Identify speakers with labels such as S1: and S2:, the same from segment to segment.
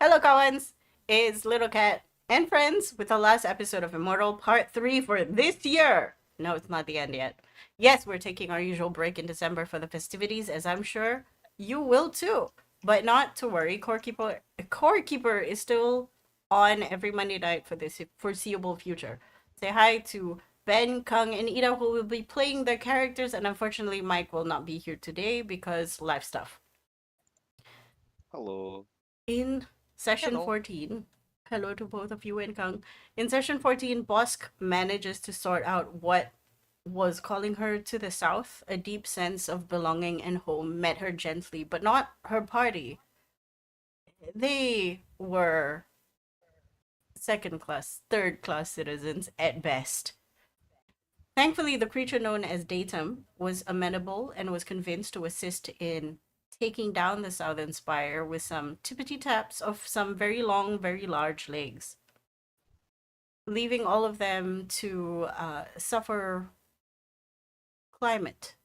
S1: Helokawans is Little Cat and friends with the last episode of Immortal Part 3 for this year. No, it's not the end yet. Yes, we're taking our usual break in December for the festivities, as I'm sure you will too. But not to worry, Core Keeper is still on every Monday night for this foreseeable future. Say hi to Ben, Kung, and Ida, who will be playing their characters, and unfortunately, Mike will not be here today because life stuff.
S2: Hello.
S1: In session
S3: Hello.
S1: 14, hello to both of you and Kang. In session 14, Bosk manages to sort out what was calling her to the south. A deep sense of belonging and home met her gently, but not her party. They were second class, third class citizens at best. Thankfully, the creature known as Datum was amenable and was convinced to assist in taking down the southern spire with some tippity taps of some very long, very large legs, leaving all of them to suffer climate.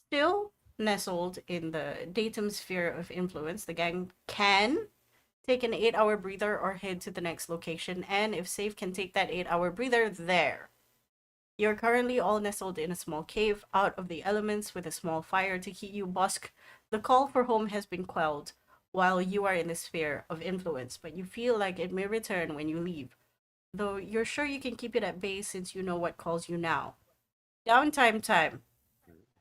S1: Still nestled in the Datum sphere of influence, the gang can take an 8-hour breather or head to the next location, and if safe, can take that 8-hour breather there. You're currently all nestled in a small cave, out of the elements, with a small fire to heat you. Bosk, the call for home has been quelled while you are in the sphere of influence, but you feel like it may return when you leave, though you're sure you can keep it at bay since you know what calls you now. Downtime time.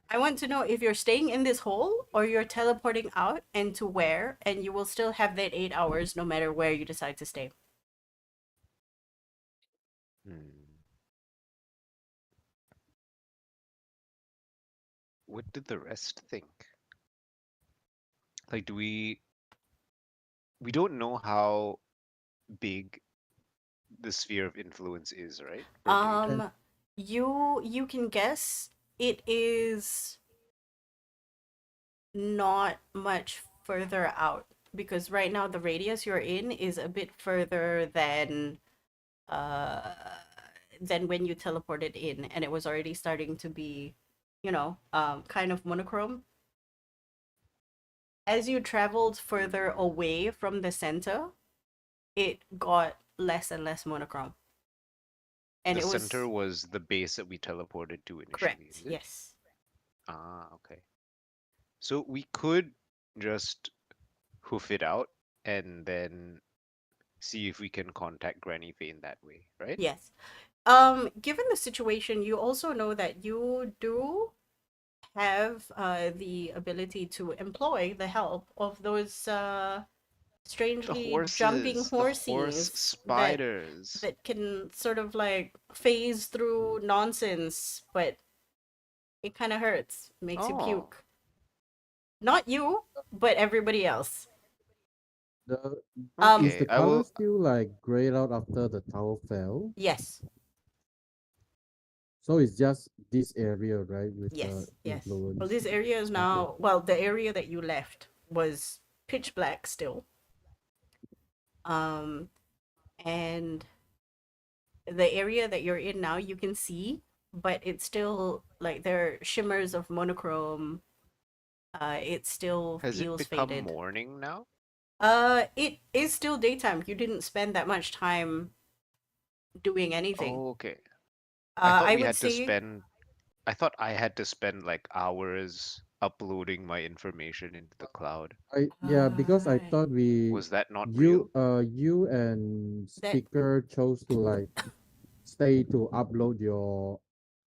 S1: I want to know if you're staying in this hole or you're teleporting out and to where, and you will still have that 8 hours no matter where you decide to stay.
S2: Hmm. What did the rest think? Like, we don't know how big the sphere of influence is, right? For Datum.
S1: Um, you can guess it is not much further out because right now the radius you're in is a bit further uh than when you teleported in, and it was already starting to be, kind of monochrome. As you traveled further
S2: Hmm.
S1: away from the center, it got less and less monochrome, and
S2: The
S1: it
S2: center
S1: was
S2: was the base that we teleported to initially,
S1: correct.
S2: is it?
S1: Yes.
S2: Okay. So we could just hoof it out and then see if we can contact Granny Fane that way, right?
S1: Yes. Given the situation, you also know that you do have the ability to employ the help of those strangely jumping
S2: The horse
S1: horsies
S2: spiders.
S1: that can sort of like phase through nonsense, but it kind of hurts, makes you
S2: Oh,
S1: puke. Not you, but everybody else.
S3: The
S1: Um,
S3: is
S2: okay.
S3: the color still like grayed out after the tower fell?
S1: yes,
S3: So it's just this area, right, with the
S1: yes. Well,
S3: influence.
S1: this area is
S3: Okay.
S1: now, well, the area that you left was pitch black still. Um, and the area that you're in now you can see, but it's still like there are shimmers of monochrome. It still
S2: Has it
S1: feels
S2: become
S1: faded.
S2: morning now?
S1: It is still daytime. You didn't spend that much time doing anything.
S2: Oh, okay. I thought
S1: I
S2: we
S1: would
S2: had to
S1: say
S2: spend, I thought I had to spend like hours uploading my information into the cloud.
S3: I yeah, because I thought
S2: Was that not real?
S3: you and
S1: that
S3: speaker chose to like stay to upload your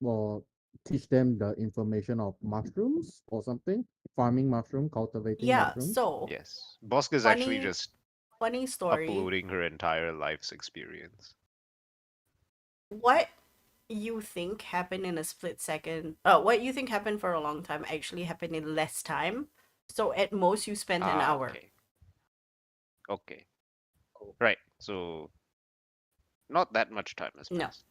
S3: or teach them the information of mushrooms or something, farming mushroom, cultivating
S1: yeah.
S3: mushrooms.
S1: So
S2: Yes. Bosk is actually
S1: funny,
S2: just
S1: funny story.
S2: uploading her entire life's experience.
S1: What you think happened in a split second, what you think happened for a long time actually happened in less time. So at most you spent an
S2: Ah,
S1: hour.
S2: okay. Okay. Right. So not that much time has
S1: No,
S2: passed.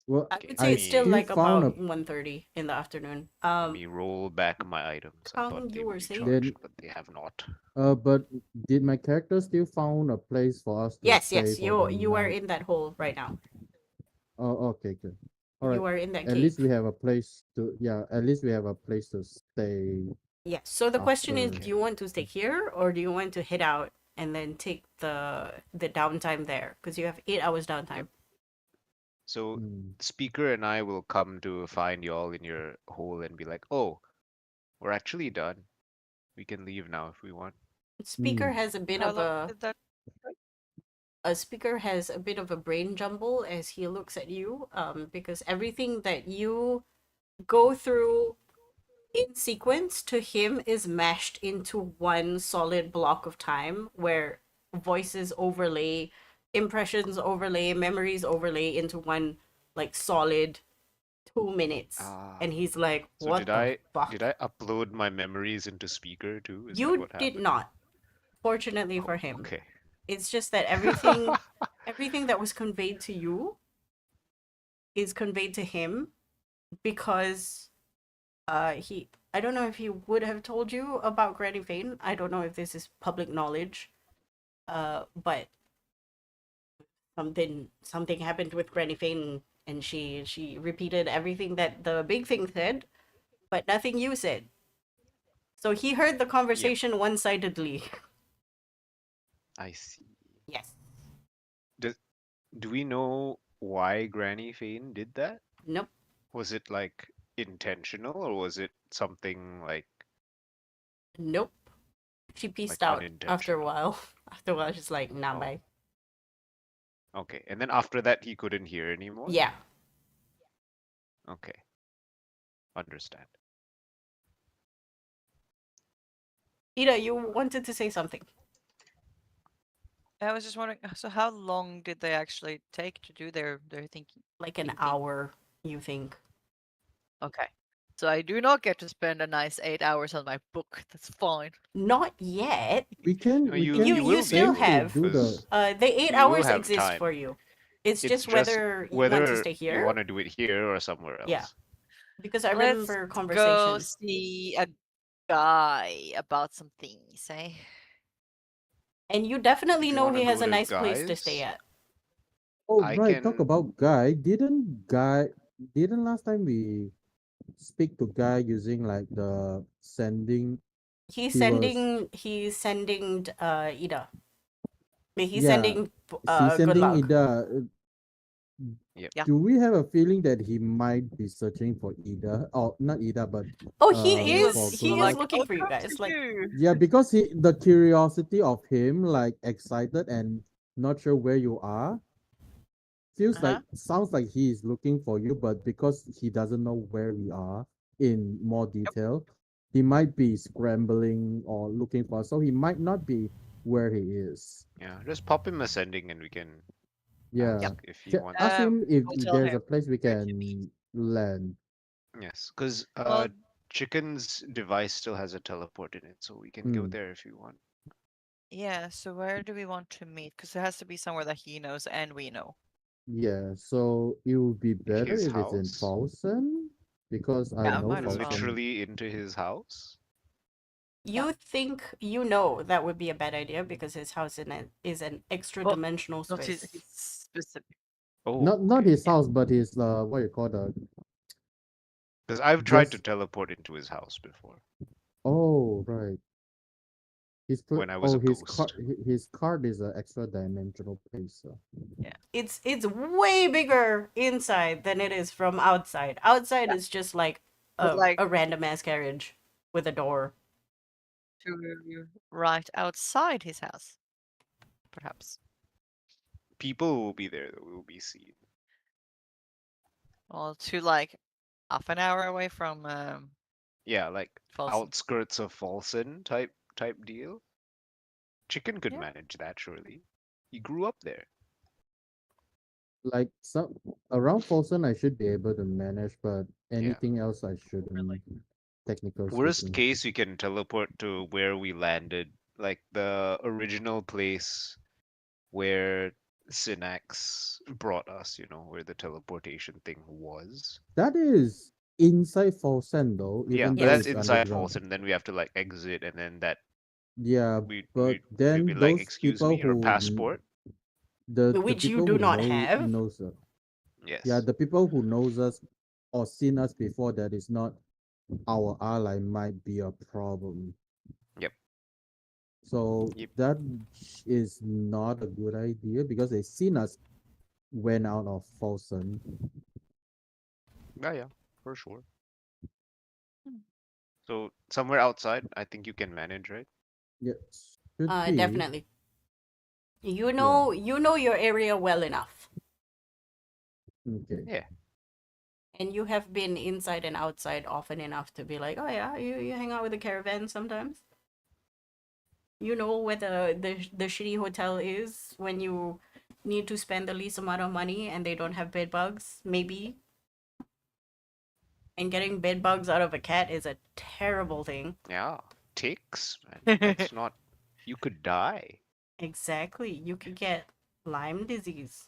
S3: Well,
S1: I
S2: Okay,
S1: would say
S2: let
S3: I
S1: it's still
S3: still
S2: me
S1: like
S3: found a
S1: about 1:30 in the afternoon.
S2: let me roll back my items. I thought
S1: Kang,
S2: they
S1: you
S2: would
S1: were
S2: be
S1: saying?
S3: then
S2: charged, but they have not.
S3: but did my character still found a place for us to
S1: Yes,
S3: stay
S1: yes,
S3: for the
S1: you are
S3: night?
S1: in that hole right now.
S3: Oh, okay, good. All right.
S1: You are in that
S3: At least
S1: cave.
S3: we have a place to, yeah, at least we have a place to stay
S1: Yes. So the question is,
S3: after.
S1: do
S2: Okay.
S1: you want to stay here or do you want to head out and then take the downtime there because you have 8 hours downtime.
S2: So
S3: Hmm.
S2: Speaker and I will come to find y'all in your hole and be like, "Oh, we're actually done. We can leave now if we want."
S1: Speaker
S3: Hmm.
S1: has a bit
S4: How
S1: of
S4: long did that take?
S1: a speaker has a bit of a brain jumble as he looks at you, because everything that you go through in sequence to him is mashed into one solid block of time where voices overlay, impressions overlay, memories overlay into one like solid 2 minutes.
S2: Ah.
S1: And he's like,
S2: So
S1: what the
S2: did
S1: fuck?
S2: I upload my memories into Speaker too? Is that
S1: You
S2: what
S1: did
S2: happened?
S1: not, fortunately
S2: Oh,
S1: for him.
S2: okay.
S1: It's just that everything that was conveyed to you is conveyed to him because he I don't know if he would have told you about Granny Fane. I don't know if this is public knowledge. But something happened with Granny Fane and she repeated everything that the big thing said, but nothing you said. So he heard the
S2: Yep,
S1: conversation one-sidedly.
S2: I see.
S1: Yes.
S2: Do, do we know why Granny Fane did that?
S1: Nope.
S2: Was it like intentional or was it something
S1: Nope. She
S2: like
S1: pieced out after a
S2: unintentional?
S1: while. After a while, she's like, nah,
S2: Oh,
S1: bye.
S2: okay. And then after that he couldn't hear anymore?
S1: Yeah.
S2: Okay, understand.
S1: Ida, you wanted to say something.
S4: I was just wondering, so how long did they actually take to do their thinking?
S1: Like an
S4: Thinking.
S1: hour, you think?
S4: Okay. So I do not get to spend a nice 8 hours on my book. That's fine.
S1: Not yet.
S3: We can
S2: No,
S3: we
S2: you
S3: can
S1: You
S2: will be
S1: still
S3: stay
S2: able
S3: to
S2: to
S1: have
S3: do the
S2: because
S1: the eight
S2: you will
S1: hours
S2: have
S1: exists for
S2: time.
S1: you. It's
S2: It's
S1: just
S2: just
S1: whether you want to
S2: whether
S1: stay
S2: you
S1: here.
S2: want to do it here or somewhere
S1: Yeah,
S2: else.
S1: because I
S4: Let's
S1: remember
S4: go
S1: conversation.
S4: see a guy about some things, eh?
S1: And you
S2: If
S1: definitely
S2: you
S1: know
S2: want to
S1: he has
S2: go
S1: a
S2: to
S1: nice place to stay
S2: guys,
S1: at.
S3: Oh
S2: I
S3: right, talk
S2: can.
S3: about didn't last time we speak to Guy using like the sending
S1: He's
S3: he was
S1: sending he's sending Ida. I mean, he's
S3: yeah
S1: sending good
S3: sending
S1: luck.
S3: Ida.
S2: Yep.
S4: Yeah.
S3: Do we have a feeling that he might be searching for Ida? Oh, not Ida, but
S1: Oh,
S4: He was
S3: for
S1: he
S3: good
S1: is
S3: luck.
S4: like,
S1: looking
S4: I'll
S1: for you
S4: come to
S1: guys. Like
S4: you.
S3: Yeah, because the curiosity of him, like excited and not sure where you are,
S4: Uh-huh.
S3: sounds like he is looking for you, but because he doesn't know where we are in more
S4: Yep.
S3: detail, he might be scrambling or looking for us. So he might not be where he is.
S2: Yeah, just pop him a sending and we can
S3: Yeah.
S2: ask
S4: Yep.
S2: if he
S3: Ask
S2: wants to.
S3: him if
S4: I'll tell
S3: there's
S4: him
S3: a place we
S4: where to meet.
S3: can land.
S2: Yes, because
S4: Well,
S2: Chicken's device still has a teleport in it, so we can go
S3: Hmm.
S2: there if you want.
S4: yeah, so where do we want to meet? Because it has to be somewhere that he knows and we know.
S3: Yeah, so it would be better
S2: His
S3: if it's in
S2: house?
S3: Folsom because I
S4: Yeah,
S3: know
S4: might as well.
S3: Folsom.
S2: Literally into his house?
S1: you think you know that would be a bad idea because his house is an extra
S4: Well,
S1: dimensional
S4: not his,
S1: space.
S4: his specific.
S2: Oh,
S3: Not
S2: okay.
S3: his house, but his what you call the
S2: Because I've tried to
S3: just
S2: teleport into his house before
S3: oh right.
S2: when I was a
S3: Card
S2: ghost.
S3: his card is an extra dimensional place. So.
S4: Yeah.
S1: It's way bigger inside than it is from outside. Outside
S4: Yeah.
S1: is just like
S4: But like
S1: a random ass carriage with a door.
S4: to right outside his house, perhaps.
S2: People will be there that will be seen.
S4: Or to like half an hour away from
S2: Yeah, like
S4: Folsom.
S2: outskirts of Folsom type deal. Chicken could
S4: Yeah.
S2: manage that surely. He grew up there.
S3: Like some around Folsom, I should be able to manage, but
S2: Yeah.
S3: anything else I shouldn't. Technical
S2: Worst
S3: speaking.
S2: case, we can teleport to where we landed, like the original place where Synnax brought us, where the teleportation thing was.
S3: That is inside Folsom though,
S2: Yeah,
S3: even
S2: but
S3: though
S1: Yes.
S2: that's
S3: it's
S2: inside
S3: underground.
S2: Folsom. Then we have to like exit, and then that
S3: Yeah,
S2: we
S3: but
S2: we we'd be
S3: then
S2: like,
S3: those
S2: "Excuse
S3: people
S2: me, your passport."
S3: the
S1: Which you
S3: people
S1: do
S3: who
S1: not have.
S3: knows us, yeah,
S2: Yes.
S3: the people who knows us or seen us before that is not our ally might be a problem.
S2: Yep.
S3: So
S2: Yep.
S3: that is not a good idea because they seen us went out of Folsom.
S2: Yeah, for sure.
S4: Hmm.
S2: So somewhere outside, I think you can manage, right?
S3: Yes, should be.
S1: Definitely. You
S3: Yeah.
S1: know your area well enough.
S3: Okay.
S2: Yeah.
S1: And you have been inside and outside often enough to be like, oh yeah, you hang out with the caravan sometimes. You know where the shitty hotel is when you need to spend the least amount of money and they don't have bed bugs, maybe. And getting bed bugs out of a cat is a terrible thing.
S2: Yeah. Ticks, man. That's not. You could die.
S1: Exactly. You could get Lyme disease.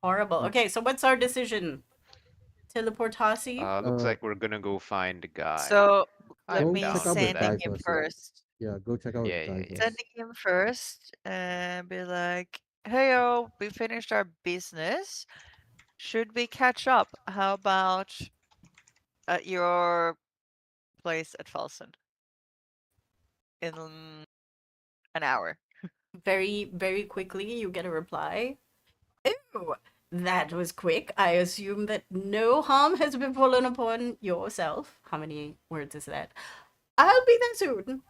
S1: Horrible.
S3: Mm.
S1: Okay, so what's our decision? Teleport Hasi?
S2: Looks like we're gonna go find a guy.
S4: So let
S2: I'm
S3: Go
S4: me
S3: check
S2: down
S3: out the
S2: for
S4: sending
S3: guy
S2: that.
S4: him
S3: first. Yeah.
S4: first.
S3: Yeah. Go check out the
S2: Yeah,
S3: guy
S2: yeah, yeah.
S3: first.
S4: Sending him first and be like, hey yo, we finished our business. Should we catch up? How about at your place at Felsen in an hour?
S1: Very, very quickly, you get a reply. Ew, that was quick. I assume that no harm has been fallen upon yourself. How many words is that? I'll be there soon.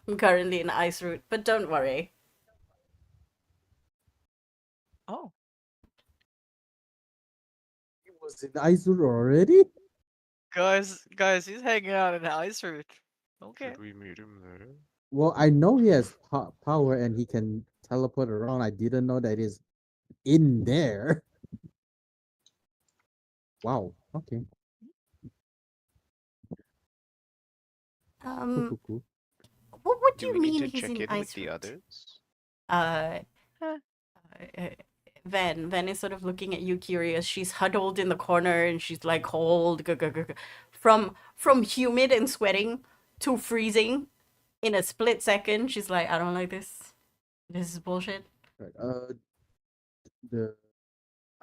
S1: I'm currently in ice route, but don't worry.
S4: Oh,
S3: He was in Iceland already.
S4: guys, he's hanging out in the ice route. Okay.
S2: Should we meet him there?
S3: Well, I know he has power and he can teleport around. I didn't know that he's in there. Wow. Okay. Cool,
S1: Um,
S3: cool, cool.
S1: what do
S2: Do
S1: you
S2: we need
S1: mean
S2: to
S1: he's
S2: check
S1: in
S2: in with
S1: ice
S2: the
S1: route?
S2: others?
S1: Uh,
S4: Huh.
S1: uh, Van is sort of looking at you curious. She's huddled in the corner and she's like cold. From humid and sweating to freezing in a split second. She's like, I don't like this. This is bullshit.
S3: Right. The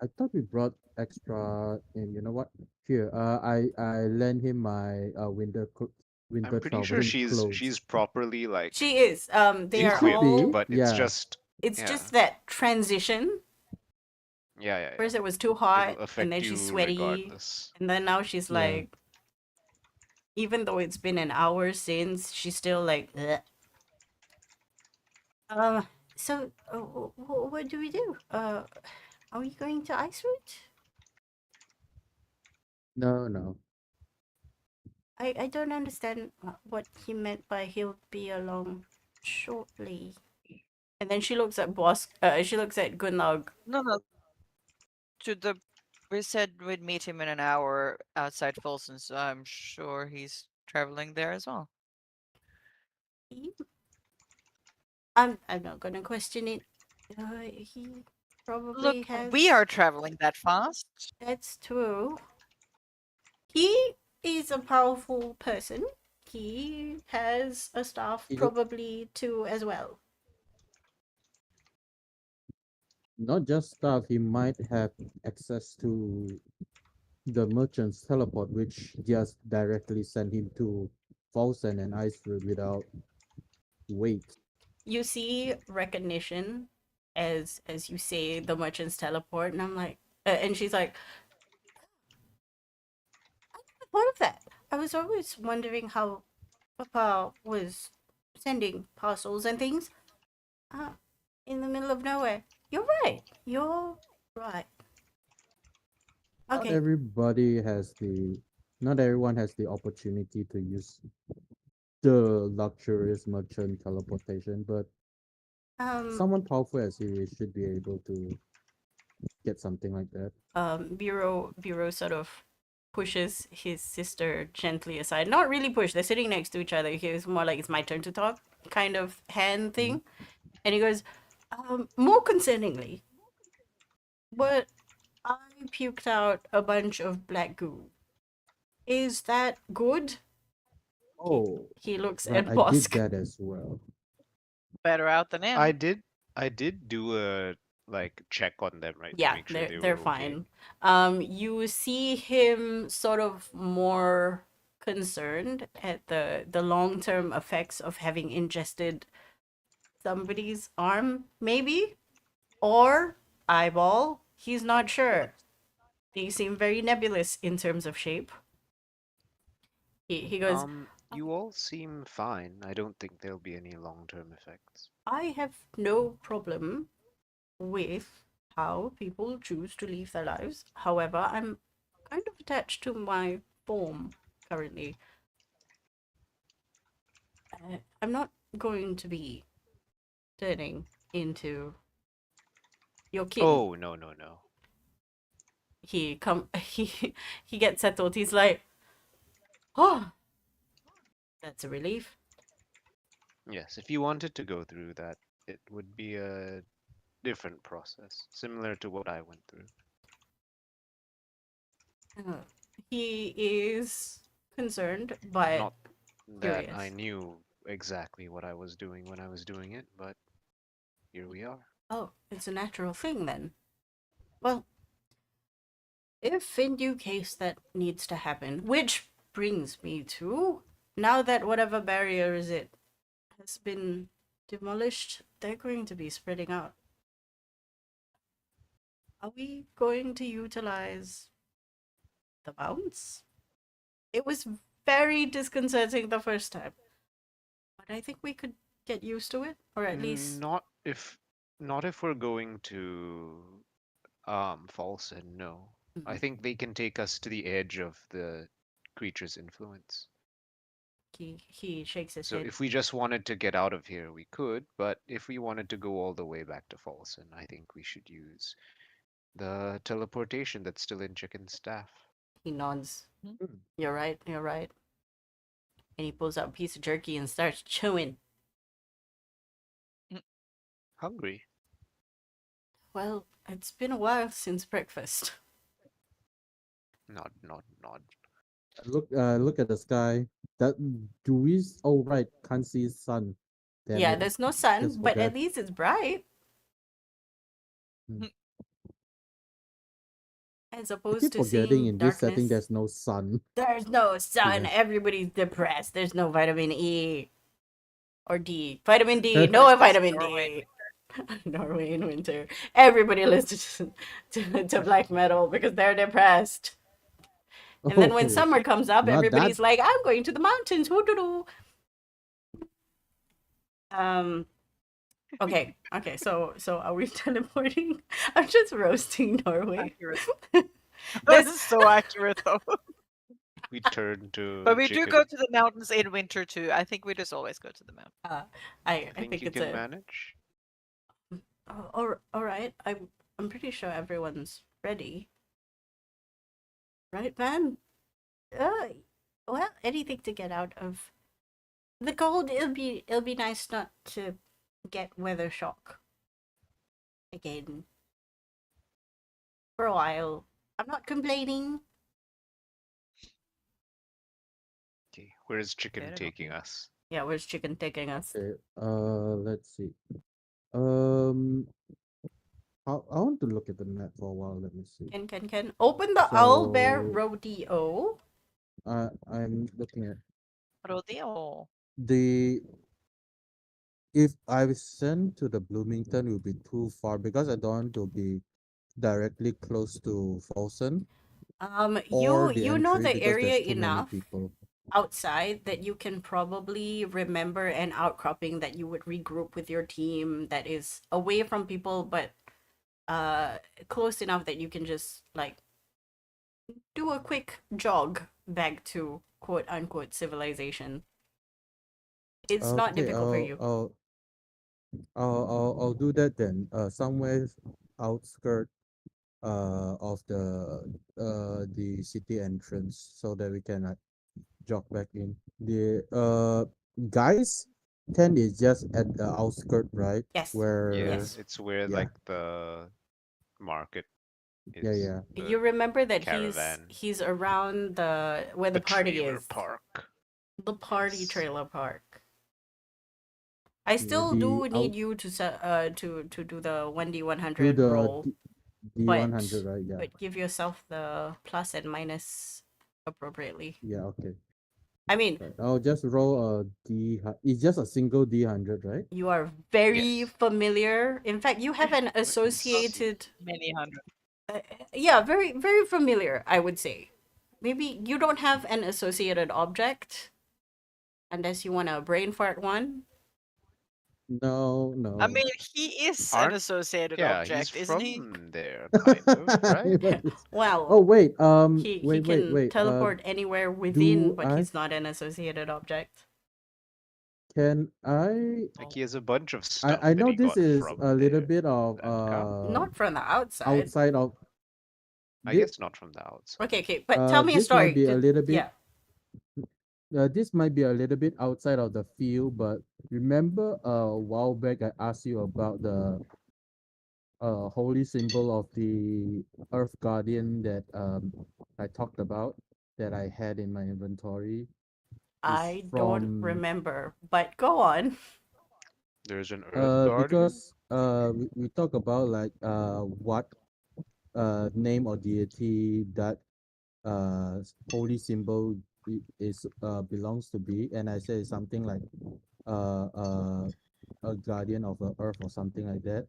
S3: I thought we brought extra in. You know what? Here, I lend him my
S2: I'm
S3: winter
S2: pretty sure
S3: traveling clothes.
S2: she's properly like
S1: She is. They
S3: She
S1: are
S3: should
S2: equipped,
S3: be.
S1: all.
S2: but it's
S3: Yeah.
S2: just
S1: It's
S2: yeah,
S1: just that transition.
S2: yeah.
S1: First, it was too hot,
S2: It'll
S1: and
S2: affect
S1: then she's
S2: you
S1: sweaty,
S2: regardless.
S1: and then now she's
S3: Yeah.
S1: like, even though it's been an hour since, she's still like, "Ugh." So what do we do? Are we going to ice route?
S3: No, no.
S1: I don't understand what he meant by he'll be along shortly. And then she looks at she looks at Gunnlaug.
S4: No, no. To the we said we'd meet him in an hour outside Folsom, so I'm sure he's traveling there as well.
S1: I'm not gonna question it. He probably
S4: Look,
S1: has.
S4: we are traveling that fast.
S1: That's true. He is a powerful person. He has a staff,
S3: He-
S1: probably too, as well.
S3: Not just stuff. He might have access to the merchant's teleport, which just directly send him to Folsen and Icewood without wait.
S1: You see recognition as you say the merchant's teleport, and I'm like, and she's like, I never thought of that. I was always wondering how Papa was sending parcels and things in the middle of nowhere. You're right. You're right.
S3: Not
S1: Okay.
S3: everybody has the. Not everyone has the opportunity to use the luxurious merchant teleportation, but someone powerful as he should be able to get something like that.
S1: Bureau sort of pushes his sister gently aside. Not really push. They're sitting next to each other. He's more like it's my turn to talk kind of hand thing. And he goes, more concerningly, but I puked out a bunch of black goo. Is that good?
S3: Oh,
S1: He looks
S3: right.
S1: at
S3: I did
S1: Bosk.
S3: that as well.
S4: Better out than
S2: I
S4: in.
S2: did do a like check on them, right, to
S1: Yeah,
S2: make sure they
S1: they're
S2: were okay.
S1: fine. You see him sort of more concerned at the long-term effects of having ingested somebody's arm, maybe, or eyeball. He's not sure. They seem very nebulous in terms of shape. He goes,
S2: You all seem fine. I don't think there'll be any long-term effects.
S1: I have no problem with how people choose to live their lives. However, I'm kind of attached to my form currently. I'm not going to be turning into your kin.
S2: Oh, no, no, no.
S1: He gets settled. He's like, oh, that's a relief.
S2: Yes, if you wanted to go through that, it would be a different process, similar to what I went through.
S1: He is concerned, but
S2: Not that
S1: curious.
S2: I knew exactly what I was doing when I was doing it, but here we are.
S1: Oh, it's a natural thing then. Well, if in due case that needs to happen, which brings me to, now that whatever barrier is it has been demolished, they're going to be spreading out. Are we going to utilize the bounce? It was very disconcerting the first time, but I think we could get used to it, or at least
S2: Not if we're going to Falsen, no. I think they can take us to the edge of the creature's influence.
S1: he shakes his
S2: So
S1: head.
S2: if we just wanted to get out of here, we could, but if we wanted to go all the way back to Falsen, I think we should use the teleportation that's still in Chicken's staff.
S1: He nods.
S4: Hmm.
S1: You're right, you're right. And he pulls out a piece of jerky and starts chewing.
S2: Hungry.
S1: Well, it's been a while since breakfast.
S2: Nod, nod, nod.
S3: Look at the sky. That do we? Oh right, can't see sun. Damn
S1: Yeah,
S3: it.
S1: there's no sun,
S3: Just
S1: but at
S3: forget.
S1: least it's bright.
S3: Hmm.
S1: As
S3: I
S1: opposed
S3: keep
S1: to
S3: forgetting
S1: seeing
S3: in this setting
S1: darkness.
S3: there's no sun.
S1: There's no sun.
S3: Yes.
S1: Everybody's depressed. There's no vitamin E. Or D. Vitamin D.
S3: There's
S1: No
S4: just
S1: vitamin
S4: Norway
S1: D. Norway in winter. Everybody listens to black metal because they're depressed. And then when
S3: Oh,
S1: summer comes up,
S3: not
S1: everybody's
S3: that.
S1: like, I'm going to the mountains. Woo-doo-doo. Okay. So are we teleporting? I'm just roasting Norway.
S4: accurate. This is so accurate though.
S2: We turn to
S4: But we do
S2: Chicken.
S4: go to the mountains in winter too. I think we just always go to the mountains.
S1: I
S2: think
S1: think
S2: you
S1: it's
S2: can
S1: a.
S2: manage.
S1: Oh, all right. I'm pretty sure everyone's ready. Right, man? Well, anything to get out of the cold. It'll be nice not to get weather shock again for a while. I'm not complaining.
S2: Okay, where's Chicken
S4: Fair enough.
S2: taking us?
S1: Yeah, where's Chicken taking us?
S3: Okay. Let's see. Um, I want to look at the map for a while. Let me see.
S1: Can open the Owlbear
S3: So-
S1: Rodeo.
S3: I'm looking at
S4: Rodeo.
S3: the. If I send to the Bloomington, it will be too far because I don't want to be directly close to Folsom or the
S1: You know
S3: entry
S1: the
S3: because
S1: area
S3: there's too
S1: enough
S3: many people.
S1: outside that you can probably remember an outcropping that you would regroup with your team that is away from people but close enough that you can just like do a quick jog back to quote unquote civilization. It's not
S3: Okay,
S1: difficult for you.
S3: I'll do that then. Somewhere outskirt of the city entrance so that we can jog back in. The guys tent is just at the outskirt, right?
S1: Yes.
S3: Where
S1: Yes.
S2: It's where
S3: yeah.
S2: like the market is.
S3: Yeah.
S2: the
S1: You remember that
S2: caravan,
S1: he's around the where the party
S2: trailer
S1: is.
S2: park.
S1: The party
S2: Yes.
S1: trailer park. I still
S3: the
S1: do
S3: out-
S1: need you to do the 1d100
S3: do the
S1: roll,
S3: D100, right? Yeah.
S1: but give yourself the plus and minus appropriately.
S3: Yeah, okay.
S1: I mean,
S3: Right. I'll just roll a D. It's just a single D100, right?
S1: you are very
S2: Yes.
S1: familiar. In fact, you have an
S2: Let's see.
S1: associated,
S4: Many hundred.
S1: yeah, very, very familiar, I would say. Maybe you don't have an associated object, unless you want a brain fart one.
S3: No,
S4: I
S3: no.
S4: mean, he is an
S2: Aren't
S4: associated
S2: Yeah, he's
S4: object, isn't he?
S2: from there, kind of, right?
S1: Well,
S3: Oh wait,
S1: he
S3: wait,
S1: can
S3: wait.
S1: teleport anywhere within,
S3: Do
S1: but
S3: I
S1: he's not an associated object.
S3: can I?
S2: Like he has a bunch of
S3: I
S2: stuff that
S3: know
S2: he
S3: this
S2: got
S3: is
S2: from
S3: a little
S2: there.
S3: bit of
S2: That count?
S1: Not from the outside.
S3: outside of
S2: I
S3: this.
S2: guess not from the outside.
S1: Okay, but tell me a
S3: This might
S1: story.
S3: be a little bit.
S1: Yeah.
S3: This might be a little bit outside of the field, but remember a while back I asked you about the holy symbol of the Earth Guardian that I talked about that I had in my inventory is
S1: I don't
S3: from
S1: remember, but go on.
S2: There's an Earth Guardian.
S3: because we talk about like what name or deity that holy symbol is belongs to be, and I say something like uh uh a guardian of the earth or something like that.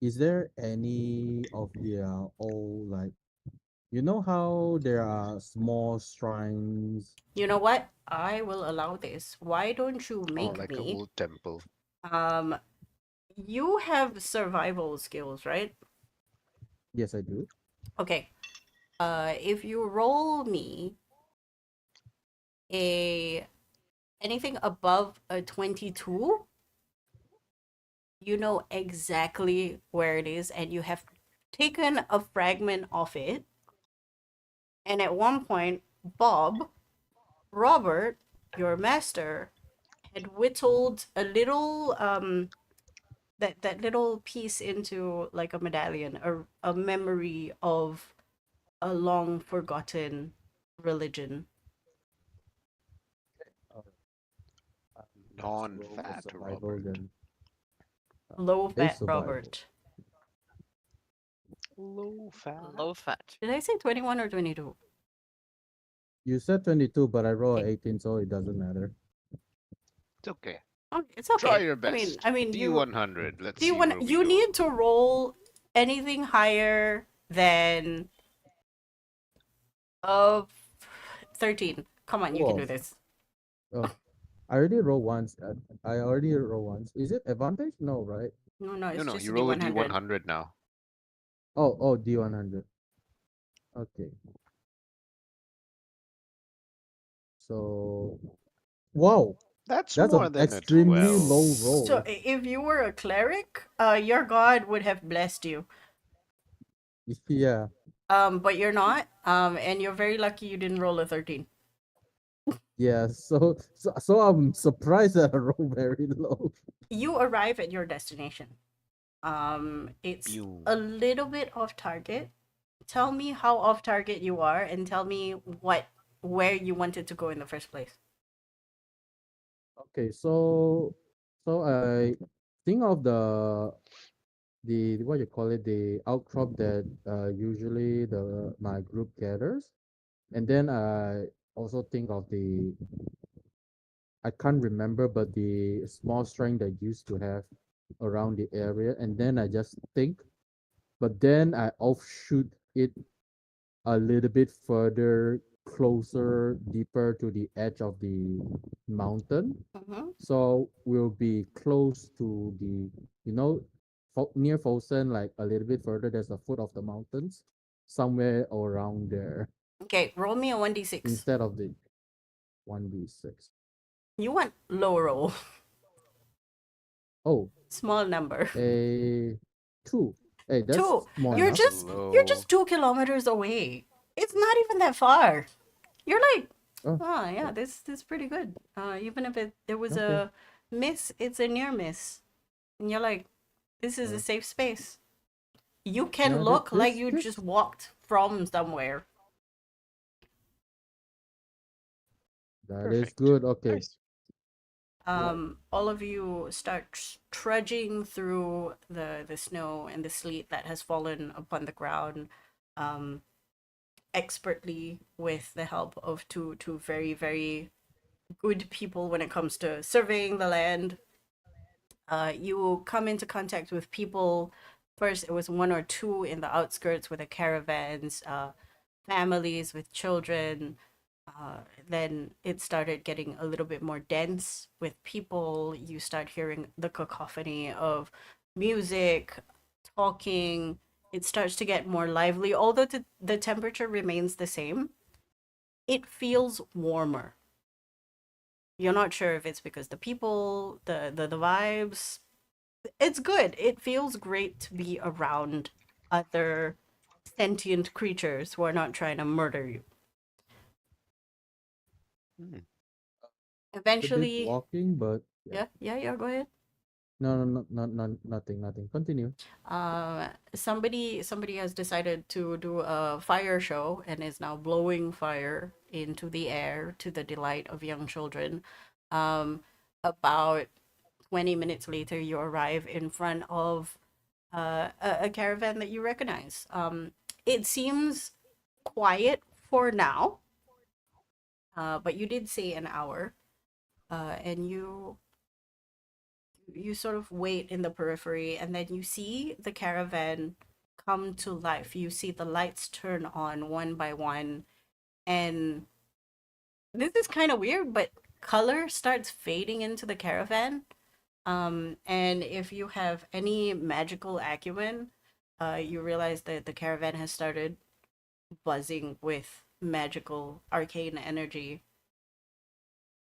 S3: Is there any of their old, like, you know how there are small shrines?
S1: You know what? I will allow this. Why don't you
S2: Oh,
S1: make
S2: like a
S1: me?
S2: old temple.
S1: Um, you have survival skills, right?
S3: Yes, I do.
S1: Okay. If you roll me a anything above a 22, you know exactly where it is, and you have taken a fragment of it. And at one point, Bob, Robert, your master, had whittled a little that little piece into like a medallion, a memory of a long forgotten religion.
S3: Uh, I'll just roll for
S2: Non-fat
S3: survival
S2: Robert.
S3: then.
S1: Low
S3: A
S1: fat
S3: survival.
S1: Robert.
S2: Low fat.
S4: Low fat.
S1: Did I say 21 or 22?
S3: You said 22, but I rolled
S1: Okay.
S3: 18, so it doesn't matter.
S2: It's okay.
S1: Oh, it's
S2: Try
S1: okay.
S2: your best.
S1: I mean, you
S2: D100. Let's
S1: do you
S2: see
S1: want
S2: where we
S1: you
S2: go.
S1: need to roll anything higher than of 13. Come on, you can do
S3: Whoa.
S1: this.
S3: Oh, I already rolled once. I already rolled once. Is it advantage? No, right?
S1: No,
S2: No,
S1: it's
S2: no,
S1: just
S2: you
S1: a
S2: roll a
S1: D100.
S2: D100 now.
S3: Oh, D100. Okay. So, wow,
S2: That's
S3: that's
S2: more
S3: an
S2: than a
S3: extremely
S2: 12.
S3: low
S1: So
S3: roll.
S1: if you were a cleric, your god would have blessed you.
S3: Yeah,
S1: But you're not. And you're very lucky you didn't roll a 13.
S3: yeah. So I'm surprised that I rolled very low.
S1: You arrive at your destination. It's
S2: Pew.
S1: a little bit off target. Tell me how off target you are, and tell me where you wanted to go in the first place.
S3: Okay, so I think of the what you call it, the outcrop that usually the my group gathers, and then I also think of the, I can't remember, but the small shrine that used to have around the area, and then I just think, but then I offshoot it a little bit further, closer, deeper to the edge of the mountain.
S1: Mm-hmm.
S3: So we'll be close to the, you know, near Fosen, like a little bit further. There's a foot of the mountains, somewhere around there,
S1: Okay, roll me a 1d6.
S3: instead of the 1d6.
S1: You want low roll.
S3: Oh,
S1: Small number.
S3: a 2. Hey, that's
S1: 2.
S3: small
S1: You're
S3: enough.
S1: just
S2: Low.
S1: you're just 2 kilometers away. It's not even that far. You're like,
S3: Oh,
S1: oh yeah, this is pretty good. Even if there was
S3: okay.
S1: a miss, it's a near miss. And you're like, this is a
S3: Uh,
S1: safe space. You can
S3: yeah,
S1: look like
S3: this
S1: you
S3: this
S1: just walked from somewhere.
S3: that is
S2: Perfect.
S3: good. Okay.
S2: Nice.
S3: Right.
S1: All of you start trudging through the snow and the sleet that has fallen upon the ground, expertly with the help of two very very good people when it comes to surveying the land. You come into contact with people. First, it was one or two in the outskirts with the caravans, families with children. Then it started getting a little bit more dense with people. You start hearing the cacophony of music, talking. It starts to get more lively, although the temperature remains the same. It feels warmer. You're not sure if it's because the people, the vibes. It's good. It feels great to be around other sentient creatures who are not trying to murder you.
S2: Hmm.
S3: A bit
S1: Eventually,
S3: walking, but yeah.
S1: yeah, go ahead.
S3: No, nothing. Continue.
S1: Somebody has decided to do a fire show and is now blowing fire into the air to the delight of young children. About 20 minutes later, you arrive in front of a caravan that you recognize. It seems quiet for now, but you did say an hour, and you sort of wait in the periphery, and then you see the caravan come to life. You see the lights turn on one by one, and this is kind of weird, but color starts fading into the caravan. And if you have any magical acumen, you realize that the caravan has started buzzing with magical arcane energy,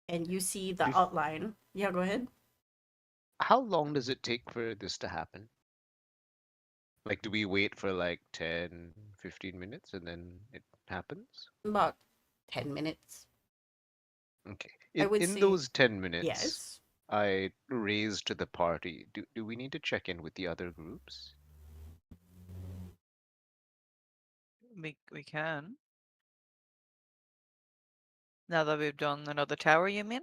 S1: and you see the
S2: Bef-
S1: outline. Yeah, go ahead.
S2: How long does it take for this to happen? Like, do we wait for like 10, 15 minutes and then it happens?
S1: About 10 minutes.
S2: Okay.
S1: I
S2: In
S1: would
S2: in
S1: say
S2: those 10 minutes,
S1: yes.
S2: I raise to the party. Do we need to check in with the other groups?
S4: We can. Now that we've done another tower, you mean?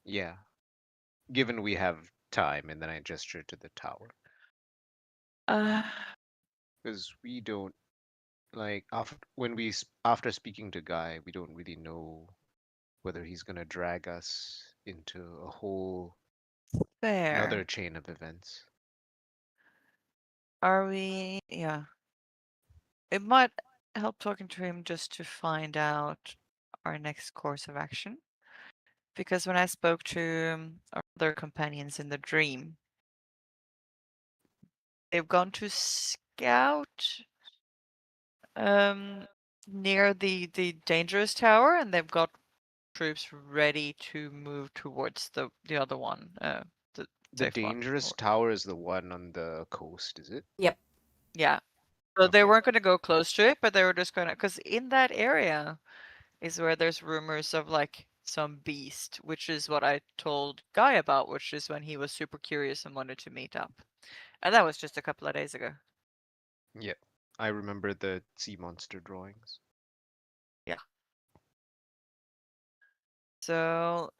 S2: Yeah, given we have time, and then I gesture to the tower.
S4: Uh,
S2: Because we don't like after speaking to Guy, we don't really know whether he's gonna drag us into a whole another
S4: fair.
S2: chain of events.
S4: Are we? Yeah. It might help talking to him just to find out our next course of action. Because when I spoke to our other companions in the dream, they've gone to scout um, near the dangerous tower, and they've got troops ready to move towards the other one, the
S2: The
S4: safe one.
S2: dangerous tower is the one on the coast, is it?
S1: Yep.
S4: Yeah. So they
S2: Okay.
S4: weren't going to go close to it, but they were just going to, because in that area is where there's rumors of like some beast, which is what I told Guy about, which is when he was super curious and wanted to meet up. And that was just a couple of days ago.
S2: Yeah. I remember the sea monster drawings.
S4: Yeah. So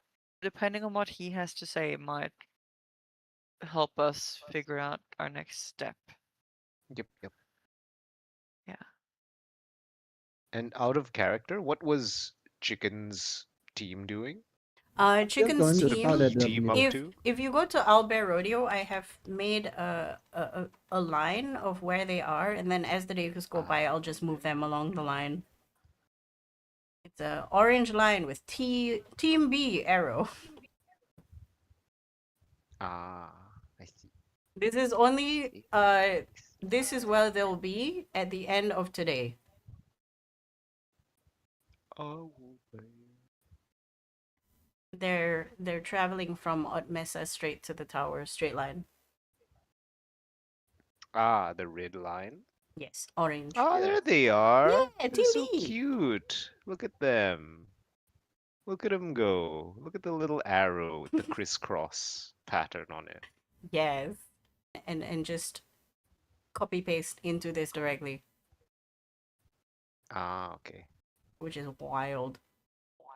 S4: depending on what he has to say, it might help us figure out our next step.
S2: Yep, yep.
S4: Yeah.
S2: And out of character, what was Chicken's team doing?
S3: Just
S1: Chicken's
S3: going to
S2: Sort of
S3: scout at
S1: team.
S3: the
S2: team up
S3: middle.
S1: If
S2: to?
S1: if you go to Owlbear Rodeo, I have made a line of where they are, and then as the days go by,
S2: Ah,
S1: I'll just move them along the line. It's a orange line with Team B arrow.
S2: ah, I see.
S1: This is only
S2: I
S1: this is where they'll be at the end of today.
S2: Oh,
S1: They're traveling from Otmesa straight to the tower, straight line.
S2: ah, the red line.
S1: Yes, orange.
S2: Ah,
S3: Yeah.
S2: there they are.
S1: Yeah,
S2: They're
S1: Team
S2: so
S1: B.
S2: cute. Look at them. Look at them go. Look at the little arrow with the crisscross pattern on it.
S1: Yes, and just copy paste into this directly,
S2: Ah, okay.
S1: which is wild.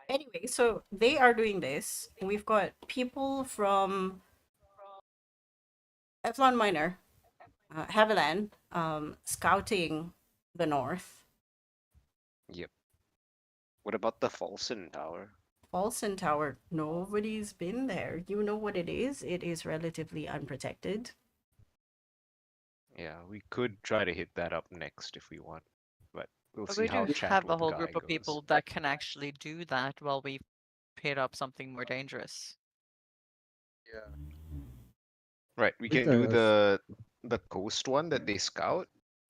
S1: Anyway, so they are doing this. We've got people from Epsilon Minor, Havilland, scouting the north.
S2: Yep. What about the Folsom Tower?
S1: Paulson Tower. Nobody's been there. You know what it is? It is relatively unprotected.
S2: Yeah, we could try to hit that up next if we want, but we'll
S4: But
S2: see
S4: we
S2: how
S4: do
S2: chat
S4: have a
S2: with
S4: whole
S2: Guy
S4: group of
S2: goes.
S4: people that can actually do that while we hit up something more dangerous.
S2: Right, we can do the coast one that they scout,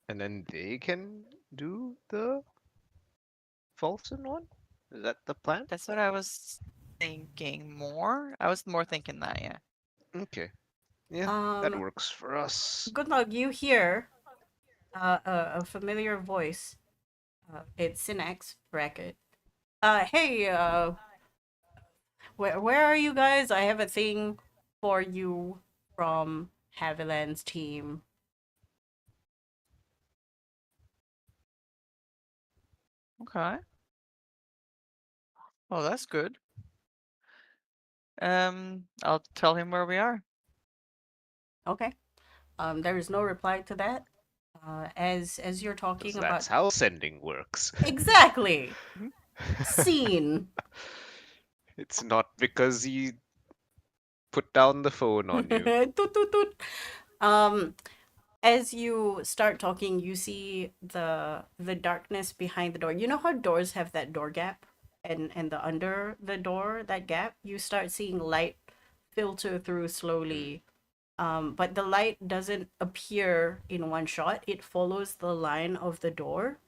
S2: and then they can do the Fulton one. Is that the plan?
S4: That's what I was thinking more. I was more thinking that, yeah.
S2: Okay. Yeah, that works for us.
S1: Good luck. You hear a familiar voice. It's Synnax bracket. Hey, where are you guys? I have a thing for you from Havilland's team.
S4: Okay. Well, that's good. I'll tell him where we are.
S1: Okay. There is no reply to that. As you're
S2: 'Cause
S1: talking about
S2: that's how sending works.
S1: exactly scene.
S2: It's not because he put down the phone on you.
S1: Toot, toot, toot. As you start talking, you see the darkness behind the door. You know how doors have that door gap, and the under the door that gap, you start seeing light filter through slowly. But the light doesn't appear in one shot. It follows the line of the door.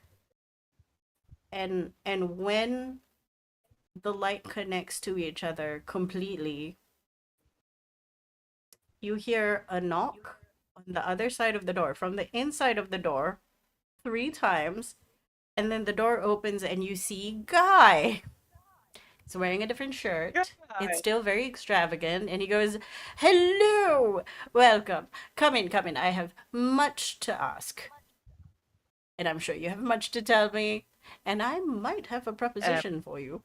S1: And when the light connects to each other completely, you hear a knock on the other side of the door, from the inside of the door, 3 times, and then the door opens and you see Guy. He's wearing a different shirt. It's still very extravagant, and he goes, "Hello, welcome. Come in, come in. I have much to ask, and I'm sure you have much to tell me, and I might have a proposition for you."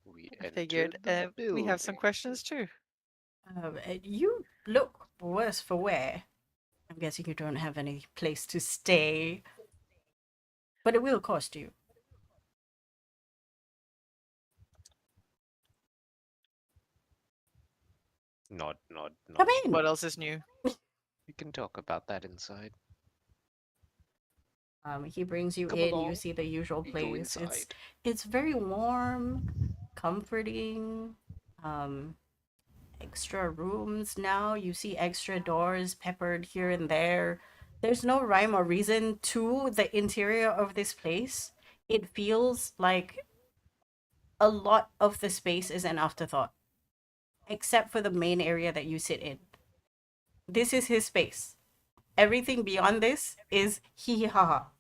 S2: We
S4: I figured
S2: entered the
S4: we have some
S2: building.
S4: questions too.
S1: You look worse for wear. I'm guessing you don't have any place to stay, but it will cost you.
S2: Nod, nod,
S1: Come
S2: nod.
S1: in.
S4: What else is new?
S2: We can talk about that inside.
S1: He brings you
S2: Come
S1: in.
S2: along.
S1: You see the usual
S2: We go
S1: place.
S2: inside.
S1: It's very warm, comforting. Extra rooms now. You see extra doors peppered here and there. There's no rhyme or reason to the interior of this place. It feels like a lot of the space is an afterthought, except for the main area that you sit in. This is his space. Everything beyond this is hee hee ha ha.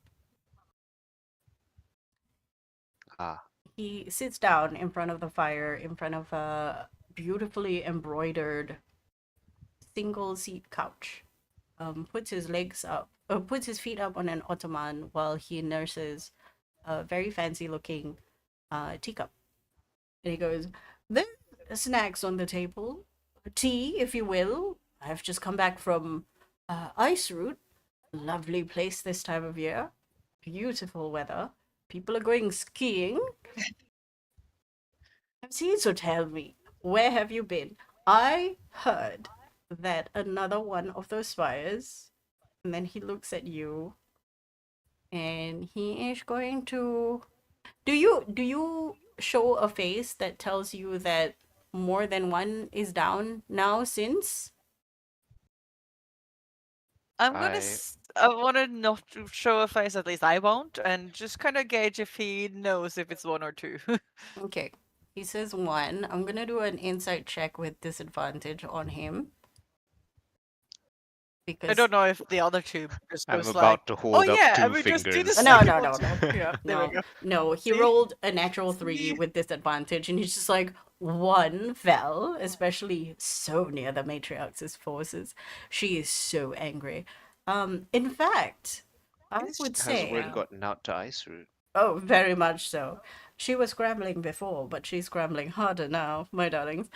S2: Ah,
S1: He sits down in front of the fire, in front of a beautifully embroidered single seat couch. Puts his legs up, puts his feet up on an ottoman while he nurses a very fancy looking teacup. And he goes, "There are snacks on the table, tea, if you will. I've just come back from Ice Route. Lovely place this time of year. Beautiful weather. People are going skiing. So tell me, where have you been? I heard that another one of those spires," and then he looks at you, and he is going to. Do you show a face that tells you that more than one is down now since?
S4: I want to not to show a face, at least I won't, and just kind of gauge if he knows if it's one or two.
S1: Okay. He says one. I'm gonna do an insight check with disadvantage on him. Because
S4: I don't know if the other two just
S2: I'm
S4: goes
S2: about
S4: like,
S2: to
S4: oh
S2: hold up
S4: yeah,
S2: two
S4: and we just do the
S2: fingers.
S1: No,
S4: second
S1: no,
S4: one
S1: no,
S4: too.
S1: no.
S4: Yeah, there we
S1: No,
S4: go.
S1: no, he
S4: See?
S1: rolled a natural 3
S4: See?
S1: with disadvantage, and he's just like, one fell, especially so near the matriarch's forces. She is so angry. In fact, I would
S2: Has
S1: say,
S2: word gotten out to Ice Route?
S1: oh, very much so. She was scrambling before, but she's scrambling harder now, my darlings.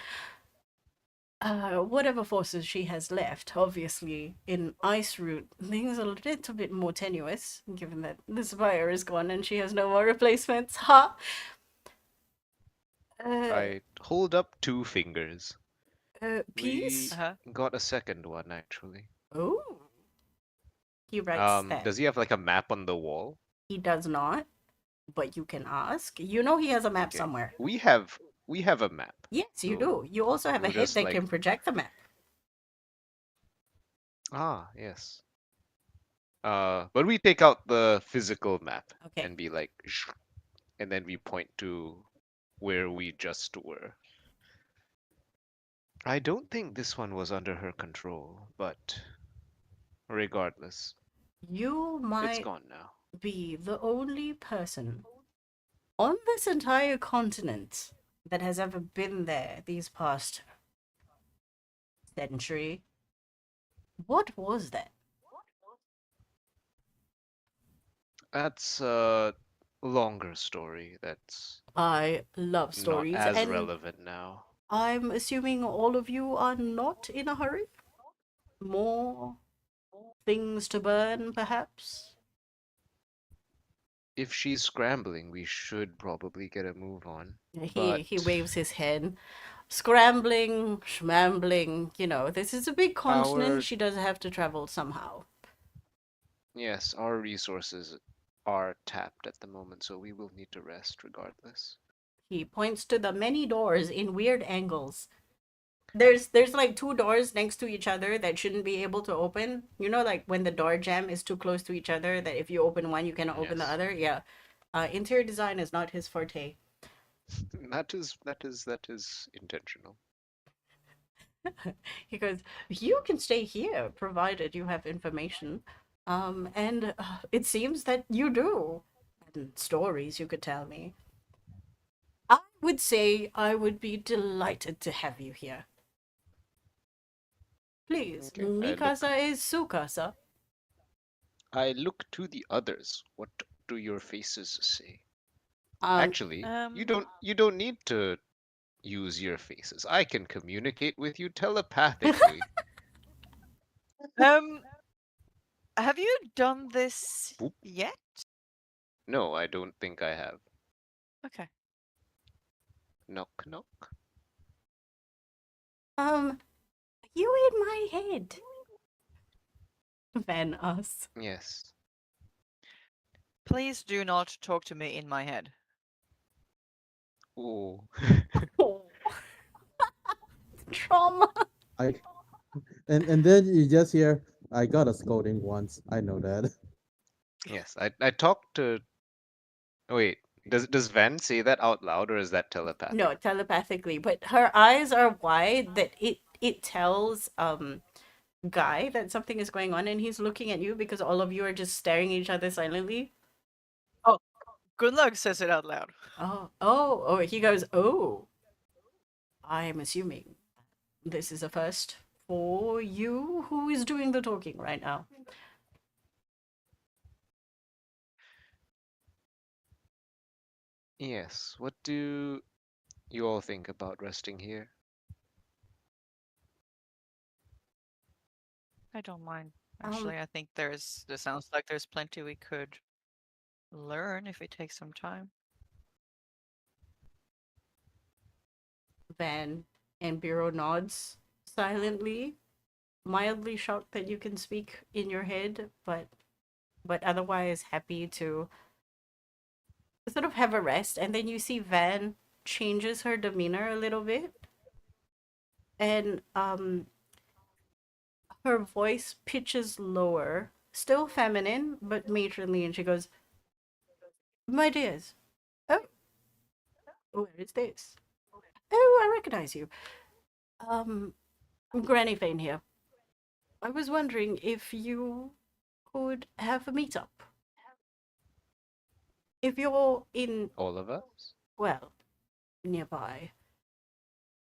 S1: Whatever forces she has left, obviously, in Ice Route, things are a little bit more tenuous, given that this fire is gone and she has no more replacements. Ha!
S2: I hold up 2 fingers. We
S1: Peace?
S4: Uh-huh.
S2: got a second one actually.
S1: Oh. He writes that.
S2: Does he have like a map on the wall?
S1: He does not, but you can ask. You know he has a map
S2: Okay.
S1: somewhere.
S2: We have a map.
S1: Yes, you
S2: So
S1: do. You also have a
S2: we'll
S1: head
S2: just
S1: that
S2: like
S1: can project the map.
S2: yes. But we take out the physical map
S1: Okay.
S2: and be like, and then we point to where we just were. I don't think this one was under her control, but regardless,
S1: You
S2: it's
S1: might
S2: gone now.
S1: be the only person on this entire continent that has ever been there these past century. What was that?
S2: That's a longer story that's
S1: I love
S2: not
S1: stories,
S2: as
S1: and
S2: relevant now.
S1: I'm assuming all of you are not in a hurry? More things to burn, perhaps?
S2: If she's scrambling, we should probably get a move on.
S1: He
S2: But
S1: he waves his head. Scrambling, schmambling, this is a big continent.
S2: our
S1: She does have to travel somehow.
S2: yes, our resources are tapped at the moment, so we will need to rest regardless.
S1: He points to the many doors in weird angles. There's like 2 doors next to each other that shouldn't be able to open. You know, like when the door jamb is too close to each other, that if you open one, you cannot open the
S2: Yes.
S1: other. Yeah. Interior design is not his forte.
S2: That is intentional.
S1: He goes, "You can stay here, provided you have information. And it seems that you do. And stories you could tell me. I would say I would be delighted to have you here. Please,
S2: Okay.
S1: Mikasa is Sukasa.
S2: I look to the others. What do your faces say?
S1: Um,
S2: Actually, you don't need to use your faces. I can communicate with you telepathically.
S4: Have you done this
S2: Boop.
S4: yet?
S2: No, I don't think I have.
S4: Okay.
S2: Knock knock.
S1: You in my head. Van us.
S2: Yes.
S4: Please do not talk to me in my head.
S2: Oh.
S1: Oh. Trauma.
S3: I and then you just hear, I got a scolding once. I know that.
S2: Yes. I talked to. Oh, wait. Does Van say that out loud or is that telepathic?
S1: No, telepathically, but her eyes are wide that it tells Guy that something is going on, and he's looking at you because all of you are just staring at each other silently.
S4: Good luck says it out loud.
S1: Oh, he goes, "Oh, I'm assuming this is a first for you. Who is doing the talking right now?"
S2: Yes. What do you all think about resting here?
S4: I don't mind.
S1: Um,
S4: Actually, I think this sounds like there's plenty we could learn if it takes some time.
S1: Van and Bureau nods silently, mildly shocked that you can speak in your head, but otherwise happy to sort of have a rest. And then you see Van changes her demeanor a little bit, and her voice pitches lower, still feminine but matronly, and she goes, "My dears, oh, where is this? Oh, I recognize you. Um, Granny Fane here. I was wondering if you could have a meetup. If you're in,
S2: All of us?
S1: well, nearby.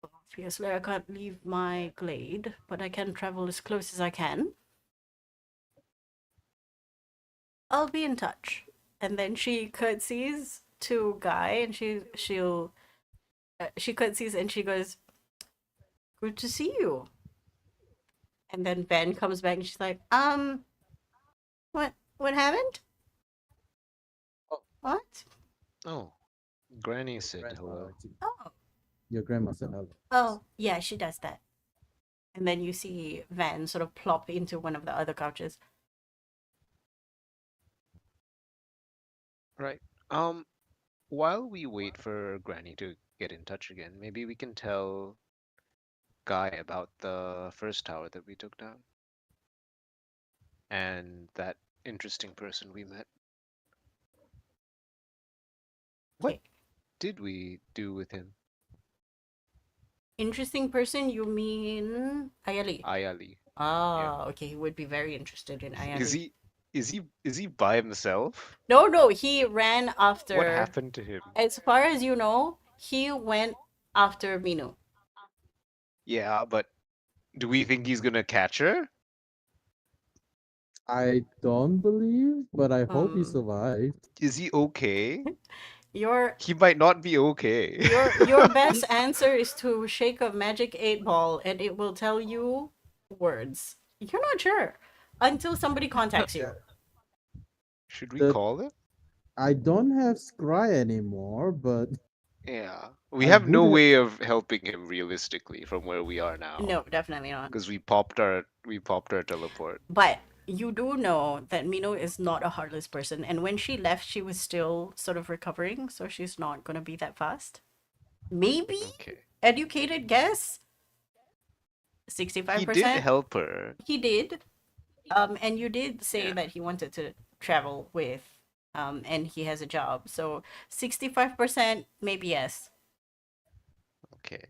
S1: Obviously, I can't leave my glade, but I can travel as close as I can. I'll be in touch." And then she curtsies to Guy, and she curtsies and she goes, "Good to see you." And then Ben comes back and she's like, what happened?
S2: Oh.
S1: What?
S2: Oh. Granny said
S3: Grand
S2: hello.
S3: priority.
S1: Oh,
S3: Your grandma said hello.
S1: Oh, yeah, she does that. And then you see Van sort of plop into one of the other couches.
S2: Right. While we wait for Granny to get in touch again, maybe we can tell Guy about the first tower that we took down and that interesting person we met. What
S1: Okay.
S2: did we do with him?
S1: Interesting person, you mean Ayali?
S2: Ayali.
S1: Ah, okay, he would be very interested in
S2: Is
S1: Ayali.
S2: he by himself?
S1: No, he ran
S2: What
S1: after,
S2: happened to him?
S1: as far as you know, he went after Minu.
S2: Yeah, but do we think he's gonna catch her?
S3: I don't believe, but I hope he
S1: Um,
S3: survived.
S2: Is he okay?
S1: your
S2: He might not be okay.
S1: your best answer is to shake a magic 8 ball and it will tell you words. You're not sure until somebody contacts you.
S2: Should we
S3: The
S2: call him?
S3: I don't have scry anymore, but
S2: Yeah. We
S3: I
S2: have
S3: would
S2: no
S3: have.
S2: way of helping him realistically from where we are now.
S1: No, definitely not.
S2: Because we popped our teleport.
S1: But you do know that Mino is not a heartless person, and when she left, she was still sort of recovering, so she's not gonna be that fast. Maybe
S2: Okay.
S1: educated guess,
S2: He did
S1: 65%.
S2: help her.
S1: He did. And you did say
S2: Yeah.
S1: that he wanted to travel with, and he has a job. So 65%, maybe yes.
S2: Okay.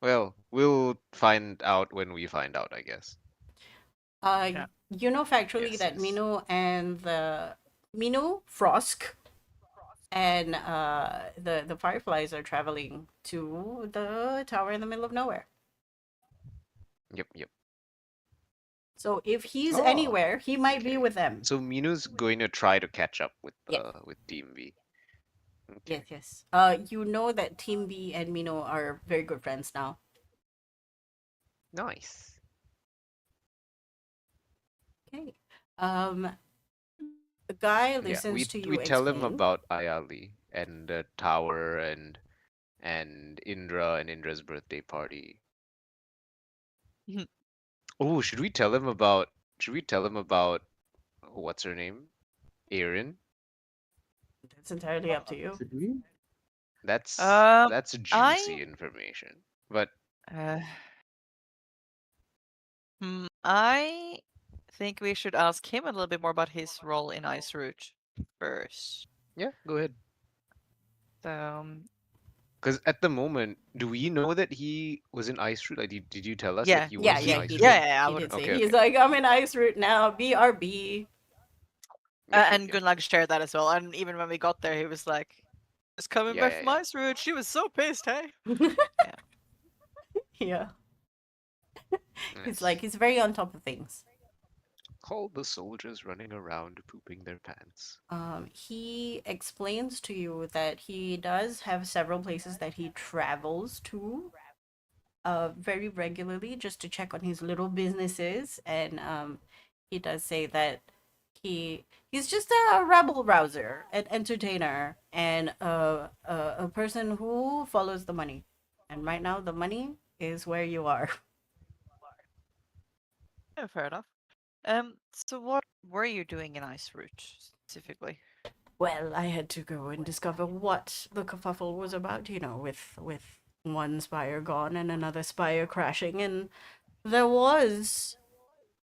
S2: Well, we'll find out when we find out, I guess.
S4: Yeah.
S1: You know factually
S2: Yes,
S1: that
S2: yes.
S1: Mino, Frosk, and the Fireflies are traveling to the tower in the middle of nowhere.
S2: Yep.
S1: So if he's
S2: Oh,
S1: anywhere, he might be
S2: okay.
S1: with them.
S2: So Minu's going to try to catch up with
S1: Yeah.
S2: Team V. Okay.
S1: Yes. You know that Team B and Mino are very good friends now.
S2: Nice.
S1: Okay. The guy
S2: Yeah,
S1: listens to you
S2: we tell him
S1: explain.
S2: about Ayali and the tower and Indra and Indra's birthday party. Oh, should we tell him about what's her name? Aerin?
S1: That's entirely up to you.
S3: Should we?
S2: That's
S4: Um,
S2: juicy information. But
S4: uh, I think we should ask him a little bit more about his role in Ice Route first.
S2: yeah, go ahead.
S4: So,
S2: Because at the moment, do we know that he was in Ice Route? Like, did you tell us that
S4: yeah,
S2: he
S1: Yeah,
S2: was in
S1: yeah,
S2: Ice
S1: he
S2: Route?
S1: did.
S4: I
S1: He
S4: would.
S1: did say
S2: Okay,
S1: he's
S2: okay.
S1: like, I'm in Ice Route now. BRB.
S4: And Gunlag shared that as well. And even when we got there, he was like, "Just coming back from
S2: Yeah.
S4: Ice Route." She was so pissed, hey.
S1: Yeah. He's
S2: Nice.
S1: like, he's very on top of things.
S2: All the soldiers running around pooping their pants.
S1: He explains to you that he does have several places that he travels to very regularly just to check on his little businesses, and he does say that he's just a rabble rouser, an entertainer, and a person who follows the money. And right now, the money is where you are.
S4: Yeah, fair enough. So what were you doing in Ice Route specifically?
S1: Well, I had to go and discover what the kerfuffle was about, with one spire gone and another spire crashing, and there was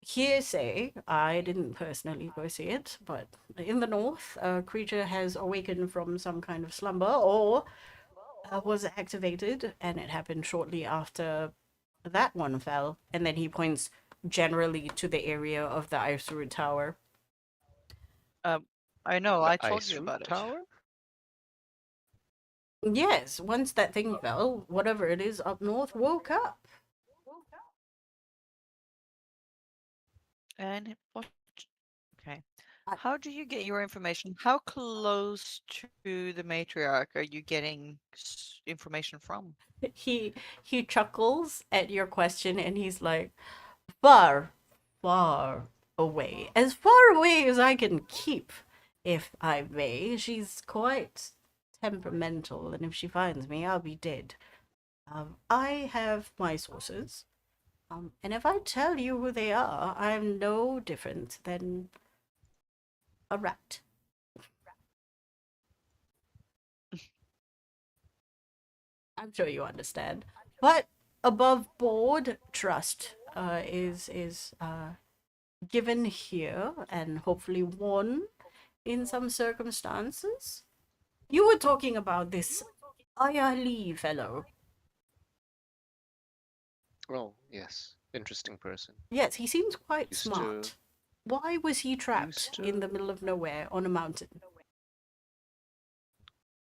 S1: hearsay. I didn't personally go see it, but in the north, a creature has awakened from some kind of slumber or was activated, and it happened shortly after that one fell. And then he points generally to the area of the Ice Root Tower.
S4: I know,
S2: The
S4: I told
S2: Ice
S4: you
S2: Route
S4: about it.
S2: Tower?
S1: Yes, once that thing fell, whatever it is up north woke up.
S4: And what? Okay. How do you get your information? How close to the matriarch are you getting information from?
S1: He chuckles at your question and he's like, far, far away. As far away as I can keep, if I may. She's quite temperamental, and if she finds me, I'll be dead. I have my sources. And if I tell you who they are, I'm no different than a rat. I'm sure you understand. But above board trust is given here and hopefully won in some circumstances. You were talking about this I015 fellow.
S2: Oh, yes. Interesting person.
S1: Yes, he seems quite
S2: Used
S1: smart. Why was he trapped
S2: used
S1: in the
S2: to.
S1: middle of nowhere on a mountain?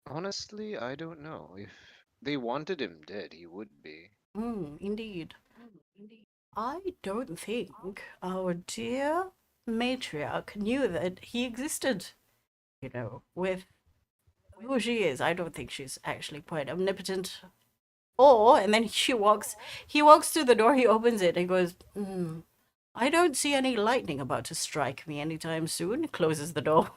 S2: Honestly, I don't know. If they wanted him dead, he would be.
S1: Indeed. I don't think our dear matriarch knew that he existed. You know, with who she is, I don't think she's actually quite omnipotent. Or, and then he walks to the door, he opens it, and goes, I don't see any lightning about to strike me anytime soon. Closes the door.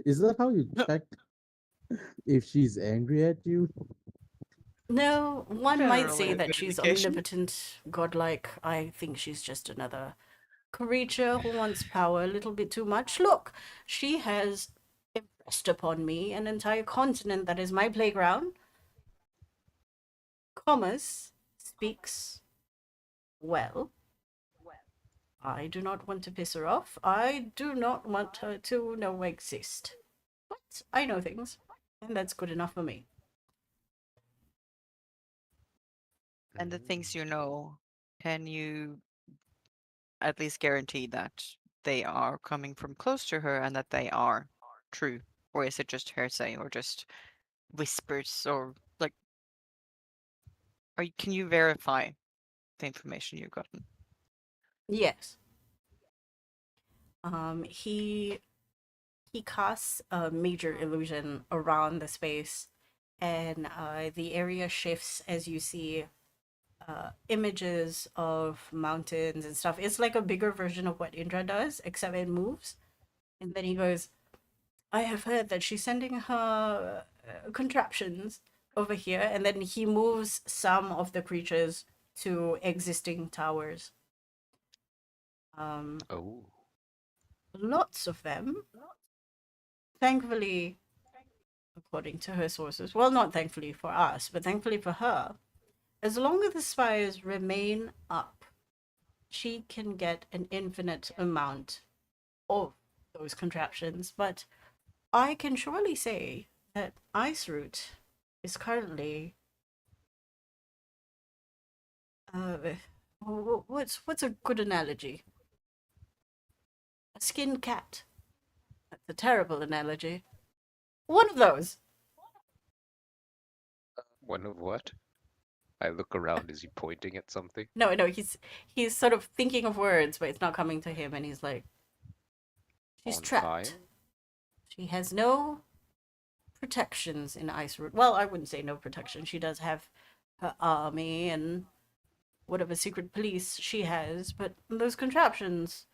S3: Is that how you check if she's angry at you?
S1: No, one might
S4: Generally
S1: say
S4: a
S1: that
S4: good
S1: she's
S4: indication.
S1: omnipotent, godlike. I think she's just another creature who wants power a little bit too much. Look, she has impressed upon me an entire continent that is my playground. Commerce speaks well. I do not want to piss her off. I do not want her to know I exist. But I know things, and that's good enough for me.
S4: And the
S2: Mm.
S4: things you know, can you at least guarantee that they are coming from close to her and that they are true? Or is it just hearsay or just whispers or like can you verify the information you've gotten?
S1: Yes. He casts a major illusion around the space, and the area shifts as you see images of mountains and stuff. It's like a bigger version of what Indra does, except it moves. And then he goes, I have heard that she's sending her contraptions over here, and then he moves some of the creatures to existing towers.
S2: Oh.
S1: Lots of them. Thankfully, according to her sources, well, not thankfully for us, but thankfully for her, as long as the spires remain up, she can get an infinite amount of those contraptions. But I can surely say that Ice Root is currently uh, what's a good analogy? A skinned cat. That's a terrible analogy. One of those.
S2: One of what? I look around. Is he pointing at something?
S1: No, he's sort of thinking of words, but it's not coming to him, and he's like, she's
S2: On fire?
S1: trapped. She has no protections in Ice Root. Well, I wouldn't say no protection. She does have her army and whatever secret police she has, but those contraptions,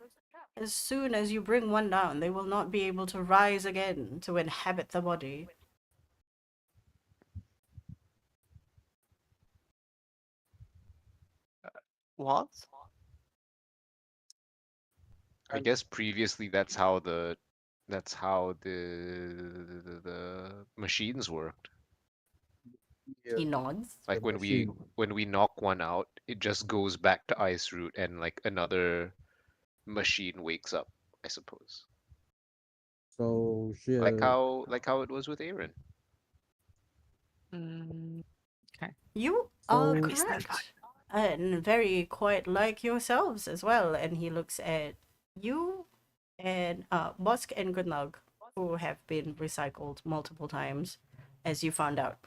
S1: as soon as you bring one down, they will not be able to rise again to inhabit the body.
S4: What?
S2: I guess previously that's how the machines worked.
S1: He nods.
S2: Like
S3: The machine.
S2: when we knock one out, it just goes back to ice root and like another machine wakes up, I suppose.
S3: So she
S2: Like how it was with Aerin.
S4: Mm, okay.
S1: You are
S3: so
S4: Missed that.
S1: correct. And very quite like yourselves as well. And he looks at you and Bosk and Gunlug, who have been recycled multiple times, as you found out.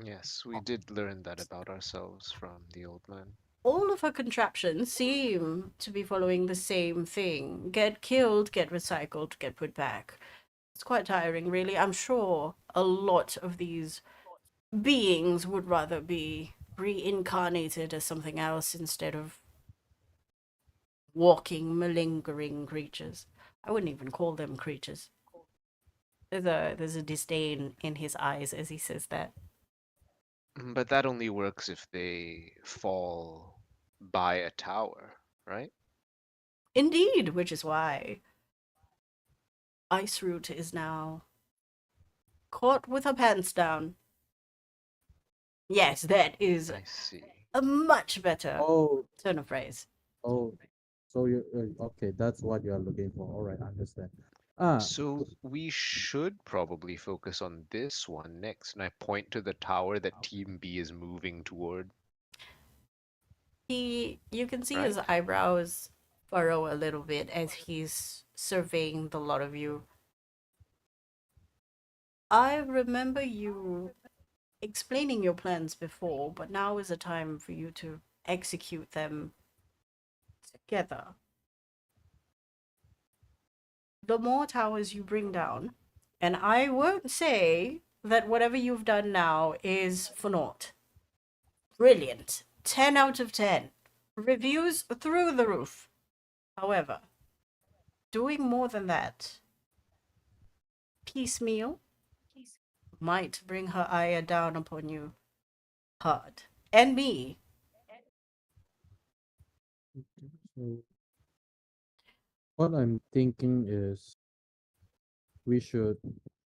S2: Yes, we did learn that about ourselves from the old man.
S1: All of her contraptions seem to be following the same thing. Get killed, get recycled, get put back. It's quite tiring, really. I'm sure a lot of these beings would rather be reincarnated as something else instead of walking, malingering creatures. I wouldn't even call them creatures. There's a disdain in his eyes as he says that.
S2: But that only works if they fall by a tower, right?
S1: Indeed, which is why Iceroot is now caught with her pants down. Yes, that is
S2: I see.
S1: a much better
S3: Oh,
S1: turn of phrase.
S3: oh, so you okay? That's what you are looking for. All right, I understand. Ah,
S2: So we should probably focus on this one next, and I point to the tower that Team B is moving toward,
S1: You can see
S2: right?
S1: his eyebrows furrow a little bit as he's surveying the lot of you. I remember you explaining your plans before, but now is the time for you to execute them together. The more towers you bring down, and I won't say that whatever you've done now is for naught. Brilliant. 10 out of 10. Reviews through the roof. However, doing more than that, piecemeal, might bring her ire down upon you hard. And me.
S3: so what I'm thinking is we should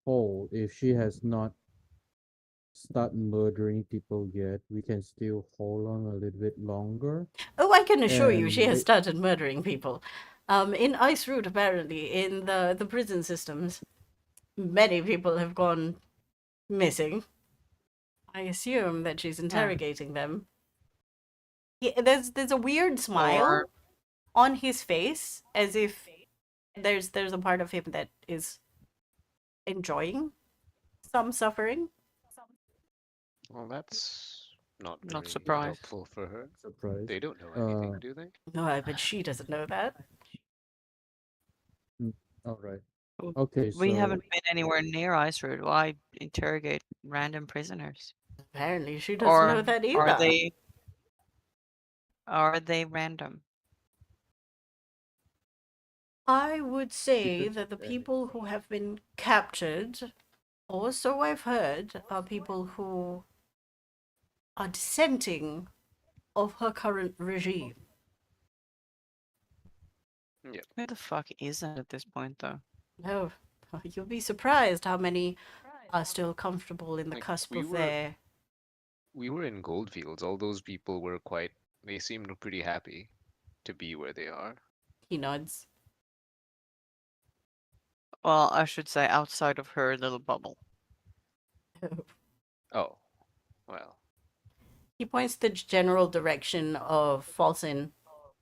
S3: hold if she has not start murdering people yet. We can still hold on a little bit longer.
S1: Oh, I can assure you she
S3: And
S1: has started murdering people. In Ice Root, apparently, in the prison systems, many people have gone missing. I assume that she's interrogating them. There's a weird smile
S4: Or
S1: on his face, as if there's a part of him that is enjoying some suffering.
S2: Well, that's not
S4: Not
S2: very
S4: surprised.
S2: helpful for her.
S3: surprise.
S2: They don't know anything, do they?
S1: No, but she doesn't know that.
S3: All right.
S4: w-
S3: Okay,
S4: we
S3: so
S4: haven't been anywhere near Ice Road. Why interrogate random prisoners?
S1: Apparently, she doesn't know
S4: Or
S1: that
S4: are
S1: either.
S4: they random?
S1: I would say
S3: Because
S1: that the people who have been captured, or so I've heard, are people who are dissenting of her current regime.
S2: Yep.
S4: Who the fuck isn't at this point, though?
S1: No, you'll be surprised how many are still comfortable in the
S2: Like
S1: cusp
S2: we
S1: of
S2: were
S1: their.
S2: we were in Goldfields. All those people were quite they seemed pretty happy to be where they are.
S1: He nods.
S4: Well, I should say outside of her little bubble.
S2: Oh, well.
S1: He points the general direction of Falsen
S2: People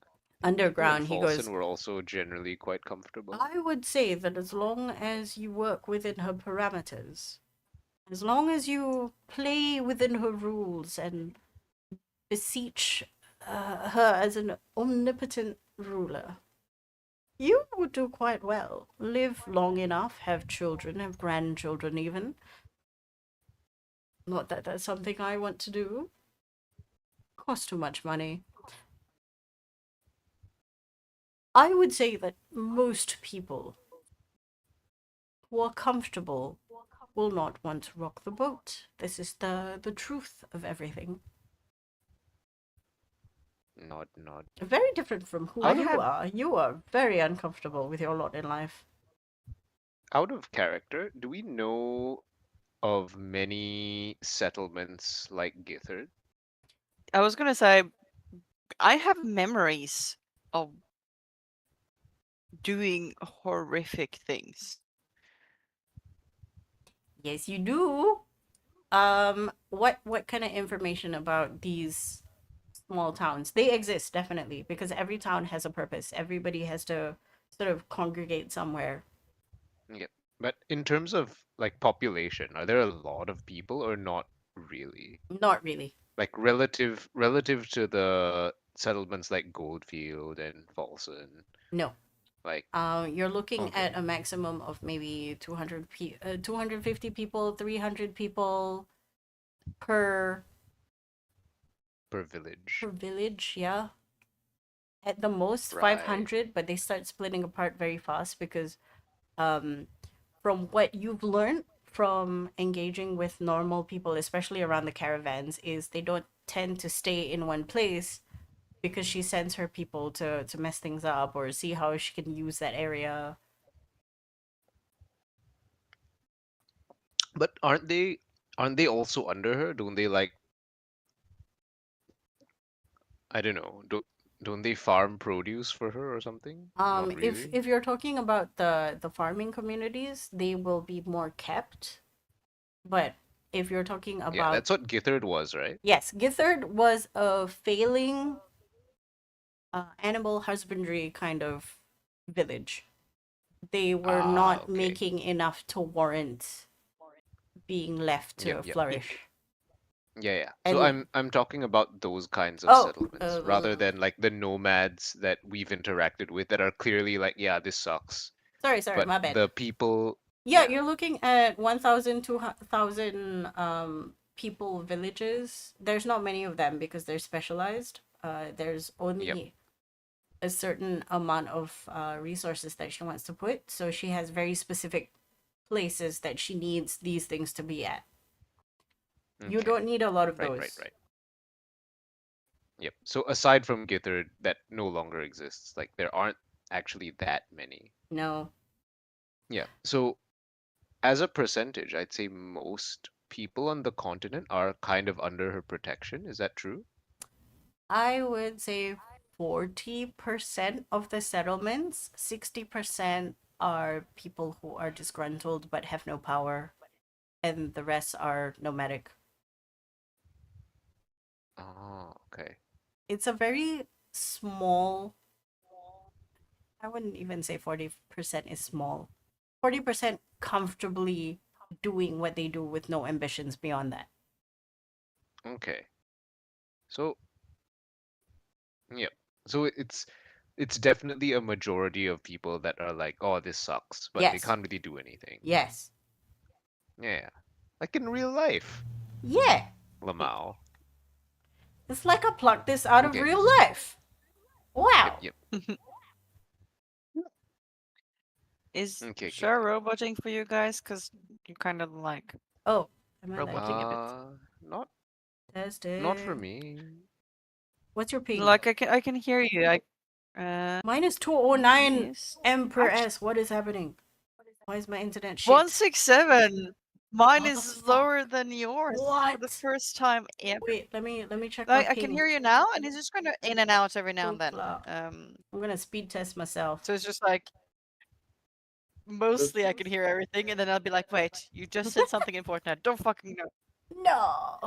S2: in
S1: underground. He
S2: Falson
S1: goes,
S2: were also generally quite comfortable.
S1: I would say that as long as you work within her parameters, as long as you play within her rules and beseech her as an omnipotent ruler, you would do quite well. Live long enough, have children, have grandchildren even. Not that that's something I want to do. Costs too much money. I would say that most people who are comfortable will not want to rock the boat. This is the truth of everything.
S2: Nod, nod.
S1: Very different from who
S2: I
S1: you
S2: had-
S1: are. You are very uncomfortable with your lot in life.
S2: Out of character, do we know of many settlements like Githard?
S4: I was gonna say, I have memories of doing horrific things.
S1: Yes, you do. What kind of information about these small towns? They exist definitely because every town has a purpose. Everybody has to sort of congregate somewhere.
S2: Yep. But in terms of like population, are there a lot of people or not really?
S1: Not really.
S2: Like relative to the settlements like Goldfield and Folsom.
S1: No.
S2: Like
S1: You're looking
S2: okay,
S1: at a maximum of maybe 250 people, 300 people per
S2: per village.
S1: per village, yeah. At the most
S2: Right.
S1: 500, but they start splitting apart very fast because um from what you've learned from engaging with normal people, especially around the caravans, is they don't tend to stay in one place because she sends her people to mess things up or see how she can use that area.
S2: But aren't they also under her? Don't they like, I don't know, don't they farm produce for her or something? Not
S1: If
S2: really.
S1: you're talking about the farming communities, they will be more kept. But if you're talking
S2: Yeah,
S1: about,
S2: that's what Githard was, right?
S1: yes, Githard was a failing animal husbandry kind of village. They were
S2: Ah,
S1: not
S2: okay.
S1: making enough to warrant being left
S2: Yep,
S1: to
S2: yep.
S1: flourish.
S2: Yeah, yeah. So
S1: And
S2: I'm talking about those kinds of
S1: oh,
S2: settlements rather than like the nomads that we've interacted with that are clearly like, yeah, this sucks.
S1: sorry,
S2: But
S1: my bad.
S2: the people,
S1: Yeah,
S2: yeah,
S1: you're looking at 1,000, 2,000 people villages. There's not many of them because they're specialized. There's
S2: yep.
S1: only a certain amount of resources that she wants to put. So she has very specific places that she needs these things to be at. You
S2: Okay.
S1: don't need a lot of
S2: Right, right,
S1: those.
S2: right. Yep. So aside from Githard, that no longer exists. Like there aren't actually that many.
S1: No.
S2: Yeah. So as a percentage, I'd say most people on the continent are kind of under her protection. Is that true?
S1: I would say 40% of the settlements, 60% are people who are disgruntled but have no power, and the rest are nomadic.
S2: Oh, okay.
S1: It's a very small, I wouldn't even say 40% is small. 40% comfortably doing what they do with no ambitions beyond that.
S2: Okay. So, yeah. So it's definitely a majority of people that are like, oh, this sucks, but they
S1: Yes.
S2: can't really do anything.
S1: Yes.
S2: Yeah. Like in real life,
S1: Yeah.
S2: Lamau.
S1: It's like I plucked this out of
S2: Okay.
S1: real life.
S2: Yep,
S1: Wow.
S2: yep.
S4: Is
S2: Okay, okay,
S4: share
S2: okay.
S4: roboting for you guys? Because you kind of like
S1: Oh, am I
S4: roboting a
S1: lagging?
S4: bit.
S2: Not not for
S1: Testing.
S2: me.
S1: What's your ping?
S4: Like I can hear you.
S1: Mine is 209
S4: is
S1: M per
S4: actually
S1: S. What is happening? Why is my internet shit?
S4: 167. Mine
S1: What the
S4: is lower than yours for the
S1: What?
S4: first time ever.
S1: Wait, let me check my
S4: Like I can
S1: ping.
S4: hear you now, and it's just kind of in and out every now and then.
S1: Hoopla. I'm gonna speed test myself.
S4: So it's just like mostly I can hear everything, and then I'll be like, "Wait, you just said something important. I don't fucking know."
S1: No.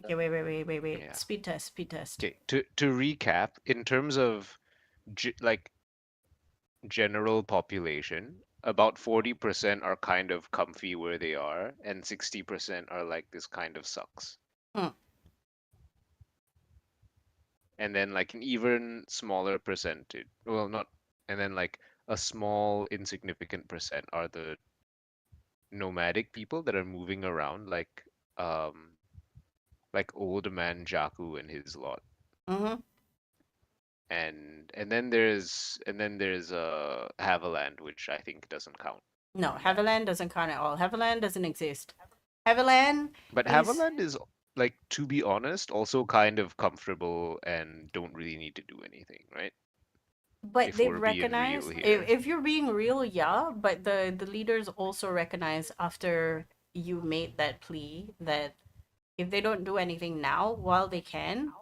S1: Okay, wait.
S2: Yeah.
S1: Speed test, speed test.
S2: Okay, to recap, in terms of like general population, about 40% are kind of comfy where they are, and 60% are like this kind of sucks.
S1: Hmm.
S2: And then like an even smaller percentage, well, not, and then like a small insignificant percent are the nomadic people that are moving around um like old man Jaku and his lot.
S1: Mm-hmm.
S2: And then there's Havilland, which I think doesn't count
S1: No,
S2: in that.
S1: Havilland doesn't count at all. Havilland doesn't exist. Havilland
S2: But
S1: is,
S2: Havilland is, like, to be honest, also kind of comfortable and don't really need to do anything, right?
S1: but
S2: If
S1: they've
S2: we're being real
S1: recognized.
S2: here.
S1: If you're being real, yeah. But the leaders also recognize after you made that plea that if they don't do anything now while they can,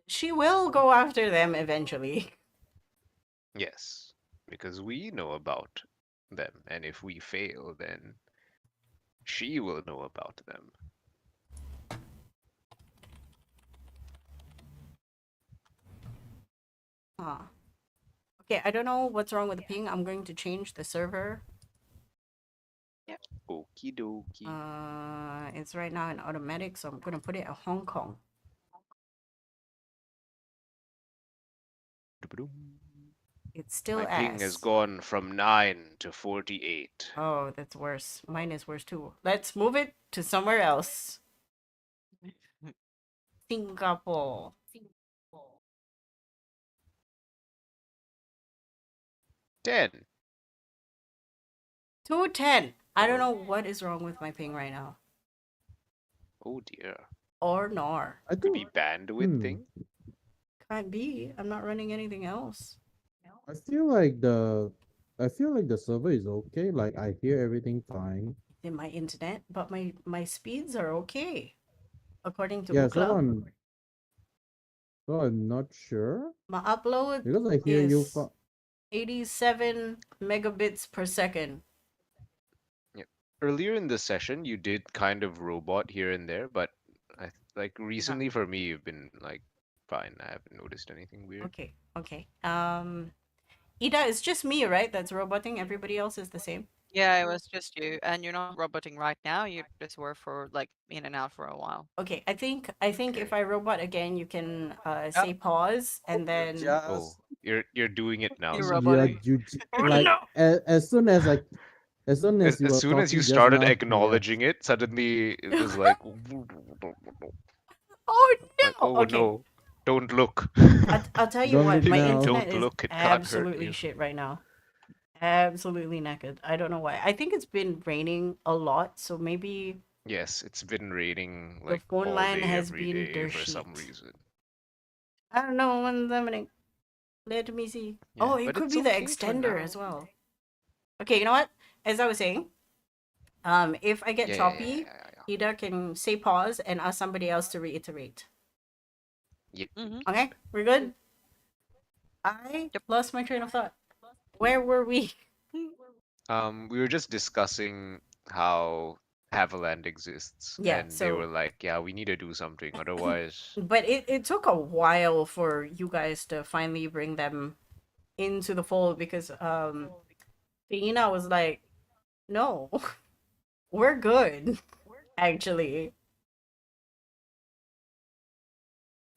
S1: she will go after them eventually.
S2: Yes, because we know about them, and if we fail, then she will know about them.
S1: Huh. Okay, I don't know what's wrong with the ping. I'm going to change the server.
S2: Okie dokie.
S1: It's right now in automatic, so I'm gonna put it at Hong Kong. It's still
S2: My ping has
S1: ass.
S2: gone from 9 to 48.
S1: Oh, that's worse. Mine is worse too. Let's move it to somewhere else. Singapore.
S2: 10.
S1: 210. I don't
S2: Or
S1: know what is wrong with my ping right now.
S2: oh dear,
S1: Or nor.
S3: I
S2: could be
S3: think.
S2: bandwidth
S3: Hmm.
S2: thing.
S1: Can't be. I'm not running anything else.
S3: I feel like the. I feel like the server is okay. Like I hear everything fine.
S1: In my internet, but my speeds are okay. According to
S3: Yeah.
S1: Ookla,
S3: So I'm not sure
S1: my upload
S3: because I hear you.
S1: is 87 megabits per second.
S2: Yeah. Earlier in the session, you did kind of robot here and there, but like
S1: Not
S2: recently for me, you've been like fine. I haven't noticed anything weird.
S1: okay. Okay. Ida, it's just me, right? That's roboting. Everybody else is the same.
S4: Yeah, it was just you, and you're not roboting right now. You just were for like in and out for a while.
S1: Okay, I think if
S2: Okay.
S1: I robot again, you can
S4: Oh,
S1: say pause and then
S2: Oh,
S3: Just.
S2: you're doing it now,
S4: you're
S3: Yeah.
S4: roboting.
S2: supposedly.
S1: oh
S3: Like
S1: no.
S3: as soon as you
S2: As
S3: were
S2: soon as you
S3: talking just
S2: started
S3: now. Yeah.
S2: acknowledging it, suddenly it was like,
S1: Oh
S2: like,
S1: no.
S2: oh
S1: Okay.
S2: no, don't look.
S1: I'll tell you
S3: Don't
S1: what,
S3: look
S1: my
S3: now.
S1: internet
S2: Don't
S1: is
S2: look, it can't hurt
S1: absolutely
S2: you.
S1: shit right now. Absolutely knackered. I don't know why. I think it's been raining a lot, so maybe
S2: Yes, it's been raining
S1: the
S2: like
S1: phone
S2: all
S1: line
S2: day,
S1: has
S2: every
S1: been
S2: day
S1: dirt
S2: for some
S1: shit.
S2: reason.
S1: I don't know when's happening. Let me see.
S2: Yeah,
S1: Oh, it
S2: but
S1: could
S2: it's
S1: be the
S2: okay for
S1: extender as
S2: now.
S1: well. Okay, you know what? As I was saying, if I get
S2: Yeah, yeah, yeah,
S1: choppy,
S2: yeah, yeah,
S1: Ida can say pause and ask somebody else to reiterate.
S2: yeah.
S4: Mm-hmm.
S1: Okay, we're good. I
S4: Yep.
S1: lost my train of thought. Where were we?
S2: We were just discussing how Havilland exists,
S1: Yeah,
S2: and they
S1: so
S2: were like, "Yeah, we need to do something, otherwise."
S1: but it took a while for you guys to finally bring them into the fold because Fiona was like, no, we're good, actually.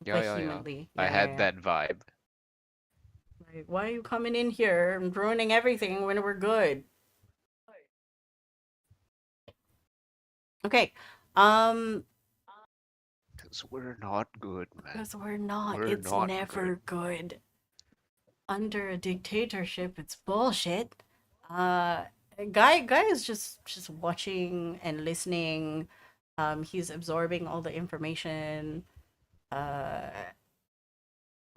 S2: Yeah, yeah, yeah.
S1: Vehemently.
S2: I
S1: Yeah, yeah,
S2: had
S1: yeah.
S2: that vibe.
S1: Like, why are you coming in here and ruining everything when we're good? Okay. Um,
S2: Because we're not good, man.
S1: because we're not.
S2: We're
S1: It's
S2: not good.
S1: never good. Under a dictatorship, it's bullshit. Uh, guy is just watching and listening. He's absorbing all the information. Uh,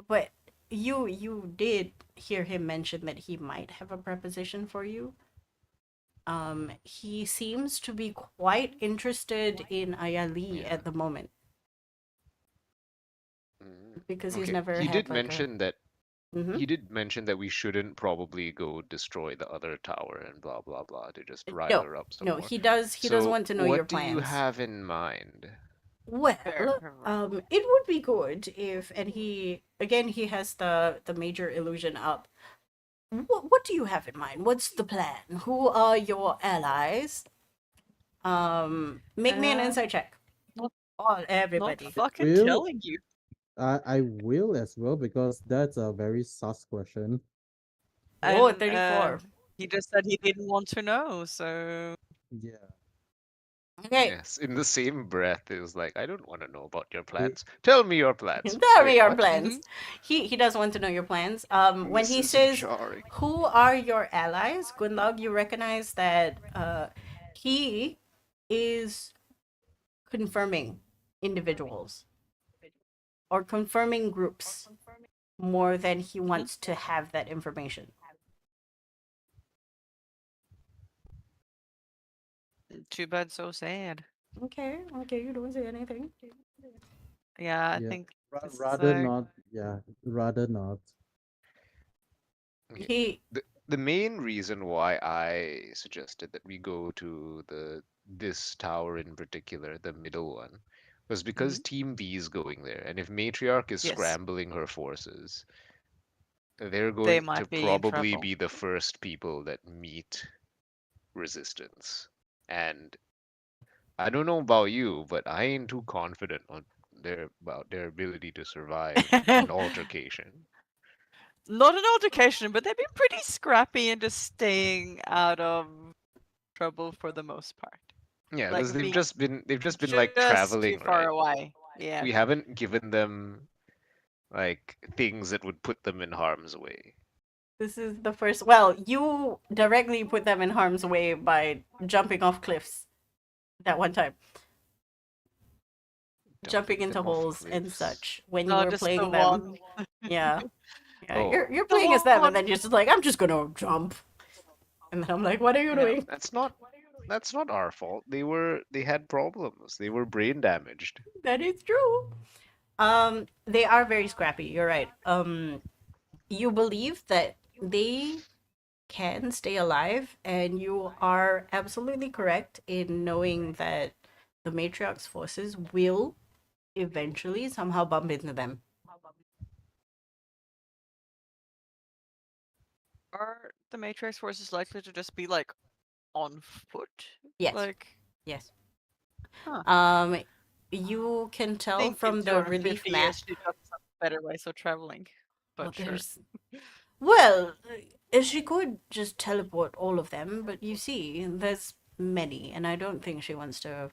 S1: but you did hear him mention that he might have a preposition for you. He seems to be quite interested in Ayali
S2: Yeah.
S1: at the moment because he's
S2: Okay.
S1: never
S2: He
S1: had
S2: did
S1: like a.
S2: mention that
S1: Mm-hmm.
S2: he did mention that we shouldn't probably go destroy the other tower and blah blah blah to just rile
S1: No,
S2: her up some
S1: no,
S2: more.
S1: he does
S2: So,
S1: want to know your
S2: what do you
S1: plans.
S2: have in mind?
S1: Well,
S4: Fair.
S1: it would be good if, and he again he has the major illusion up. What do you have in mind? What's the plan? Who are your allies? Make me an insight check.
S4: Not,
S1: All
S4: not
S1: everybody.
S4: fucking
S3: Will
S4: telling you.
S3: I will as well because that's a very sus question.
S1: Oh,
S4: And
S1: 34.
S4: he just said he didn't want to know, so
S3: Yeah.
S1: Okay,
S2: Yes, in the same breath, it was like, I don't want to know about your
S3: It,
S2: plans. Tell me your plans.
S1: tell me
S2: Wait,
S1: your
S2: what?
S1: plans. He does want to know your plans. When
S2: This
S1: he
S2: is
S1: says,
S2: jarring.
S1: "Who are your allies?" Gunlog, you recognize that he is confirming individuals or confirming groups more than he
S4: mhm.
S1: wants to have that information.
S4: Too bad, so sad.
S1: Okay, you don't say anything.
S4: Yeah, I
S3: yeah.
S4: think it's
S3: Rather not. Yeah. Rather not.
S2: Okay.
S1: He
S2: The main reason why I suggested that we go to this tower in particular, the middle one, was because
S4: Mhm.
S2: Team B is going there, and if Matriarch is
S4: Yes,
S2: scrambling her forces, they're
S4: they
S2: going to
S4: might be in
S2: probably
S4: trouble.
S2: be the first people that meet resistance. And I don't know about you, but I ain't too confident on their ability to survive an altercation.
S4: Not an altercation, but they've been pretty scrappy and just staying out of trouble for the most part.
S2: Yeah,
S4: Like
S2: because
S4: being
S2: they've just been like
S4: just too
S2: traveling,
S4: far
S2: right?
S4: away. Yeah.
S2: We haven't given them like things that would put them in harm's way.
S1: This is the first. Well, you directly put them in harm's way by jumping off cliffs that one time, jumping
S2: Dumping
S1: into
S2: them off
S1: holes and
S2: cliffs.
S1: such when you
S4: No,
S1: were
S4: just the
S1: playing them.
S4: one.
S1: Yeah. Yeah,
S2: Oh.
S1: you're
S4: The
S1: playing as them,
S4: one.
S1: and then you're just like, I'm just gonna jump, and then I'm like, what are you
S4: Yeah.
S1: doing?
S2: That's not our fault. They had problems. They were brain damaged.
S1: That is true. They are very scrappy. You're right. You believe that they can stay alive, and you are absolutely correct in knowing that the Matriarch's forces will eventually somehow bump into them.
S4: Are the Matrix forces likely to just be like on foot?
S1: Yes.
S4: Like,
S1: Yes.
S4: Huh.
S1: You can tell
S4: think in
S1: from the relief
S4: 250
S1: map.
S4: years she'd have some better ways of traveling.
S1: Well,
S4: But sure.
S1: there's well, she could just teleport all of them, but you see, there's many, and I don't think she wants to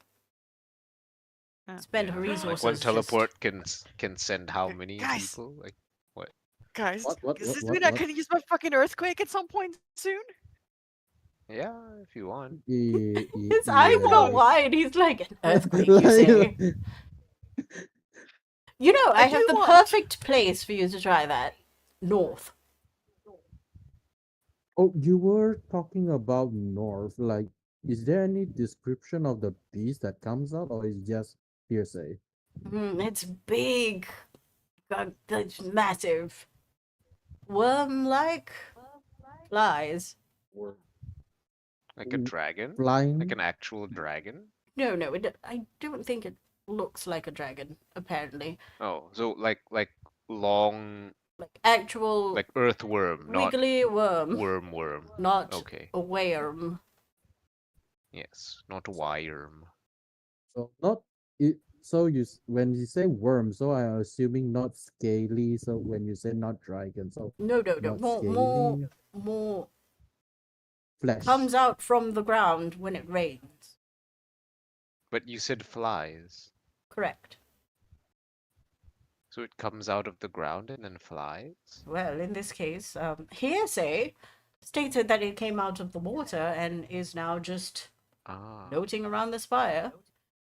S1: spend her
S2: Yeah,
S1: resources.
S2: like one
S1: just-
S2: teleport can send how many
S4: Guys.
S2: people? Like what?
S4: Guys,
S3: What,
S4: does
S3: what,
S4: this
S3: what,
S4: mean I
S3: what?
S4: can use my fucking earthquake at some point soon?
S2: Yeah, if you want.
S1: His eyes go
S3: Yes.
S1: wide. He's like an earthquake, you say. You know, I have
S4: do
S1: the
S4: want-
S1: perfect place for you to try that. North.
S3: Oh, you were talking about North. Like, is there any description of the beast that comes out, or is it just hearsay?
S1: It's big. It's massive. Worm-like flies.
S2: Like a
S3: Mm,
S2: dragon?
S3: Flying?
S2: Like an actual dragon?
S1: No, I don't think it looks like a dragon, apparently.
S2: Oh, so like long,
S1: Like actual
S2: like earthworm, not
S1: wiggly worm,
S2: worm.
S1: not
S2: Okay.
S1: a worm.
S2: Yes, not worm.
S3: So not it. So when you say worm, so I'm assuming not scaly. So when you say not dragon, so
S1: No,
S3: not
S1: more
S3: scaly flesh.
S1: comes out from the ground when it rains.
S2: But you said flies.
S1: Correct.
S2: So it comes out of the ground and then flies?
S1: Well, in this case, hearsay stated that it came out of the water and is now just
S2: Ah.
S1: floating around the spire.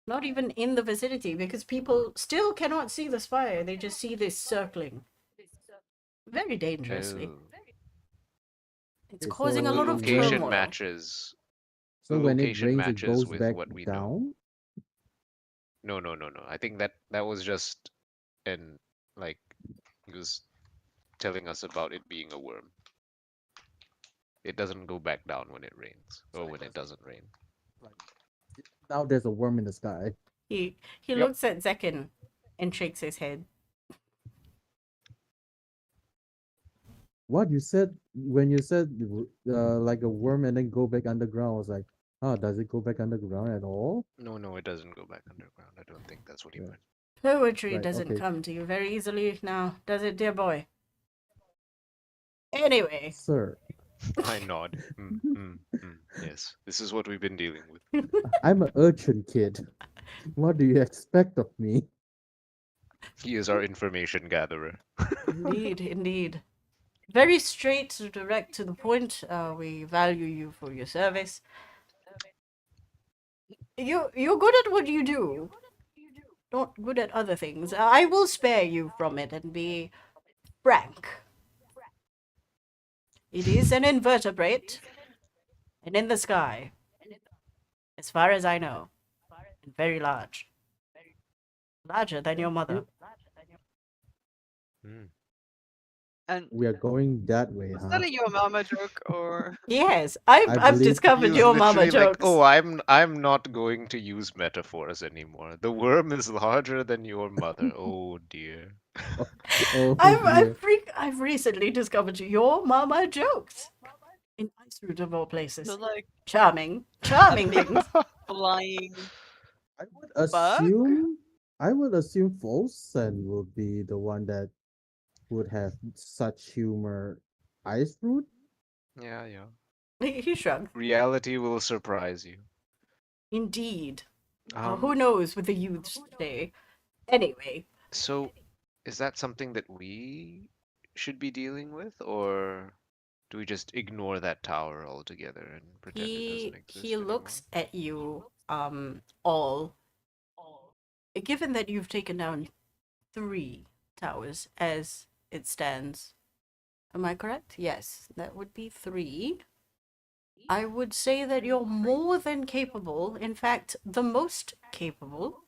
S1: Not even in the vicinity, because people still cannot see the spire. They just see this circling. Very dangerously.
S2: Oh.
S1: It's
S3: Okay,
S1: causing a
S2: The
S1: lot of
S2: location
S1: turmoil.
S2: matches.
S3: So
S2: the
S3: when it
S2: location
S3: rains, it
S2: matches
S3: goes
S2: with
S3: back
S2: what we
S3: down.
S2: know. No. I think that was just an like he was telling us about it being a worm. It doesn't go back down when it rains or when it doesn't rain.
S3: Now there's a worm in the sky.
S1: He
S2: Yep.
S1: looks at Zekin and shakes his head.
S3: What you said when you said like a worm and then go back underground? I was like, does it go back underground at all?
S2: No, it doesn't go back underground. I don't think that's what he
S3: Yeah.
S2: meant.
S1: Poetry
S3: Right,
S1: doesn't
S3: okay.
S1: come to you very easily now, does it, dear boy? Anyway,
S3: Sir,
S2: I nod. Yes, this is what we've been dealing with.
S3: I'm an urchin kid. What do you expect of me?
S2: He is our information gatherer.
S1: indeed. Very straight, direct to the point. We value you for your service. You're good at what you do. Not good at other things. I will spare you from it and be frank. It is an invertebrate, and in the sky, as far as I know, and very large. Larger than your mother.
S2: Hmm.
S4: And
S3: We are going that way,
S4: was
S3: huh?
S4: that a your mama joke or?
S1: Yes,
S3: I
S1: I've
S3: believe-
S1: discovered
S2: He
S1: your
S2: was
S1: mama
S2: literally like,
S1: jokes.
S2: "Oh, I'm not going to use metaphors anymore. The worm is larger than your mother. Oh dear."
S3: Oh dear.
S1: I've recently discovered your mama jokes. In Ice Root of all places.
S4: So like
S1: Charming
S4: big
S1: things.
S4: flying.
S3: I would
S4: Bug?
S3: assume Folsen would be the one that would have such humor. Ice Root?
S2: Yeah.
S1: He shrugged.
S2: Reality will surprise you.
S1: Indeed.
S2: Um,
S1: Who knows with the youths today? Anyway,
S2: So, is that something that we should be dealing with, or Do we just ignore that tower altogether and pretend it doesn't
S1: He
S2: exist
S1: looks
S2: anymore?
S1: at you all, given that you've taken down 3 towers as it stands. Am I correct? Yes, that would be 3. I would say that you're more than capable, in fact, the most capable,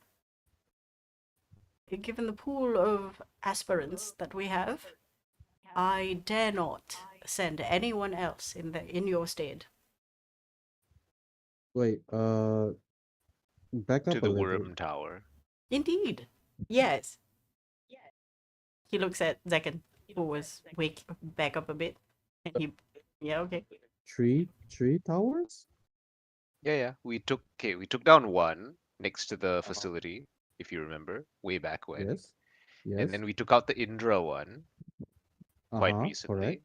S1: given the pool of aspirants that we have. I dare not send anyone else in your stead.
S3: Wait, back
S2: To
S3: up a
S2: the
S3: little.
S2: Worm Tower.
S1: Indeed. Yes. He looks at Zekan, who was wake back up a bit. And he yeah, okay.
S3: Three towers?
S2: Yeah. We took down one next to the
S3: Uh-huh.
S2: facility, if you remember, way back when.
S3: Yes.
S2: And
S3: Yes.
S2: then we took out the Indra one quite
S3: Uh-huh. Correct.
S2: recently.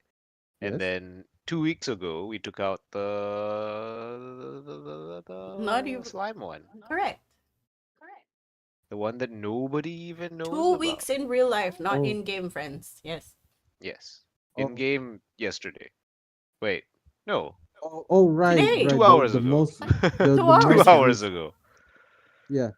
S2: And
S3: Yes.
S2: then 2 weeks ago we took out
S1: Not
S2: the
S1: even
S2: slime one.
S1: correct.
S2: The one that nobody even knows
S1: 2 weeks
S2: about.
S1: in real life, not
S3: Oh,
S1: in game, friends. Yes.
S2: Yes. In
S3: oh,
S2: game yesterday. Wait. No.
S3: oh, right,
S1: Today.
S2: Two
S3: right.
S2: hours
S3: The
S2: ago.
S3: most,
S1: What? Two
S3: the
S2: Two
S1: hours
S3: most
S1: ago.
S2: hours
S3: recent.
S2: ago.
S3: Yeah,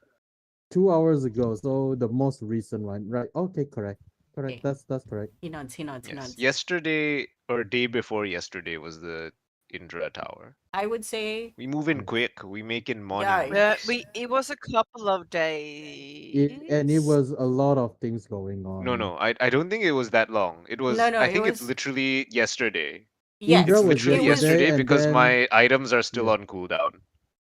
S3: 2 hours ago. So the most recent one, right? Okay, correct. Correct.
S1: Okay.
S3: That's correct.
S1: He nods, he nods, he
S2: Yes.
S1: nods.
S2: Yesterday or day before yesterday was the Indra Tower.
S1: I would say,
S2: We move in
S3: Yes.
S2: quick. We make in morning
S1: yeah,
S2: breaks.
S4: It was a couple of
S3: And it
S4: days.
S3: was a lot of things going
S2: No,
S3: on.
S2: no. I don't think it was that long. It
S1: no,
S2: was
S1: no,
S2: I
S1: it
S2: think it's
S1: was,
S2: literally yesterday.
S3: Indra
S2: It's
S1: yes,
S3: was
S1: it
S2: literally
S1: was,
S3: yesterday,
S2: yesterday
S3: and
S2: because
S3: then
S2: my items are still
S3: yeah,
S2: on cooldown.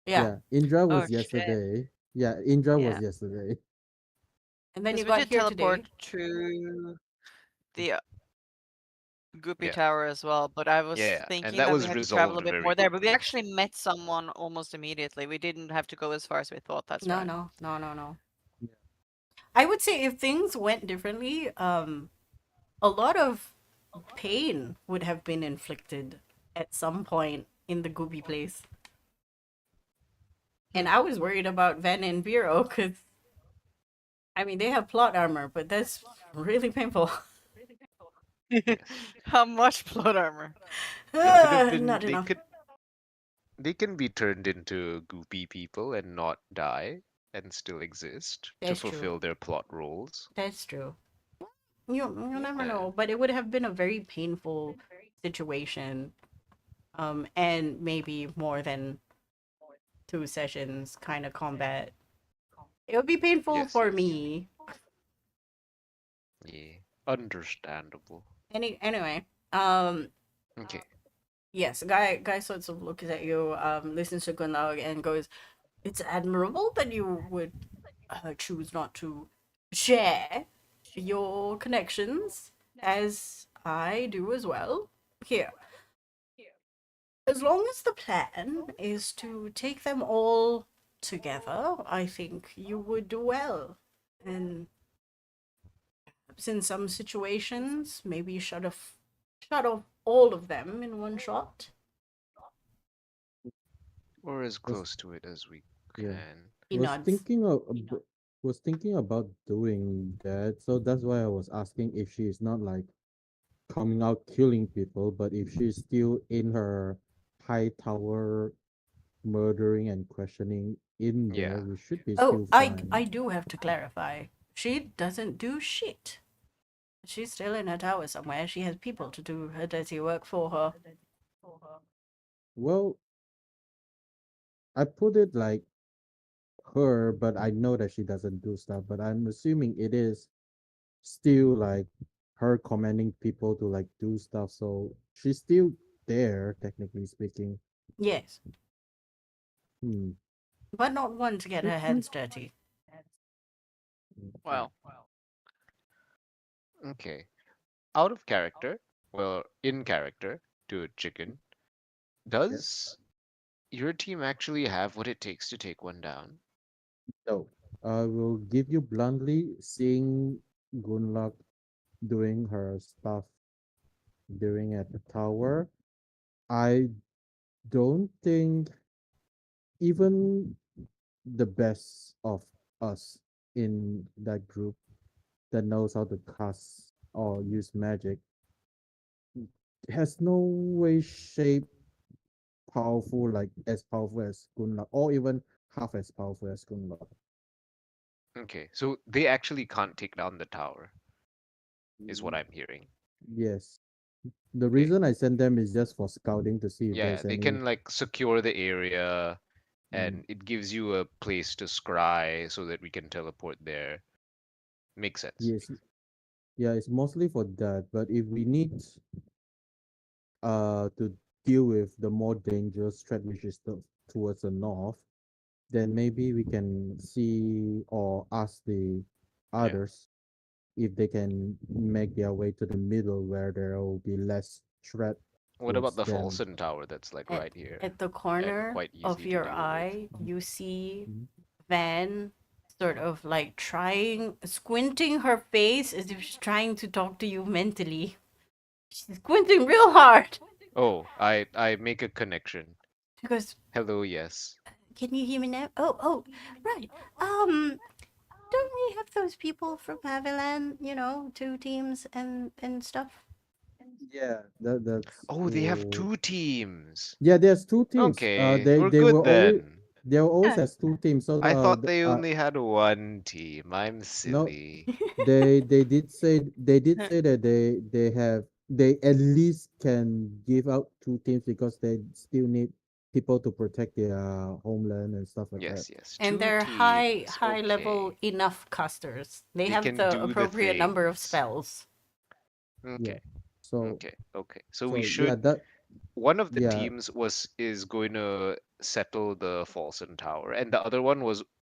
S1: yeah.
S3: yeah. Indra
S4: Oh
S3: was
S4: shit.
S3: yesterday. Yeah, Indra was
S4: Yeah.
S3: yesterday.
S1: And then you
S4: Because we
S1: got
S4: did
S1: here today.
S4: teleport to the Goopy
S2: Yeah.
S4: Tower as well, but I was
S2: Yeah. And
S4: thinking
S2: that
S4: that we
S2: was
S4: had to travel
S2: resolved
S4: a bit
S2: very
S4: more there. But we
S2: quickly.
S4: actually met someone almost immediately. We didn't have to go as far as we thought. That's
S1: No,
S4: right.
S1: no, no, no, no.
S3: Yeah.
S1: I would say if things went differently, a lot of pain would have been inflicted at some point in the Goopy place. And I was worried about Van and Vero because, I mean, they have plot armor, but that's really painful.
S2: Yes.
S4: How much plot armor?
S2: They could have been
S1: Not enough.
S2: they can be turned into goopy people and not die and still exist to
S1: That's true.
S2: fulfill their plot roles.
S1: That's true. You never
S2: Yeah.
S1: know, but it would have been a very painful situation, and maybe more than 2 sessions kind of combat. It would be painful
S2: Yes,
S1: for
S2: yes.
S1: me.
S2: Yeah. Understandable.
S1: Anyway,
S2: Okay.
S1: yes, guy sorts of looks at you, listens to Gunlag and goes, "It's admirable that you would choose not to share your connections, as I do as well. Here, as long as the plan is to take them all together, I think you would do well. And perhaps in some situations, maybe shut off all of them in one shot."
S2: Or as
S3: Was
S2: close to it as we
S3: yeah.
S2: can.
S1: He
S3: Was
S1: nods.
S3: thinking of was thinking about doing that. So that's why I was asking if she is not like coming out killing people, but if she's still in her high tower murdering and questioning in there,
S2: Yeah.
S3: we should be
S1: Oh,
S3: still
S1: I
S3: fine.
S1: do have to clarify. She doesn't do shit. She's still in her tower somewhere. She has people to do her dirty work for her.
S3: Well, I put it like her, but I know that she doesn't do stuff, but I'm assuming it is still like her commanding people to like do stuff, so she's still there, technically speaking.
S1: Yes,
S3: Hmm.
S1: but not one to get her hands dirty.
S2: Hmm.
S4: Well,
S2: Okay. Out of character, well, in character to a chicken,
S3: Yeah.
S2: does your team actually have what it takes to take one down?
S3: So I will give you bluntly, seeing Gunlock doing her stuff doing at the tower, I don't think even the best of us in that group that knows how to cast or use magic has no way, shape powerful, like as powerful as Gunlock, or even half as powerful as Gunlock.
S2: Okay, so they actually can't take down the tower, is what
S3: Mm,
S2: I'm hearing.
S3: yes. The
S2: Okay.
S3: reason I send them is just for scouting to see if
S2: Yeah,
S3: there's
S2: they
S3: any.
S2: can like secure the area
S3: Mm,
S2: and it gives you a place to scry so that we can teleport there. Makes sense.
S3: yes, yeah, it's mostly for that. But if we need to deal with the more dangerous threat, which is towards the north, then maybe we can see or ask the
S2: Yeah.
S3: others if they can make their way to the middle where there will be less threat
S2: What about
S3: towards
S2: the
S3: them.
S2: Falsen Tower that's like
S1: At
S2: right here
S1: at the
S2: and
S1: corner
S2: quite
S1: of
S2: easy to
S1: your
S2: deal with?
S1: eye, you see
S3: Mhm.
S1: Van sort of like squinting her face as if she's trying to talk to you mentally. She's squinting real hard.
S2: Oh, I make a connection.
S1: She goes,
S2: Hello, yes.
S1: "Can you hear me now? Oh, right. Um, don't we have those people from Havilland? You know, two teams and stuff."
S3: Yeah, that's
S2: Oh, they have
S3: cool.
S2: two teams.
S3: Yeah, there's two teams.
S2: Okay, we're
S3: They were
S2: good
S3: always
S2: then.
S3: they were always
S1: Yeah.
S3: has two teams. So
S2: I thought they only had one team. I'm
S3: no,
S2: silly.
S3: they did say that they at least can give out two teams because they still need people to protect their homeland and stuff like that.
S2: Yes, yes.
S1: And
S2: Two
S1: they're
S2: teams.
S1: high level
S2: Okay.
S1: enough casters. They
S2: They
S1: have
S2: can
S1: the
S2: do the
S1: appropriate number of
S2: things.
S1: spells.
S3: Yeah.
S2: Okay.
S3: So
S2: Okay. Okay. So we
S3: so yeah,
S2: should
S3: that
S2: one of the
S3: yeah.
S2: teams is going to settle the Falsen Tower, and the other one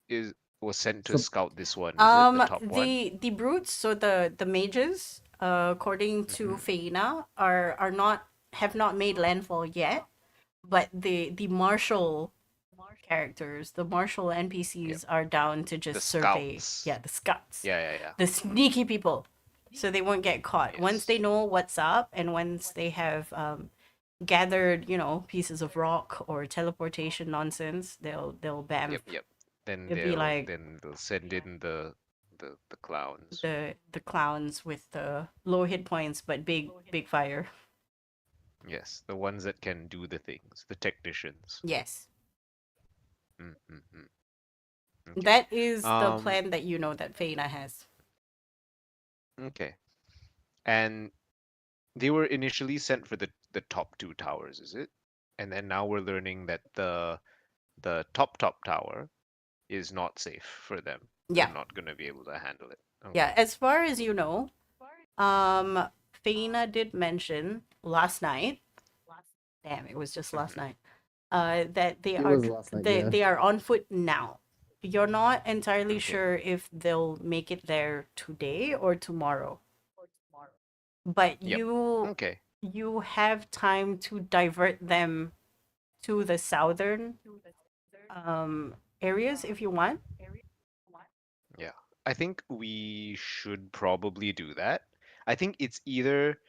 S2: is was sent to
S3: So
S2: scout this one, is it? The top one?
S1: The brutes, so the mages, according to
S2: Hmm.
S1: Feina, are not have not made landfall yet, but the martial characters, the martial
S2: Yep.
S1: NPCs are down to
S2: The
S1: just survey.
S2: scouts.
S1: Yeah, the scouts,
S2: Yeah, yeah, yeah.
S1: the sneaky people, so they won't get caught. Once they
S2: Yes.
S1: know what's up, and once they have gathered, pieces of rock or teleportation nonsense, they'll bam.
S2: Yep, yep. Then
S1: It'll be like
S2: they'll send in the clowns.
S1: the clowns with the low hit points but big fire.
S2: Yes, the ones that can do the things, the technicians.
S1: Yes.
S2: Mm-hmm. Okay.
S1: That is the
S2: Um,
S1: plan that that Feina has.
S2: okay. And they were initially sent for the top two towers, is it? And then now we're learning that the top tower is not safe for them. They're
S1: Yeah.
S2: not going to be able to handle it.
S1: Yeah,
S2: Okay.
S1: as far as you know, um Feina did mention last night, damn, it was just last
S2: Hmm.
S1: night, that they
S3: it
S1: are
S3: was last night,
S1: they,
S3: yeah.
S1: they are on foot now. You're not entirely
S2: Okay.
S1: sure if they'll make it there today or tomorrow, but
S2: Yep.
S1: you
S2: Okay.
S1: you have time to divert them to the southern areas if you want.
S2: Yeah. I think we should probably do that. I think it's either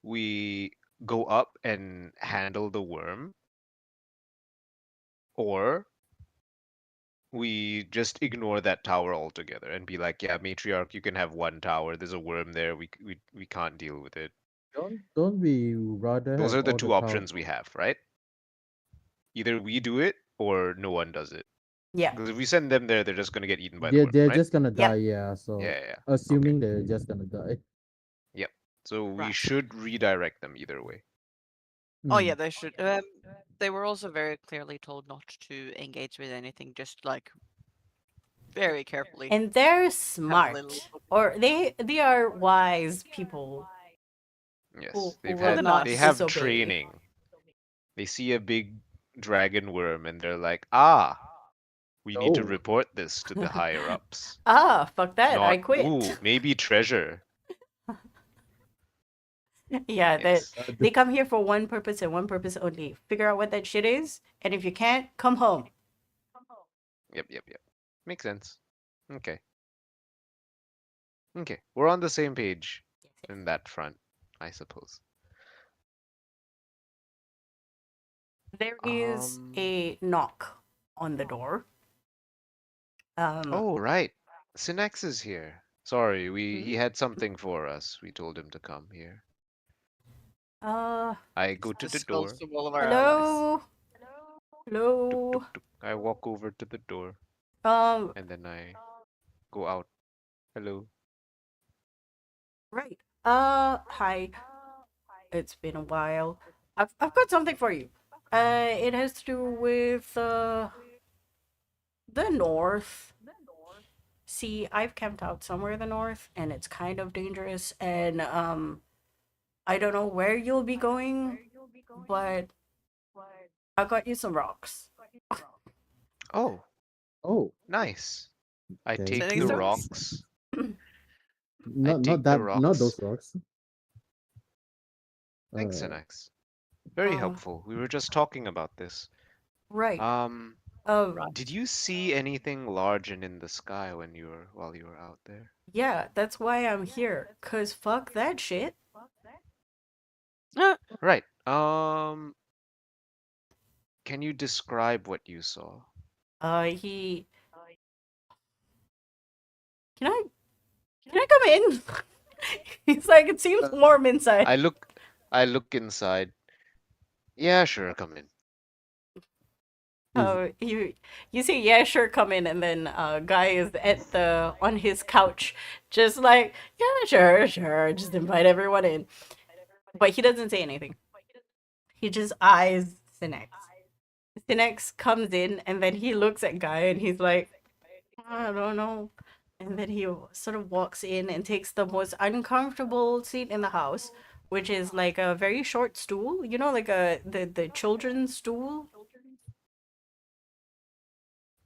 S2: we go up and handle the worm, or we just ignore that tower altogether and be like, yeah, matriarch, you can have one tower. There's a worm there. We can't deal with it.
S3: Don't we rather
S2: Those
S3: have
S2: are the
S3: all the
S2: two
S3: tower?
S2: options we have, right? Either we do it or no one does it.
S1: Yeah.
S2: Because if we send them there, they're just gonna get eaten by the
S3: They're
S2: worm,
S3: they're
S2: right?
S3: just gonna die,
S1: Yep.
S3: yeah.
S2: Yeah,
S3: So
S2: yeah, yeah. Okay.
S3: assuming they're just gonna die.
S2: Yep. So we
S1: Right.
S2: should redirect them either way.
S4: Oh
S3: Hmm.
S4: yeah, they should. They were also very clearly told not to engage with anything, just like very carefully.
S1: And they're
S4: Have a little
S1: smart,
S4: look.
S1: or they are wise people who
S2: Yes,
S1: will
S4: They're
S1: not
S2: they
S4: nice.
S2: have
S1: disobey.
S2: training. They see a big dragon worm and they're like, ah, we need to
S3: Oh,
S2: report this to the higher ups.
S1: Ah, fuck that, I
S2: Not,
S1: quit.
S2: ooh, maybe treasure.
S1: Yeah, that
S2: Yes.
S3: the,
S1: they come here for one purpose and one purpose only. Figure out what that shit is, and if you can't, come home.
S2: Yep, yep, yep. Makes sense. Okay. Okay. We're on the same page in that front, I suppose.
S1: There is
S2: Um,
S1: a knock on the door. Um,
S2: oh, right. Synnax is here. Sorry,
S1: hmm?
S2: he had something for us. We told him to come here. I go to the door.
S4: to all of our allies.
S1: Hello? Hello?
S2: Tuk, tuk. I walk over to the door and then I go out. Hello.
S1: Right. Hi. It's been a while. I've got something for you. It has to do with, the north. See, I've camped out somewhere in the north, and it's kind of dangerous, and, I don't know where you'll be going, but I got you some rocks.
S2: Oh,
S3: Oh,
S2: nice. I
S3: thank
S2: take
S4: Sending
S2: the
S3: you.
S4: rocks?
S2: rocks.
S3: Not
S2: take the
S3: not those
S2: rocks.
S3: rocks.
S2: Thanks,
S3: Uh,
S2: Synnax. Very
S1: Um,
S2: helpful. We were just talking about this.
S1: right.
S2: Um,
S1: Right.
S2: did you see anything large and in the sky while you were out there?
S1: Yeah, that's why I'm here. 'Cause fuck that shit.
S2: Right. Can you describe what you saw?
S1: He. Can I? Can I come in? He's like, it seems warm inside.
S2: I look inside. Yeah, sure, come in.
S1: Oh, you see, yeah, sure, come in, and then guy is on his couch, just like, yeah, sure, sure, just invite everyone in. But he doesn't say anything. He just eyes Synnax. Synnax comes in, and then he looks at guy, and he's like, I don't know. And then he sort of walks in and takes the most uncomfortable seat in the house, which is like a very short stool, you know, like the children's stool.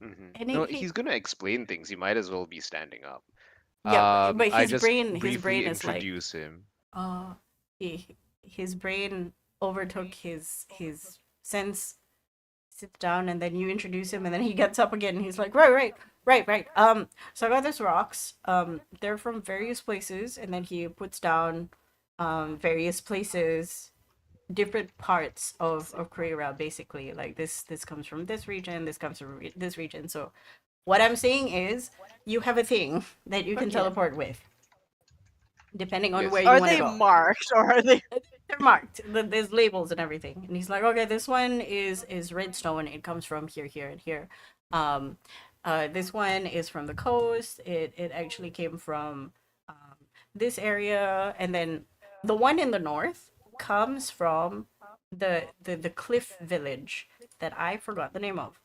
S1: And
S2: No,
S1: he
S2: he's gonna explain things. He might as well be standing up.
S1: yeah, but
S2: I
S1: his
S2: just
S1: brain
S2: briefly
S1: is like
S2: introduce him.
S1: he his brain overtook his sense, sits down, and then you introduce him, and then he gets up again and he's like, right. So I got these rocks. They're from various places, and then he puts down various places, different parts of Korea, basically. Like this comes from this region, this comes from this region. So what I'm saying is you have a thing that you can
S4: Okay.
S1: teleport with, depending on
S2: Yes.
S1: where you
S4: Are
S1: want to
S4: they
S1: go.
S4: marked or are they?
S1: They're marked. There's labels and everything. And he's like, okay, this one is redstone. It comes from here, here, and here. Um, this one is from the coast. It actually came from this area, and then the one in the north comes from the cliff village that I forgot the name of.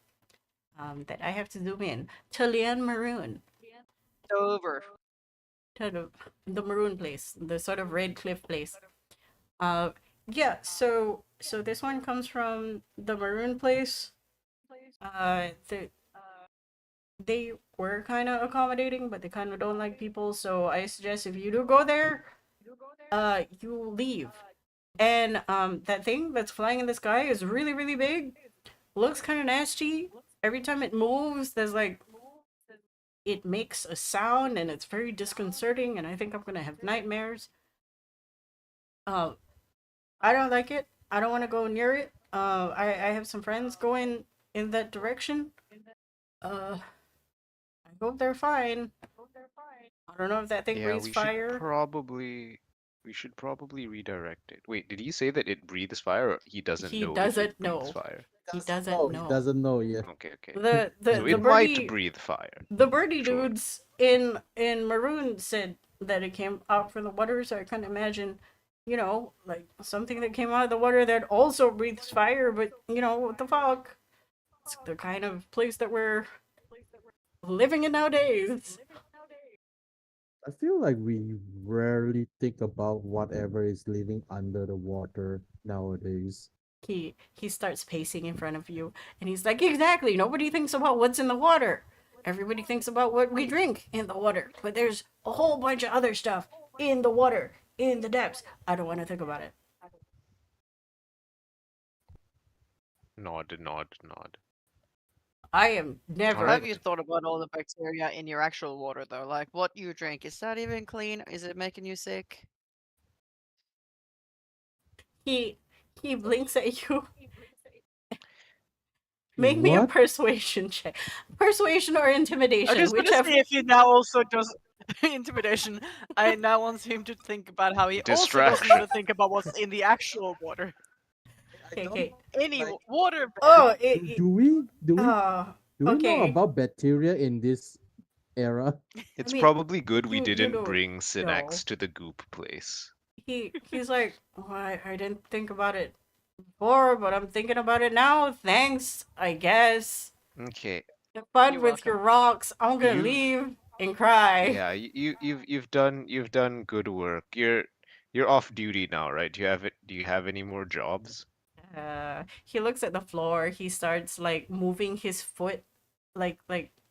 S1: That I have to zoom in. Tulian Maroon.
S4: Over.
S1: The maroon place, the sort of red cliff place. Uh, yeah. So this one comes from the maroon place. They were kind of accommodating, but they kind of don't like people. So I suggest if you do go there, you leave. And that thing that's flying in the sky is really really big. Looks kind of nasty. Every time it moves, there's like it makes a sound, and it's very disconcerting. And I think I'm gonna have nightmares. Um, I don't like it. I don't want to go near it. I have some friends going in that direction. I hope they're fine. I don't know if that thing
S2: Yeah,
S1: breathes fire.
S2: we should probably redirect it. Wait, did he say that it breathes fire or he doesn't
S1: He
S2: know if
S1: doesn't
S2: it breathes
S1: know.
S2: fire?
S1: He
S3: Oh,
S1: doesn't
S3: he
S1: know.
S3: doesn't know yet.
S2: Okay.
S1: The
S2: So
S1: the
S2: it
S1: birdie
S2: might breathe fire.
S1: the birdie
S2: Sure.
S1: dudes in maroon said that it came out from the water, so I couldn't imagine, like something that came out of the water that also breathes fire. But what the fuck? It's the kind of place that we're living in nowadays.
S3: I feel like we rarely think about whatever is living under the water nowadays.
S1: He starts pacing in front of you, and he's like, exactly, nobody thinks about what's in the water. Everybody thinks about what we drink in the water, but there's a whole bunch of other stuff in the water, in the depths. I don't want to think about it.
S2: Nod.
S1: I am never.
S2: Alright.
S4: Have you thought about all the bacteria in your actual water though? Like what you drink, is that even clean? Is it making you sick?
S1: He blinks at you. Make me a
S3: What?
S1: persuasion check. Persuasion or
S4: I
S1: intimidation,
S4: just want to
S1: whichever.
S4: see if he now also does. Intimidation. I now want him to think about how he also doesn't want to think about what's in the actual water.
S1: Okay, okay.
S4: Any water.
S1: Oh,
S3: Do we
S1: oh,
S3: know
S1: okay.
S3: about bacteria in this era?
S2: It's
S1: mean,
S2: probably good we
S1: you
S2: didn't
S1: don't
S2: bring
S1: know.
S2: Synnax to the goop place.
S1: He's like, oh, I didn't think about it before, but I'm thinking about it now. Thanks, I guess.
S2: Okay.
S1: Have fun
S4: You're
S1: with your
S4: welcome.
S1: rocks. I'm gonna
S2: You've
S1: leave and cry.
S2: yeah, you've done good work. You're off duty now, right? Do you have any more jobs?
S1: He looks at the floor. He starts like moving his foot, like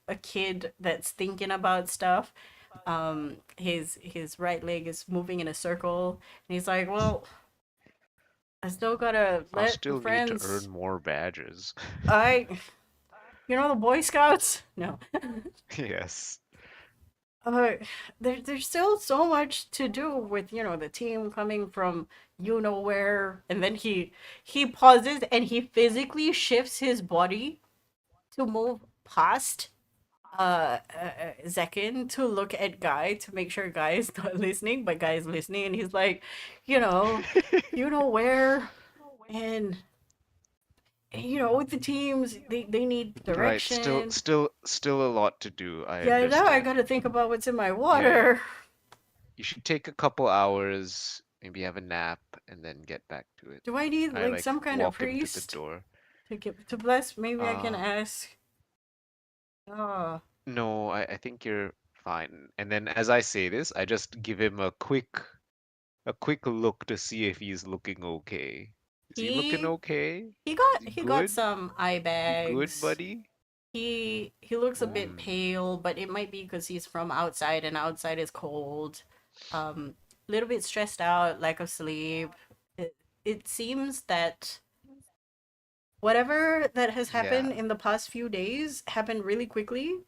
S1: a kid that's thinking about stuff. His right leg is moving in a circle, and he's like, "Well, I still gotta
S2: I'll
S1: let the
S2: still need to earn
S1: friends.
S2: more badges.
S1: I, the Boy Scouts. No,
S2: Yes.
S1: uh, there's still so much to do with the team coming from where, and then he pauses and he physically shifts his body to move past Zekin to look at Guy to make sure Guy is not listening, but Guy is listening, and he's like, you know, where, and with the teams, they need
S2: Right. Still
S1: direction.
S2: still still a lot to do, I
S1: Yeah, now I
S2: understand.
S1: gotta think about what's in my
S2: Yeah,
S1: water.
S2: you should take a couple hours, maybe have a nap, and then get back to it.
S1: Do I need
S2: I
S1: like
S2: like
S1: some kind of
S2: walk him to the
S1: priest
S2: door.
S1: to bless? Maybe I can
S2: Uh,
S1: ask. Oh,
S2: no, I think you're fine. And then as I say this, I just give him a quick look to see if he's looking okay. Is he looking
S1: he
S2: okay?
S1: he
S2: Is
S1: got
S2: he
S1: he got
S2: good?
S1: some eye
S2: You good,
S1: bags.
S2: buddy?
S1: He looks a bit
S2: Hmm.
S1: pale, but it might be because he's from outside and outside is cold. A little bit stressed out, lack of sleep. It seems that whatever that has
S2: Yeah.
S1: happened in the past few days happened really quickly,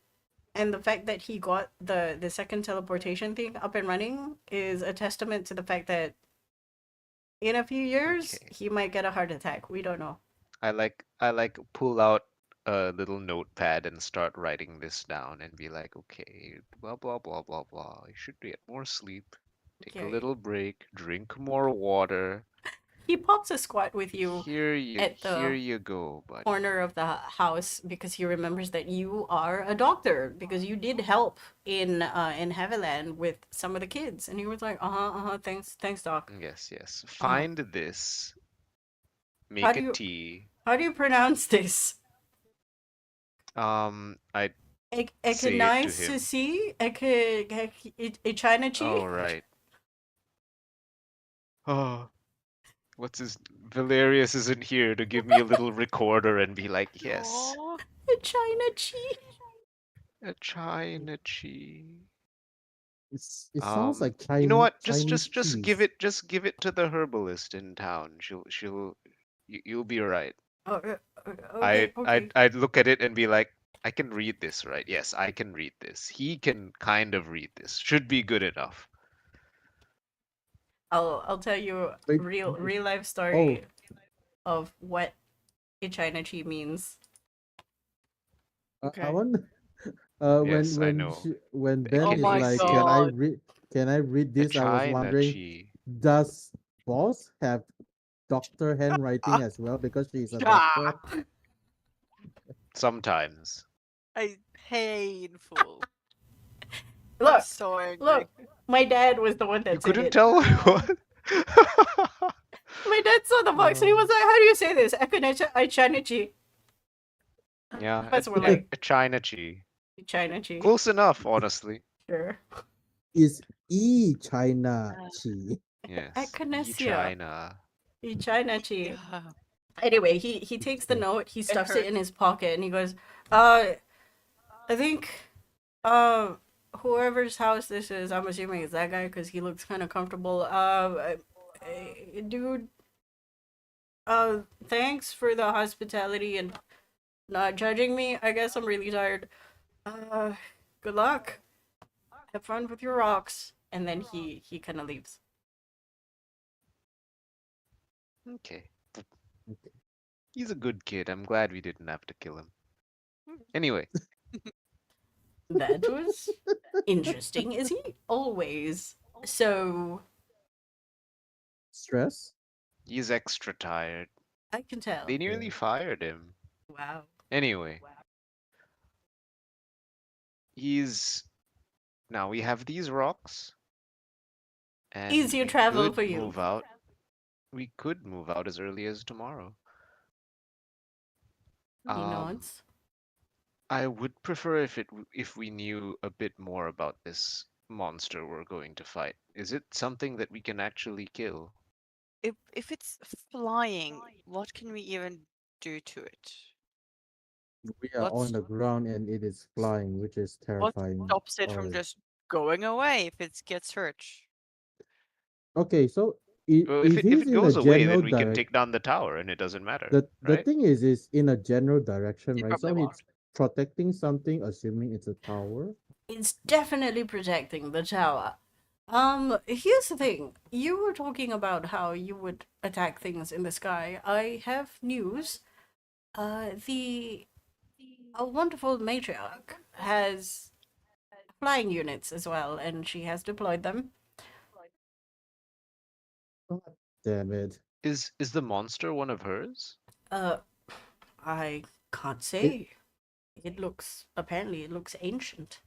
S1: and the fact that he got the second teleportation thing up and running is a testament to the fact that in a few years
S2: Okay.
S1: he might get a heart attack. We don't know.
S2: I like pull out a little notepad and start writing this down and be like, okay, blah blah blah blah blah. You should get more sleep, take a
S1: Okay.
S2: little break, drink more water.
S1: He pops a squat with you
S2: Here you
S1: at
S2: here
S1: the
S2: you go, buddy.
S1: corner of the house because he remembers that you are a doctor because you did help in Havilland with some of the kids, and he was like, thanks, doc.
S2: Yes, yes.
S1: Uh-huh.
S2: Find this,
S1: How
S2: make
S1: do
S2: a
S1: you
S2: tea.
S1: how do you pronounce this?
S2: I
S1: Eke
S2: say it to
S1: nice to
S2: him.
S1: see? A China chi?
S2: Oh, right. Oh, what's his Valerius isn't here to give me a little recorder and be like, yes,
S4: Aw.
S1: A China chi?
S2: a China chi.
S3: It sounds like
S2: You know what? Just
S3: Chinese
S2: just just give
S3: cheese.
S2: it just give it to the herbalist in town. You'll be all right.
S1: Oh,
S2: I
S1: okay,
S2: I'd
S1: okay.
S2: I'd look at it and be like, I can read this, right? Yes, I can read this. He can kind of read this. Should be good enough.
S1: I'll tell you a
S3: Wait,
S1: real life
S3: oh,
S1: story of what a China chi means.
S3: I
S4: Okay.
S3: want
S2: Yes, I know.
S3: when
S2: I
S3: Ben
S4: Oh
S2: can
S3: is
S4: my
S3: like,
S2: see it.
S4: god.
S3: can I read
S2: A
S3: this? I was
S2: China
S3: wondering,
S2: chi.
S3: does Boss have doctor
S4: Ah,
S3: handwriting as well because she's a doctor?
S4: stop.
S2: Sometimes.
S4: I painful. I'm
S1: Look,
S4: so angry.
S1: look. My dad was the one
S2: You
S1: that said
S2: couldn't
S1: it.
S2: tell what?
S1: My dad saw the box and he was like, "How do you say this?" Chanichi.
S2: Yeah,
S1: That's we're like
S2: a China chi.
S1: Chinachi.
S2: Close enough, honestly.
S1: Sure.
S3: Is China
S4: Uh,
S3: chi?
S2: Yes. Ye
S1: Echinacea.
S2: China.
S1: Chinachi.
S4: yeah.
S1: Anyway, he takes the
S3: Okay.
S1: note, he
S4: It
S1: stuffs it
S4: hurt.
S1: in his pocket, and he goes, "I think, uh, whoever's house this is, I'm assuming it's that guy because he looks kind of comfortable. Dude, thanks for the hospitality and not judging me. I guess I'm really tired. Uh, good luck. Have fun with your rocks." And then he kind of leaves.
S2: Okay. He's a good kid. I'm glad we didn't have to kill him. Anyway,
S1: That was interesting. Is he always so?
S3: Stress?
S2: He's extra tired.
S1: I can tell.
S2: They nearly
S3: Yeah.
S2: fired him.
S1: Wow.
S2: Anyway, he's now we have these rocks, and
S1: Easier
S2: we
S1: travel
S2: could
S1: for you.
S2: move out. We could move out as early as tomorrow.
S1: He
S2: Um,
S1: nods.
S2: I would prefer if we knew a bit more about this monster we're going to fight. Is it something that we can actually kill?
S4: If it's flying, what can we even do to it?
S3: We are
S4: What's
S3: on the ground and it is flying, which is
S4: what
S3: terrifying.
S4: stops it from
S3: Alright.
S4: just going away if it gets hurt?
S3: Okay, so
S2: Well,
S3: if
S2: if
S3: he's
S2: it
S3: in a
S2: goes away,
S3: general
S2: then we can
S3: direct,
S2: take down the tower, and it doesn't matter,
S3: the
S2: right?
S3: thing is in a general direction,
S4: He
S3: right? So
S4: probably won't.
S3: he's protecting something, assuming it's a tower.
S1: It's definitely protecting the tower. Here's the thing. You were talking about how you would attack things in the sky. I have news. The a wonderful matriarch has flying units as well, and she has deployed them.
S3: God damn it!
S2: Is the monster one of hers?
S1: Uh, I can't
S3: It
S1: say. Apparently it looks ancient.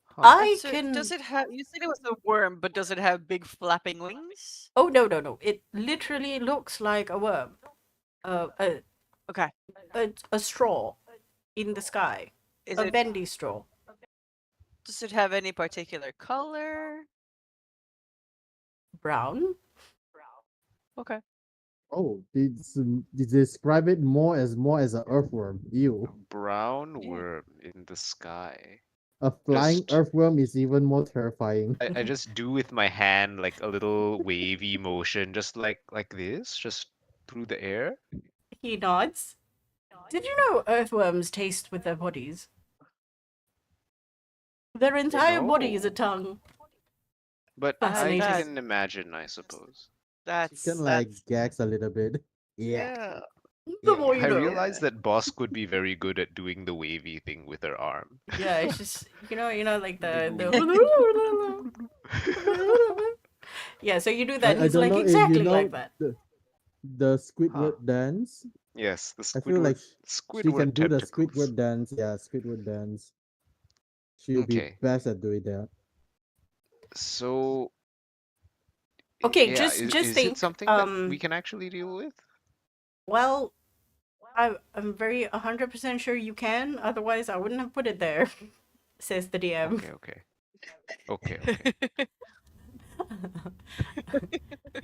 S2: Huh.
S1: I
S4: So
S1: can.
S4: does it have? You said it was a worm, but does it have big flapping wings?
S1: Oh no! It literally looks like a worm. Uh, a
S4: Okay.
S1: a straw in the sky.
S4: Is
S1: A
S4: it?
S1: bendy straw.
S4: Does it have any particular color?
S1: Brown.
S4: Okay.
S3: oh, describe it more as an earthworm.
S2: A
S3: Ew.
S2: brown
S4: Yeah.
S2: worm in the sky.
S3: A flying
S2: Just
S3: earthworm is even more terrifying.
S2: I just do with my hand like a little wavy motion, just like this, just through the air.
S1: He nods. Did you know earthworms taste with their bodies? Their entire body is a
S2: No,
S1: tongue.
S2: but I
S1: Fascinating.
S4: That
S2: can imagine, I suppose.
S3: Chicken
S4: that's
S3: like gags a little bit. Yeah.
S4: yeah.
S1: The more you
S2: I
S1: know.
S2: realized that Bosk would be very good at doing the wavy thing with her arm.
S1: Yeah, it's just like the yeah. So you do that, and
S3: I
S1: he's
S3: don't
S1: like
S3: know if you
S1: exactly like
S3: know
S1: that.
S3: the
S2: Huh.
S3: Squidward dance.
S2: Yes, the
S3: I feel like she can
S2: Squidward
S3: do the
S2: tentacles.
S3: Squidward dance. Yeah, Squidward dance. She would be
S2: Okay,
S3: best at doing that.
S2: so
S1: Okay,
S2: yeah,
S1: just
S2: is it
S1: think.
S2: something that we can actually deal with?
S1: Well, I'm very 100% sure you can. Otherwise, I wouldn't have put it there. Says the DM.
S2: Okay.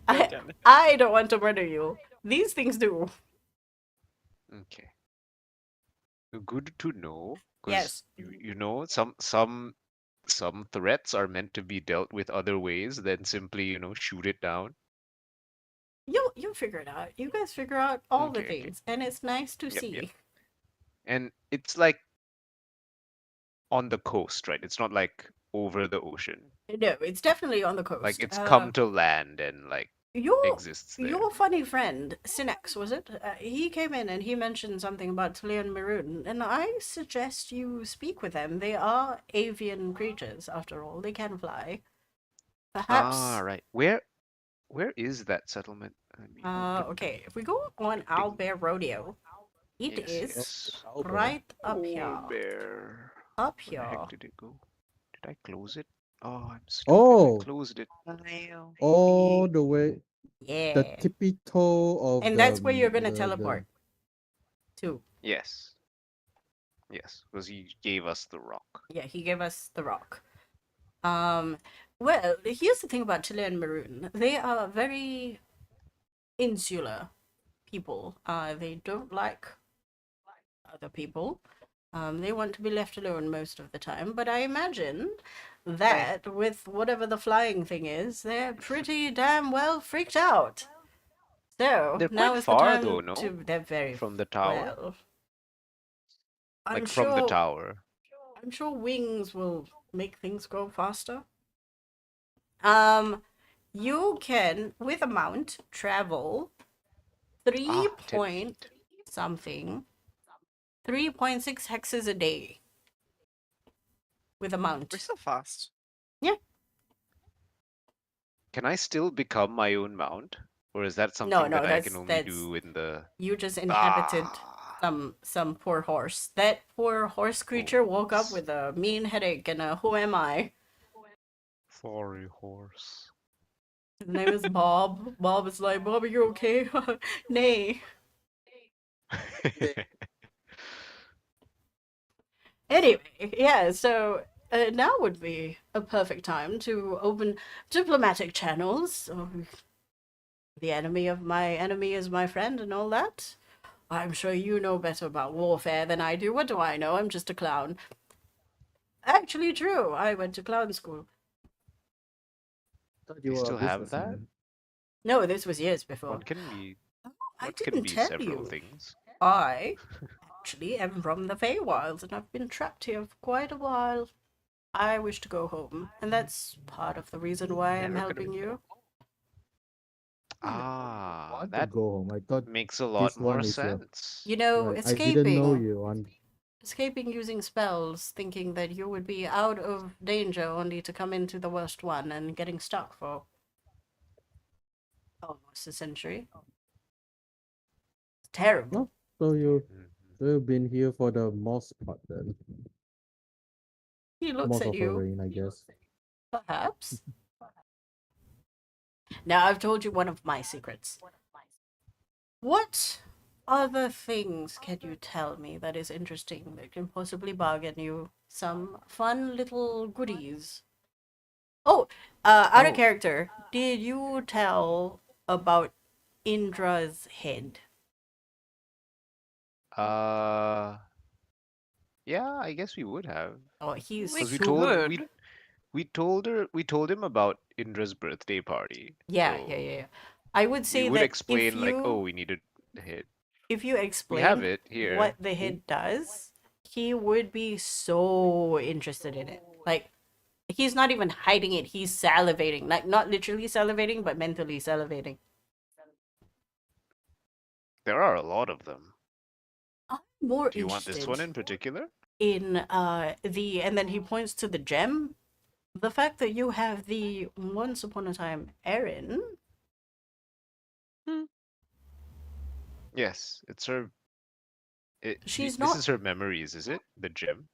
S1: I
S4: Damn it.
S1: I don't want to murder you. These things do.
S2: Okay. Good to know, because
S1: Yes.
S2: you know some threats are meant to be dealt with other ways than simply, shoot it down.
S1: You'll figure it out. You guys figure out all the
S2: Okay.
S1: things, and it's nice to
S2: Yep.
S1: see.
S2: And it's like on the coast, right? It's not like over the ocean.
S1: No, it's definitely on the
S2: Like
S1: coast.
S2: it's come to land and like
S1: Your
S2: exists there.
S1: your funny friend Synnax, was it? He came in and he mentioned something about Talion Maroon, and I suggest you speak with them. They are avian creatures, after all. They can fly. Perhaps.
S2: Ah, right. Where is that settlement? Let me open
S1: Okay. If we go on Owlbear Rodeo, it
S2: Yes,
S1: is
S2: yes.
S1: right up here.
S2: Owlbear.
S1: Up
S2: Where the
S1: here.
S2: heck did it go? Did I close it? Oh, I'm stupid.
S3: Oh,
S2: I closed it.
S3: all the way
S1: Yeah.
S3: the tippy toe of
S1: And that's where you're gonna teleport to.
S2: Yes. Yes, because he gave us the rock.
S1: Yeah, he gave us the rock. Well, here's the thing about Chile and Maroon. They are very insular people. They don't like other people. They want to be left alone most of the time. But I imagine that with whatever the flying thing is, they're pretty damn well freaked out. So
S2: They're
S1: now
S2: quite
S1: is the
S2: far
S1: time
S2: though, no?
S1: to. They're very
S2: From the tower?
S1: well. I'm
S2: Like from the
S1: sure.
S2: tower.
S1: I'm sure wings will make things go faster. You can, with a mount, travel 3
S2: 10
S1: point
S2: feet.
S1: something 3.6 hexes a day with a
S4: We're
S1: mount.
S4: so fast.
S1: Yeah.
S2: Can I still become my own mount? Or is that
S1: No,
S2: something
S1: no,
S2: that I can only
S1: that's
S2: do in the...
S1: you just inhabited
S2: Ah!
S1: some poor horse. That poor horse creature woke up with a mean headache and a who am I?
S2: Sorry, horse.
S1: His name is Bob. Bob is like, Bob, are you okay? Nay. Anyway, yeah, so now would be a perfect time to open diplomatic channels. The enemy of my enemy is my friend and all that. I'm sure you know better about warfare than I do. What do I know? I'm just a clown. Actually, true. I went to clown school.
S3: Thought
S2: You
S3: you were a
S2: still have that?
S3: businessman.
S1: No, this was years before.
S2: One can be
S1: I
S2: one can
S1: didn't
S2: be
S1: tell
S2: several
S1: you.
S2: things.
S1: I actually am from the Feywilds, and I've been trapped here for quite a while. I wish to go home, and that's part of the reason why I'm
S2: Never gonna
S1: helping you.
S2: Ah,
S3: Want to
S2: that
S3: go home? I thought
S2: makes a lot
S3: this
S2: more
S3: one is your
S2: sense.
S1: You know,
S3: right. I didn't know
S1: escaping.
S3: you on.
S1: Escaping using spells, thinking that you would be out of danger only to come into the worst one and getting stuck for almost a century. It's terrible.
S3: No, so
S2: Mhm.
S3: you've been here for the most part then.
S1: He looks
S3: Most
S1: at
S3: of her
S1: you,
S3: reign, I guess.
S1: perhaps. Now, I've told you one of my secrets. What other things can you tell me that is interesting that can possibly bargain you some fun little goodies? Oh, out of
S2: Oh,
S1: character, did you tell about Indra's head?
S2: uh, yeah, I guess we would have.
S1: Oh, he's
S4: We
S2: Because
S1: super.
S4: could.
S2: we told him about Indra's birthday party.
S1: Yeah.
S2: So
S1: I would
S2: we
S1: say
S2: would
S1: that
S2: explain like, oh, we needed a hit.
S1: if you
S2: We have
S1: explained
S2: it
S1: what
S2: here.
S1: the head does, he would be so interested in it. Like he's not even hiding it, he's salivating. Like not literally salivating, but mentally salivating.
S2: There are a lot of them.
S1: I'm more
S2: Do you want this one
S1: interested
S2: in particular?
S1: in the and then he points to the gem. The fact that you have the once upon a time Aerin.
S2: Yes, it's her.
S1: She's
S2: This
S1: not
S2: is her memories, is it? The gem.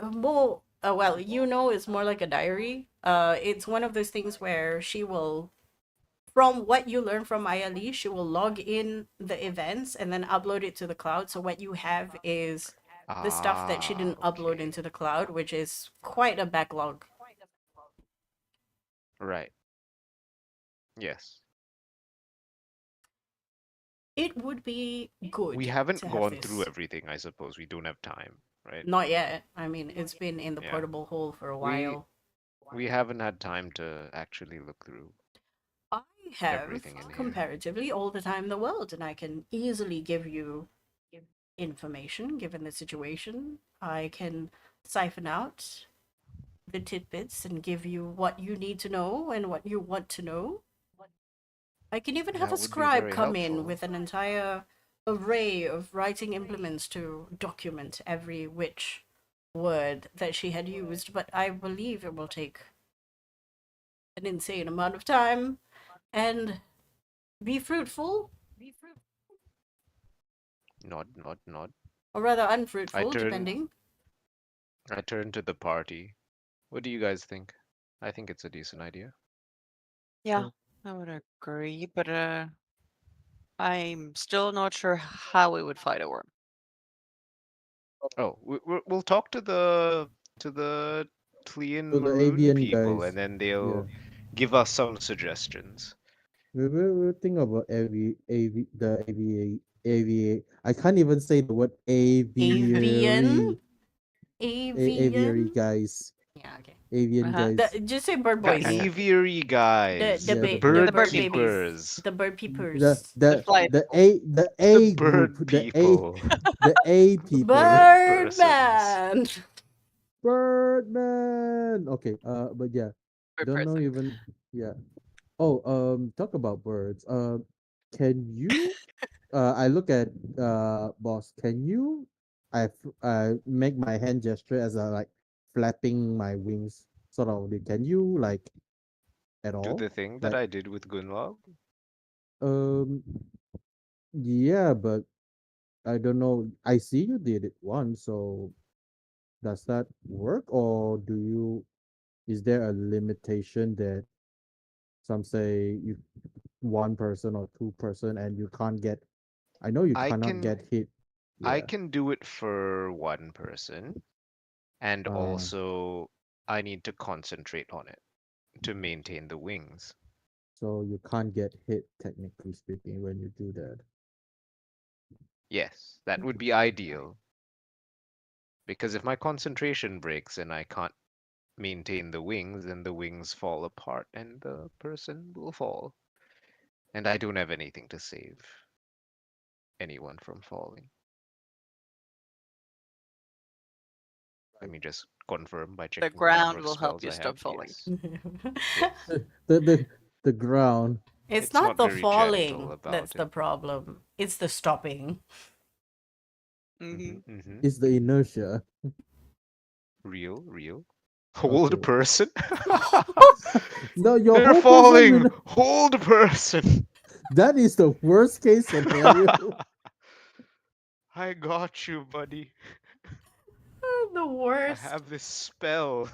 S1: more well, you know, it's more like a diary. It's one of those things where she will, from what you learn from Ayali, she will log in the events and then upload it to the cloud. So what you have is the stuff that she
S2: Ah,
S1: didn't upload
S2: okay.
S1: into the cloud, which is quite a backlog.
S2: Right. Yes.
S1: It would be
S2: We
S1: good
S2: haven't
S1: to have
S2: gone through
S1: this.
S2: everything, I suppose. We don't have time, right?
S1: Not yet. I mean, it's been in the
S2: Yeah.
S1: portable hole for a
S2: We
S1: while.
S2: we haven't had time to actually look through
S1: I have
S2: everything in here.
S1: comparatively all the time in the world, and I can easily give you information given the situation. I can siphon out the tidbits and give you what you need to know and what you want to know. I can even have a
S2: That would be
S1: scribe
S2: very
S1: come in
S2: helpful.
S1: with an entire array of writing implements to document every which word that she had used, but I believe it will take an insane amount of time and be fruitful,
S2: Not.
S1: or rather
S2: I
S1: unfruitful,
S2: turn
S1: depending.
S2: I turn to the party. What do you guys think? I think it's a decent idea.
S4: Yeah, I would agree, but I'm still not sure how we would fight a worm.
S2: Oh, we'll talk to the Tlean
S3: So the
S2: Maroon
S3: avian
S2: people,
S3: guys,
S2: and then
S3: yeah.
S2: they'll give us some suggestions.
S3: We think about I can't even say the word
S1: Avian?
S3: aviary
S1: Avian?
S3: guys.
S1: Yeah, okay.
S3: Avian
S4: Uh-huh.
S3: guys.
S1: Just say bird
S2: The
S1: boys.
S3: Yeah.
S2: aviary
S1: The
S2: guys,
S1: the
S3: Yeah,
S2: the
S3: the
S1: ba- the
S2: bird
S1: bird
S4: bird
S1: babies,
S2: keepers,
S1: the bird
S3: the
S1: peepers,
S4: The flight.
S2: the
S3: A group,
S2: bird people,
S3: the A people.
S2: bird persons.
S1: Birdman.
S3: Birdman. Okay, but yeah,
S4: Bird
S3: don't know
S4: person.
S3: even. Yeah. Oh, talk about birds. Can you? I look at boss. Can you I make my hand gesture as a like flapping my wings sort of. Can you like at
S2: Do
S3: all?
S2: the thing that
S3: Like
S2: I did with Gunlog?
S3: um yeah, but I don't know. I see you did it once, so does that work, or do you? Is there a limitation that some say you one person or two person and you can't get? I know you
S2: I
S3: cannot
S2: can
S3: get hit.
S2: I
S3: Yeah.
S2: can do it for one person, and
S3: Uh,
S2: also I need to concentrate on it to maintain the wings.
S3: so you can't get hit technically speaking when you do that.
S2: Yes, that would be ideal. Because if my concentration breaks and I can't maintain the wings, then the wings fall apart and the person will fall. And I don't have anything to save anyone from falling. Let me just confirm by
S4: The
S2: checking the number
S4: ground
S2: of
S4: will help
S2: spells
S4: you
S2: I have.
S4: stop falling.
S2: Yes. Yes.
S3: The the ground.
S1: It's
S2: It's
S1: not
S2: not
S1: the
S2: very gentle
S1: falling that's
S2: about
S1: the
S2: it.
S1: problem. It's the stopping.
S4: Mm-hmm.
S3: Is the inertia.
S2: Real, real.
S3: Okay.
S2: Hold person.
S3: No, your
S2: They're
S3: whole person.
S2: falling. Hold person.
S3: That is the worst case scenario.
S2: I got you, buddy.
S1: The
S2: I
S1: worst.
S2: have this spell.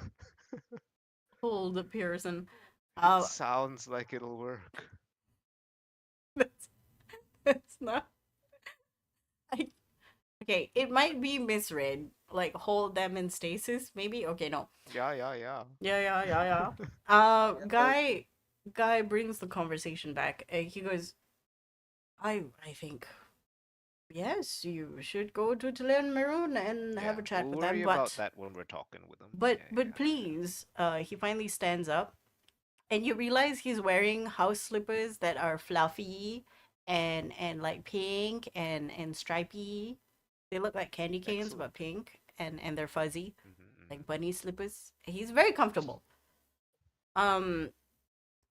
S1: Hold Pearson.
S2: It
S1: Uh,
S2: sounds like it'll work.
S1: that's, that's not. I, okay, it might be misread. Like hold them in stasis, maybe. Okay, no.
S2: Yeah.
S1: Yeah. Guy brings the conversation back. He goes, I think yes, you should go to Talen Maroon and
S2: Yeah,
S1: have a chat
S2: we'll
S1: with
S2: worry
S1: them.
S2: about that when we're talking with them.
S1: But please, he finally stands up, and you realize he's wearing house slippers that are fluffy and like pink and stripy. They look like candy canes
S2: Excellent.
S1: but pink and they're fuzzy, like
S2: Hmm.
S1: bunny slippers. He's very comfortable. Um,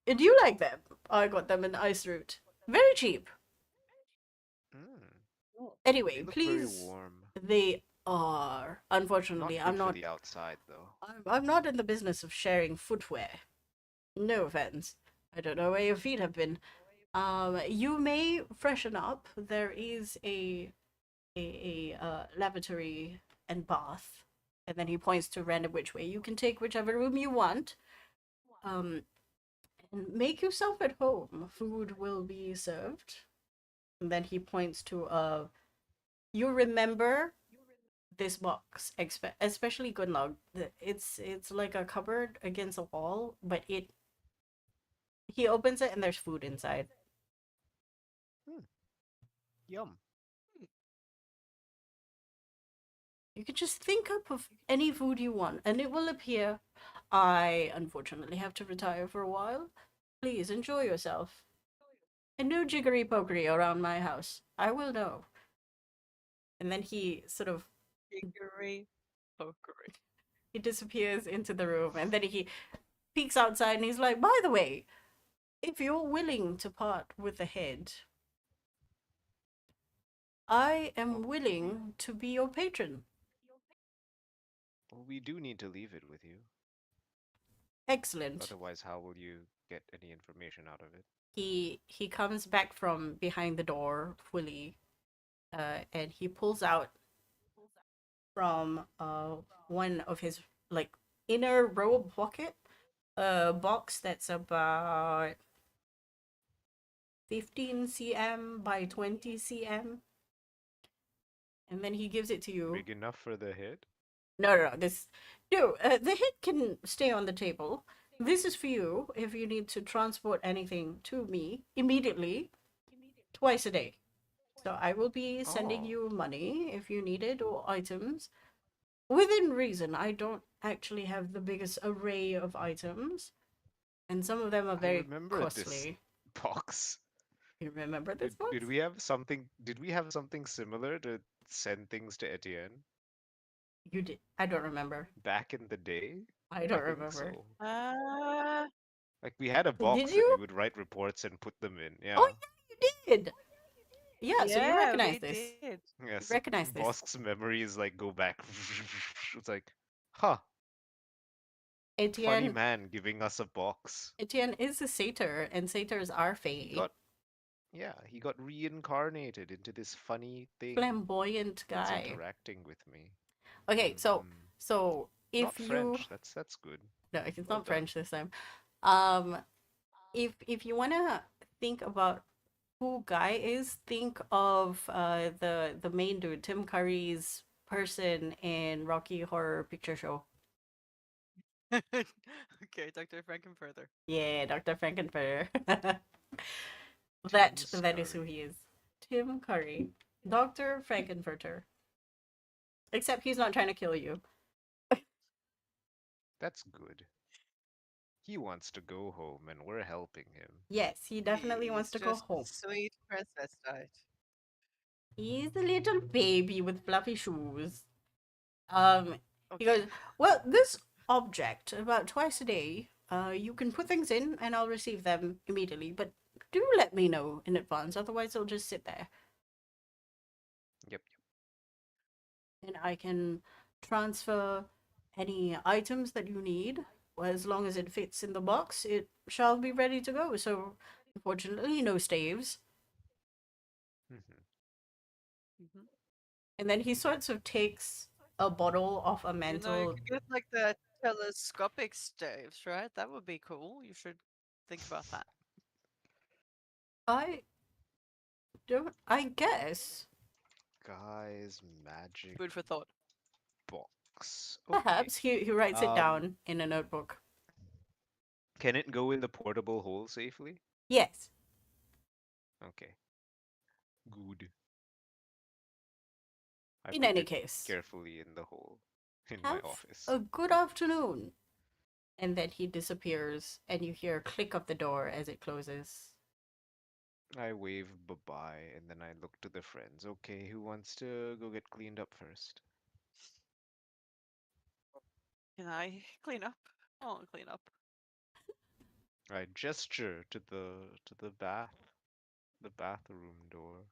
S1: do you like them? I got them in Ice Root. Very cheap.
S2: They
S1: Anyway,
S2: look very
S1: please.
S2: warm.
S1: They are. Unfortunately,
S2: Not
S1: I'm
S2: good for
S1: not.
S2: the outside, though.
S1: I'm not in the business of sharing footwear. No offense. I don't know where your feet have been. You may freshen up. There is a lavatory and bath, and then he points to random which way. You can take whichever room you want. Um, and make yourself at home. Food will be served. And then he points to you remember this box, especially Gunlog. It's like a cupboard against a wall, but it he opens it and there's food inside.
S2: Hmm. Yum.
S1: You can just think up of any food you want and it will appear. I unfortunately have to retire for a while. Please enjoy yourself. And no jiggery pokery around my house. I will know. And then he sort of
S4: Hickory pokery.
S1: he disappears into the room and then he peeks outside and he's like, by the way, if you're willing to part with the head, I am
S2: Well,
S1: willing to be your patron.
S2: well, we do need to leave it with you.
S1: Excellent.
S2: Otherwise, how will you get any information out of it?
S1: He comes back from behind the door fully, and he pulls out from one of his like inner robe pocket a box that's about 15 cm by 20 cm, and then he gives it to you.
S2: Big enough for the head?
S1: No, the head can stay on the table. This is for you if you need to transport anything to me immediately, twice a day. So I will be sending
S2: Oh,
S1: you money if you need it or items. Within reason, I don't actually have the biggest array of items, and some of them are
S2: I
S1: very
S2: remember this
S1: costly.
S2: box.
S1: You remember this
S2: Did
S1: box?
S2: we have something? Did we have something similar to send things to Etienne
S1: You did. I don't remember.
S2: back in the day?
S1: I
S2: I
S1: don't
S2: think
S1: remember.
S2: so.
S4: Ah,
S2: Like we had a
S1: Did
S2: box that we
S1: you?
S2: would write reports and put them in.
S1: Oh
S2: Yeah.
S1: yeah, you did. Yeah, so you
S4: Yeah,
S1: recognize
S4: we
S1: this.
S4: did.
S1: You
S2: Yes,
S1: recognize this.
S2: Bosk's memories like go back. It's like, huh, funny
S1: Etienne
S2: man giving us a box.
S1: Etienne is a satyr, and satyrs are
S2: He
S1: fey.
S2: got, yeah, he got reincarnated into this funny thing
S1: Flamboyant
S2: that's
S1: guy.
S2: interacting with me.
S1: Okay, so
S2: Hmm.
S1: so
S2: Not
S1: if you
S2: French. That's good.
S1: no, it's
S2: Well
S1: not
S2: done.
S1: French this time. Um, if you wanna think about who Guy is, think of the main dude, Tim Curry's person in Rocky Horror Picture Show.
S4: Okay, Dr. Frankenfurter.
S1: Yeah, Dr. Frankenfurter.
S2: Tim
S1: That is who he
S2: Scurry.
S1: is. Tim Curry. Dr. Frankenfurter. Except he's not trying to kill you.
S2: That's good. He wants to go home, and we're helping him.
S1: Yes, he definitely wants
S4: He's
S1: to go
S4: just a
S1: home.
S4: sweet princess died.
S1: He's a little baby with fluffy shoes. Um, he
S4: Okay.
S1: goes, well, this object, about twice a day, you can put things in and I'll receive them immediately, but do let me know in advance, otherwise they'll just sit there.
S2: Yep.
S1: And I can transfer any items that you need. As long as it fits in the box, it shall be ready to go. So, unfortunately, no staves.
S2: Hmm.
S4: Hmm.
S1: And then he sort of takes a bottle off a
S4: You know, you
S1: mantle.
S4: could get like the telescopic staves, right? That would be cool. You should think about that.
S1: I don't, I guess.
S2: Guy's magic
S4: Food for thought.
S2: box. Okay.
S1: Perhaps he writes it
S2: Um,
S1: down in a notebook.
S2: can it go in the portable hole safely?
S1: Yes.
S2: Okay. Good. I
S1: In
S2: put
S1: any
S2: it
S1: case,
S2: carefully in the hole in my
S1: have
S2: office.
S1: a good afternoon. And then he disappears, and you hear a click of the door as it closes.
S2: I wave bye-bye, and then I look to the friends. Okay, who wants to go get cleaned up first?
S4: Can I clean up? I want to clean up.
S2: I gesture to the bathroom door.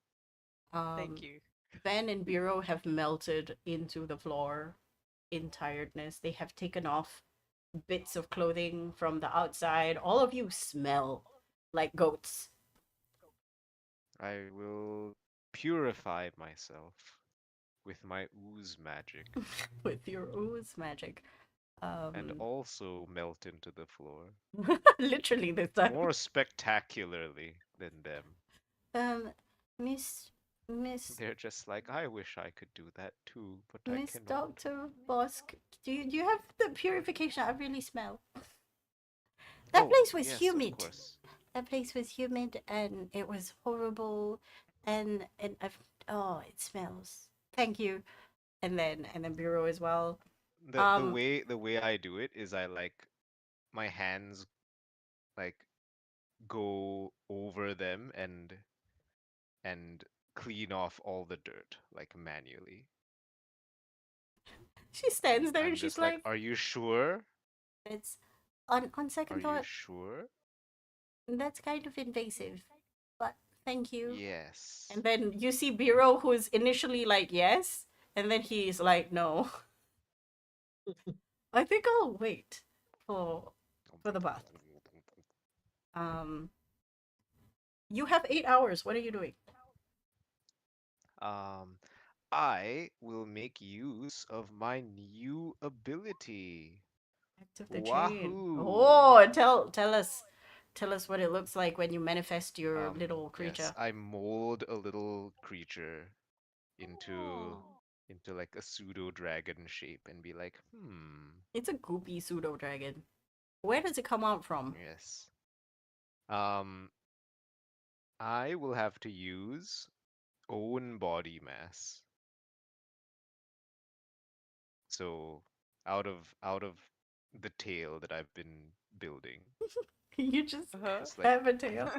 S4: Thank
S1: Um,
S4: you.
S1: Ben and Bureau have melted into the floor in tiredness. They have taken off bits of clothing from the outside. All of you smell like goats.
S2: I will purify myself with my ooze magic
S1: With your ooze magic.
S2: and also melt into the floor.
S1: Literally this time.
S2: More spectacularly than them.
S1: Um, Miss, Miss,
S2: They're just like, I wish I could do that too, but I
S1: Miss
S2: cannot.
S1: Doctor Bosk, do you have the purification? I really smell. That
S2: Oh,
S1: place was
S2: yes, of
S1: humid.
S2: course.
S1: That place was humid, and it was horrible, and I've oh, it smells. Thank you, and then Bureau as well.
S2: The
S1: Um,
S2: way I do it is I like my hands like go over them and clean off all the dirt like manually.
S1: she stands there and
S2: I'm
S1: she's
S2: just like,
S1: like,
S2: are you sure?
S1: "It's on
S2: Are
S1: second
S2: you
S1: thought,
S2: sure?
S1: that's kind of invasive, but thank you."
S2: Yes.
S1: And then you see Bureau, who's initially like yes, and then he's like no. I think I'll wait for the bath. Um, you have 8 hours. What are you doing?
S2: Um, I will make use of my new ability.
S1: Active the chain.
S2: Wahoo!
S1: Oh, tell us what it looks like when you manifest your little
S2: Yes,
S1: creature.
S2: I mold a little creature into
S4: Oh.
S2: into like a pseudo dragon shape and be like,
S1: It's a goopy pseudo dragon. Where does it come out from?
S2: yes. Um, I will have to use own body mass. So out of the tail that I've been building,
S1: You just
S4: Uh-huh.
S2: just like
S1: have a tail.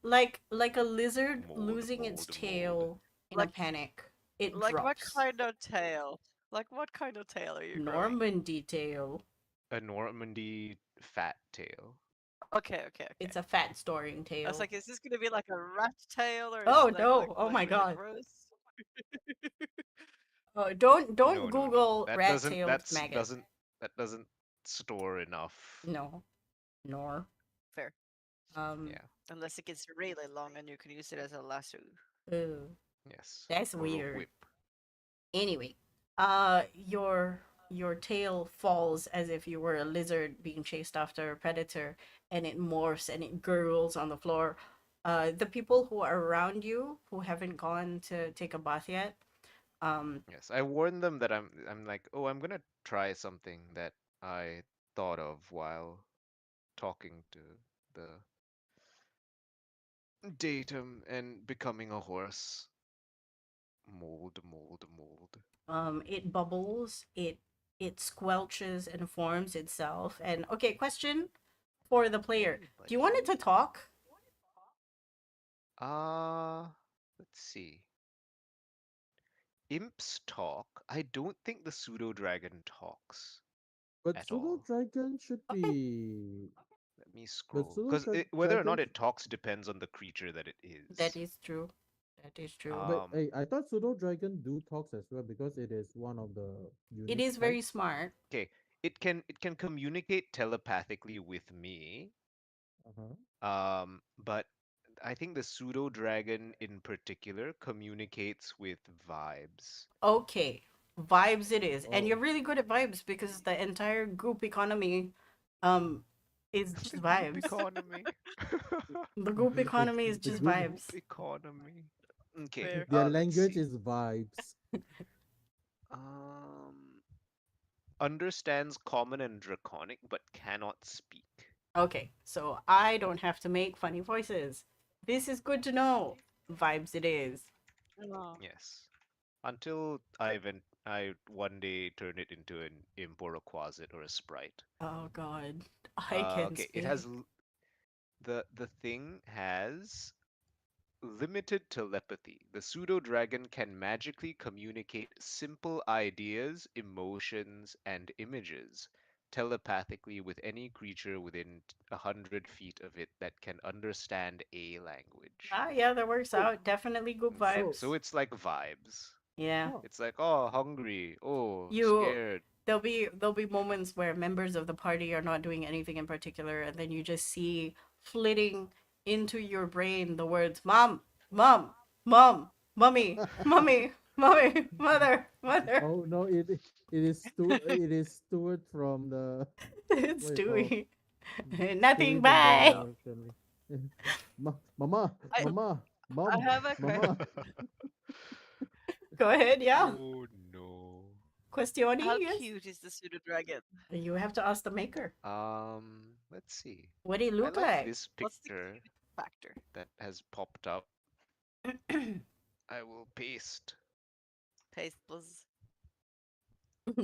S1: Like a lizard
S2: mold,
S1: losing its
S2: mold, mold.
S1: tail in a
S4: like
S1: panic. It
S4: like what
S1: drops.
S4: kind of tail? Like what kind of tail are you growing?
S1: Normandy tail.
S2: A Normandy fat tail.
S4: Okay.
S1: It's a fat storing
S4: I
S1: tail.
S4: was like, is this gonna be like a rat tail or
S1: Oh
S4: is like
S1: no! Oh my
S4: really
S1: god!
S4: gross?
S1: Oh, don't
S2: No, no, no.
S1: Google
S2: That doesn't.
S1: rat-tailed
S2: That's
S1: maggot.
S2: that doesn't store enough.
S1: No, nor.
S4: Fair.
S2: Yeah.
S4: Unless it gets really long and you can use it as a lasso.
S1: Ew,
S2: Yes.
S1: that's
S2: Or a
S1: weird.
S2: whip.
S1: Anyway, your tail falls as if you were a lizard being chased after a predator, and it morphs and it gurgles on the floor. The people who are around you who haven't gone to take a bath yet,
S2: Yes. I warned them that I'm like, oh, I'm gonna try something that I thought of while talking to the datum and becoming a horse. Mold, mold, mold.
S1: it bubbles, it squelches and forms itself. And okay, question for the player:
S2: Hey,
S1: do you want it
S2: buddy.
S1: to talk?
S2: Let's see. Imps talk. I don't think the pseudo dragon talks
S3: But
S2: at
S3: pseudo
S2: all.
S3: dragon should
S1: Okay,
S3: be.
S2: Let me
S3: But
S2: scroll. Because whether or
S3: dragon.
S2: not it talks depends on the creature that it
S1: that
S2: is.
S1: is true. That is true.
S3: But
S2: Um,
S3: hey, I thought pseudo dragon do talks as well because it is one of the
S1: It
S3: unique
S1: is very
S3: types.
S1: smart.
S2: okay. It can communicate telepathically with me.
S3: Uh-huh.
S2: But I think the pseudo dragon in particular communicates with vibes.
S1: Okay, vibes it is, and
S3: Oh,
S1: you're really good at vibes because the entire group economy, um, is
S2: The
S1: just
S2: goop
S1: vibes.
S2: economy.
S1: The group economy is
S3: the
S1: just
S3: group.
S2: Goop
S1: vibes.
S2: economy. Okay,
S4: Fair.
S3: Their
S2: let's
S3: language
S2: see.
S3: is vibes.
S2: Um, understands common and draconic, but cannot speak.
S1: Okay, so I don't have to make funny voices. This is good to know. Vibes it is.
S4: Oh.
S2: Yes. Until I one day turn it into an imp or a quasit or a sprite.
S1: Oh god, I can
S2: Okay, it has
S1: speak.
S2: the thing has limited telepathy. The pseudo dragon can magically communicate simple ideas, emotions, and images telepathically with any creature within 100 feet of it that can understand a language.
S1: Ah, yeah, that works
S3: Oh,
S1: out. Definitely good
S2: Okay,
S3: so
S1: vibes.
S2: so it's like vibes.
S1: Yeah.
S3: oh,
S2: It's like, oh, hungry, oh,
S1: You
S2: scared.
S1: there'll be moments where members of the party are not doing anything in particular, and then you just see flitting into your brain the words mom, mom, mom, mummy, mummy, mummy, mother, mother.
S3: oh no! It is Stuart from the
S1: It's
S3: what you call
S1: Stewie. Nothing,
S3: Stewie from
S1: bye.
S3: the family. Mama,
S4: I
S3: mama,
S4: I
S3: mom,
S4: have a
S3: mama.
S1: Go ahead, yeah.
S2: Oh no.
S1: Questioni,
S4: How
S1: yes.
S4: cute is the pseudo dragon?
S1: You have to ask the maker.
S2: Let's see.
S1: What do you
S2: I
S1: look
S2: like
S1: like?
S2: this
S4: What's the
S2: picture
S4: cute factor?
S2: that has popped up. I will paste.
S4: Tasteless.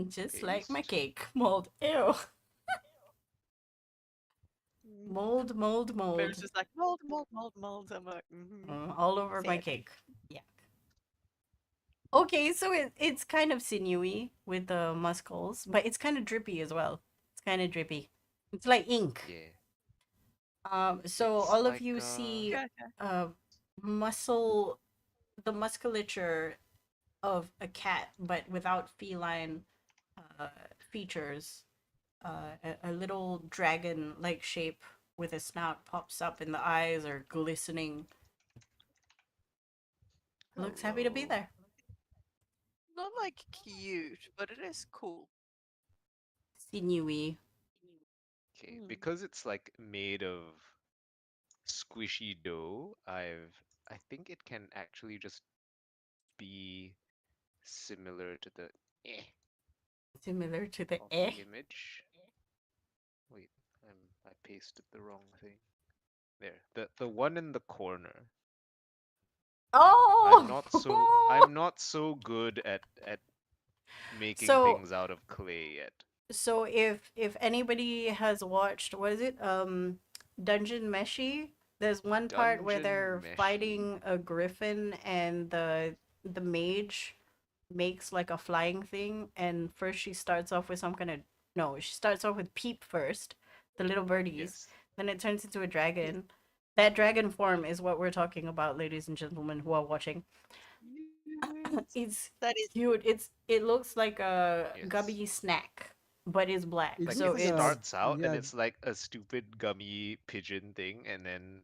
S1: Just like my
S2: Paste.
S1: cake. Mold. Ew.
S4: Mm.
S1: Mold, mold,
S4: Maybe
S1: mold.
S4: it's just like mold, mold, mold, mold. I'm like,
S1: All over my
S4: Sad.
S1: cake. Yeah. Okay, so it's kind of sinewy with the muscles, but it's kind of drippy as well. It's kind of drippy. It's like ink.
S2: Yeah.
S1: So
S2: It's
S1: all of
S2: like
S1: you see
S4: Okay.
S1: uh muscle the musculature of a cat, but without feline features. A little dragon-like shape with a snout pops up, and the eyes are glistening. Looks happy to be
S2: hello.
S1: there.
S4: Not like cute, but it is cool.
S1: Sinewy.
S2: Okay,
S4: Mm.
S2: because it's like made of squishy dough, I think it can actually just be similar to the eh
S1: Similar to the
S2: of
S1: eh.
S2: the image. Wait, I pasted the wrong thing. There. The one in the corner.
S1: Oh!
S2: I'm not so good at making
S1: So
S2: things out of clay yet.
S1: so if anybody has watched, what is it? Dungeon Meshi, there's one part where
S2: Dungeon
S1: they're
S2: meshy.
S1: fighting a griffin and the mage makes like a flying thing, and first she starts off with some kind of no, she starts off with Peep first, the little birdies.
S2: Yes.
S1: Then it turns into a dragon. That dragon form is what we're talking about, ladies and gentlemen who are watching.
S2: Yes.
S1: It's
S4: That is
S1: cute. It looks like a
S2: Yes.
S1: gummy snack, but it's black.
S3: It
S2: Like
S3: looks
S1: So
S2: it
S3: like a
S1: it's
S2: starts out and
S3: yeah.
S2: it's like a stupid gummy pigeon thing, and then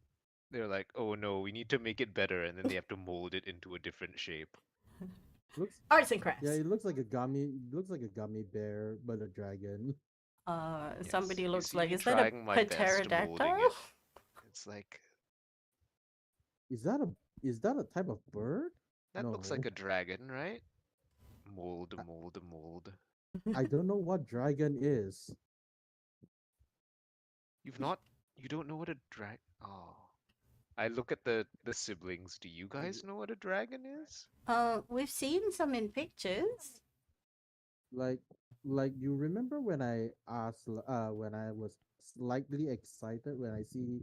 S2: they're like, "Oh no, we need to make it better," and then they have to mold it into a different shape.
S3: Looks
S1: arts and
S3: yeah.
S1: crafts.
S3: It looks like a gummy. Looks like a gummy bear, but a dragon.
S2: Yes,
S1: Somebody
S2: you
S1: looks
S2: see
S1: like,
S2: me
S1: is that a
S2: trying my best molding
S1: pterodactyl?
S2: it. It's like
S3: Is that a type of bird?
S2: that looks like
S3: No,
S2: a dragon, right? Mold,
S3: I,
S2: mold, mold.
S3: I don't know what dragon is.
S2: You've not, you don't know what a drag. Oh, I look at the siblings. Do you guys know what a dragon is?
S1: We've seen some in pictures.
S3: Like you remember when I asked when I was slightly excited when I see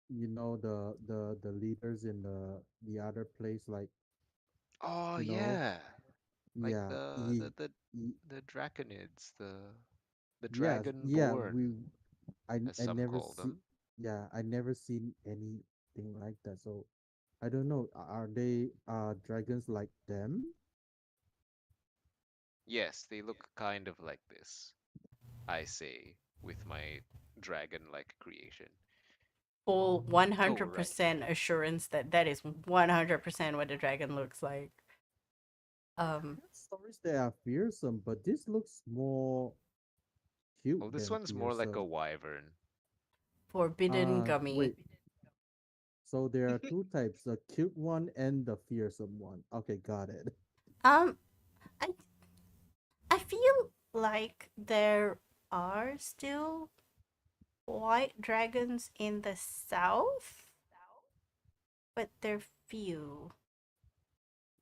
S3: the leaders in the other place, like
S2: Oh
S3: you know
S2: yeah, like
S3: yeah
S2: the the
S3: he,
S2: the
S3: he
S2: the draconids, the
S3: yes yeah we
S2: dragonborn, as
S3: I
S2: some
S3: never
S2: call
S3: see
S2: them.
S3: yeah I never seen anything like that, so I don't know, are they dragons like them?
S2: Yes, they look kind of like this, I say, with my dragon-like creation.
S1: Full
S2: Oh, right.
S1: 100% assurance that that is 100% what a dragon looks like.
S3: I've
S1: Um,
S3: heard stories that are fearsome, but this looks more cute
S2: Oh, this
S3: than
S2: one's more like a
S3: fearsome.
S2: wyvern.
S1: forbidden gummy.
S3: Wait. So there are two types, the cute one and the fearsome one. Okay, got it.
S1: Um, I I feel like there are still white dragons in the south, but they're few.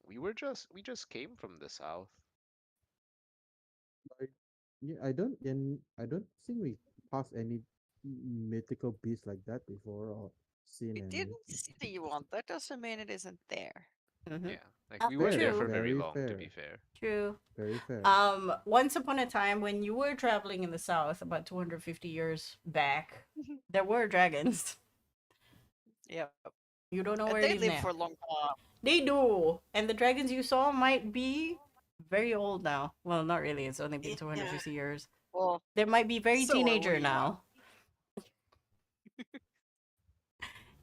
S2: We just came from the south.
S3: Like, yeah, I don't think we passed any mythical beast like that before or seen
S4: we
S3: any.
S4: didn't see one. That doesn't mean it isn't there.
S1: Mm-hmm.
S2: Yeah, like we weren't
S3: Fair,
S2: there for
S1: True,
S2: very
S3: very
S2: long, to be
S3: fair,
S2: fair.
S1: true.
S3: very fair.
S1: Once upon a time, when you were traveling in the south, about 250 years back, there were dragons.
S4: Yep.
S1: You don't know
S4: And
S1: where
S4: they
S1: it is
S4: live for
S1: now.
S4: a long time.
S1: They do, and the dragons you saw might be very old now. Well, not really. It's only been
S4: Yeah.
S1: 250 years.
S4: Well,
S1: They might be very
S4: so are
S1: teenager
S4: we.
S1: now.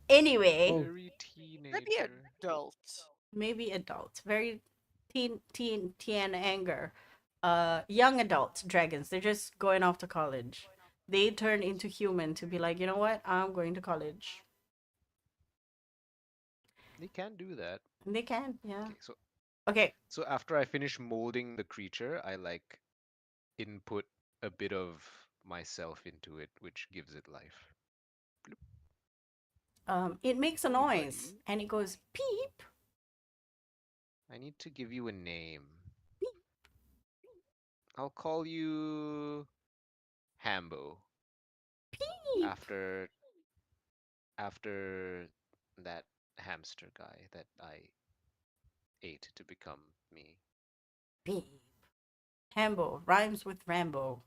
S1: Anyway,
S3: Oh,
S2: Very
S4: Maybe
S2: teenager.
S4: adult.
S1: maybe adults, very teen anger. Young adult dragons. They're just going off to college. They turn into human to be like, you know what? I'm going to college.
S2: They can do that.
S1: They can, yeah.
S2: Okay,
S1: Okay.
S2: so after I finish molding the creature, I like input a bit of myself into it, which gives it life. Bloop.
S1: It makes a
S2: Hey,
S1: noise
S2: buddy.
S1: and it goes peep
S2: I need to give you a name.
S1: peep
S2: I'll call you Hambo
S1: peep
S2: after after that hamster guy that I ate to become me.
S1: peep. Hambo rhymes with Rambo.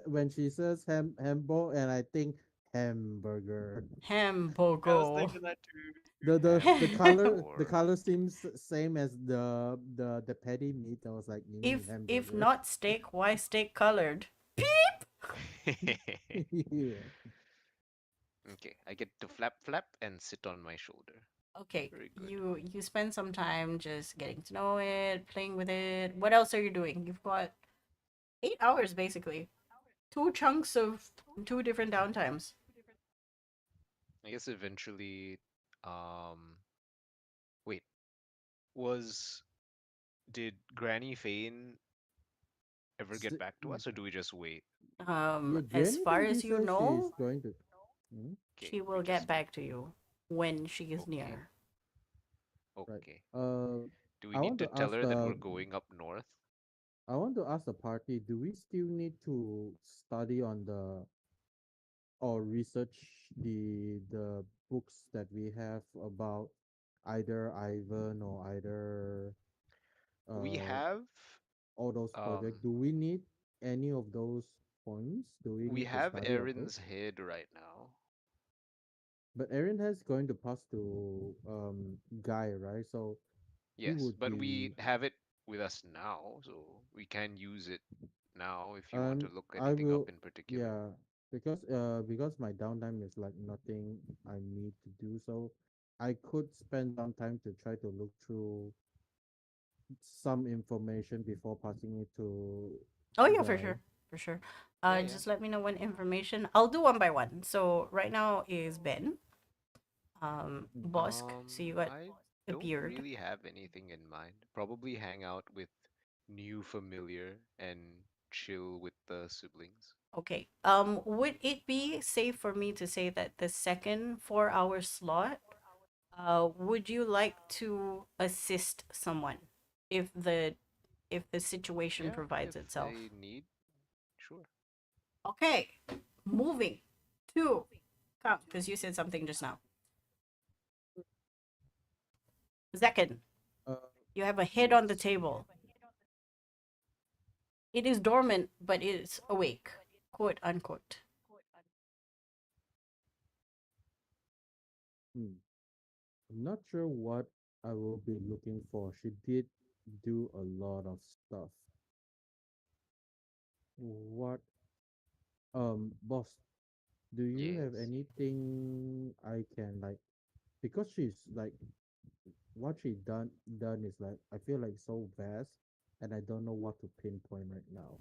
S3: when she says hambo, and I think hamburger.
S4: I was
S1: Hamburger.
S4: thinking that too.
S3: The
S2: Hamburger.
S3: color seems same as the patty meat. I was like,
S1: If
S3: hamburger.
S1: not steak, why steak colored?
S3: Yeah.
S2: Okay, I get to flap flap and sit on my shoulder.
S1: Okay,
S2: Very good.
S1: you spend some time just getting to know it, playing with it. What else are you doing? You've got 8 hours basically. Two chunks of two different downtimes.
S2: I guess eventually, um, wait, was did Granny Fane ever get
S3: S-
S2: back to us, or do we just wait?
S3: yeah,
S1: As
S3: Granny
S1: far
S3: Baby
S1: as you
S3: says she's
S1: know,
S3: going to. Hmm?
S2: Okay,
S1: she
S2: we
S1: will get
S2: just wait.
S1: back to you when she is
S2: Okay,
S1: near.
S3: Right.
S2: okay. Do we
S3: I
S2: need
S3: want
S2: to
S3: to
S2: tell
S3: ask
S2: her that we're
S3: the
S2: going up north?
S3: party. Do we still need to study on the or research the books that we have about either Ivan or either
S2: We
S3: uh
S2: have,
S3: all those projects?
S2: um,
S3: Do we need any of those points? Do we
S2: We
S3: need to
S2: have
S3: study of it?
S2: Erin's head right now.
S3: But Aerin has going to pass to Guy, right? So he
S2: Yes,
S3: would
S2: but we
S3: be
S2: have it with us now, so we can use it now if you want to
S3: um
S2: look
S3: I
S2: anything up
S3: will,
S2: in particular.
S3: yeah, because my downtime is like nothing I need to do, so I could spend some time to try to look through some information before passing it to
S1: Oh yeah, for
S3: Guy.
S1: sure, for sure.
S2: Yeah, yeah.
S1: Just let me know when information. I'll do one by one. So right now is Ben, Bosk. So you got
S2: I
S1: a
S2: don't
S1: beard.
S2: really have anything in mind. Probably hang out with new familiar and chill with the siblings.
S1: Okay. Would it be safe for me to say that the second 4 hour slot, would you like to assist someone if the situation
S2: Yeah,
S1: provides
S2: if they
S1: itself?
S2: need, sure.
S1: Okay. Moving to because you said something just now. Second,
S3: Uh,
S1: you have a head on the
S3: yes.
S1: table. It is dormant, but it is awake, quote unquote.
S3: Hmm. I'm not sure what I will be looking for. She did do a lot of stuff. What, boss, do you have
S2: Yes.
S3: anything I can like, because she's like what she done is like I feel like so vast and I don't know what to pinpoint right now.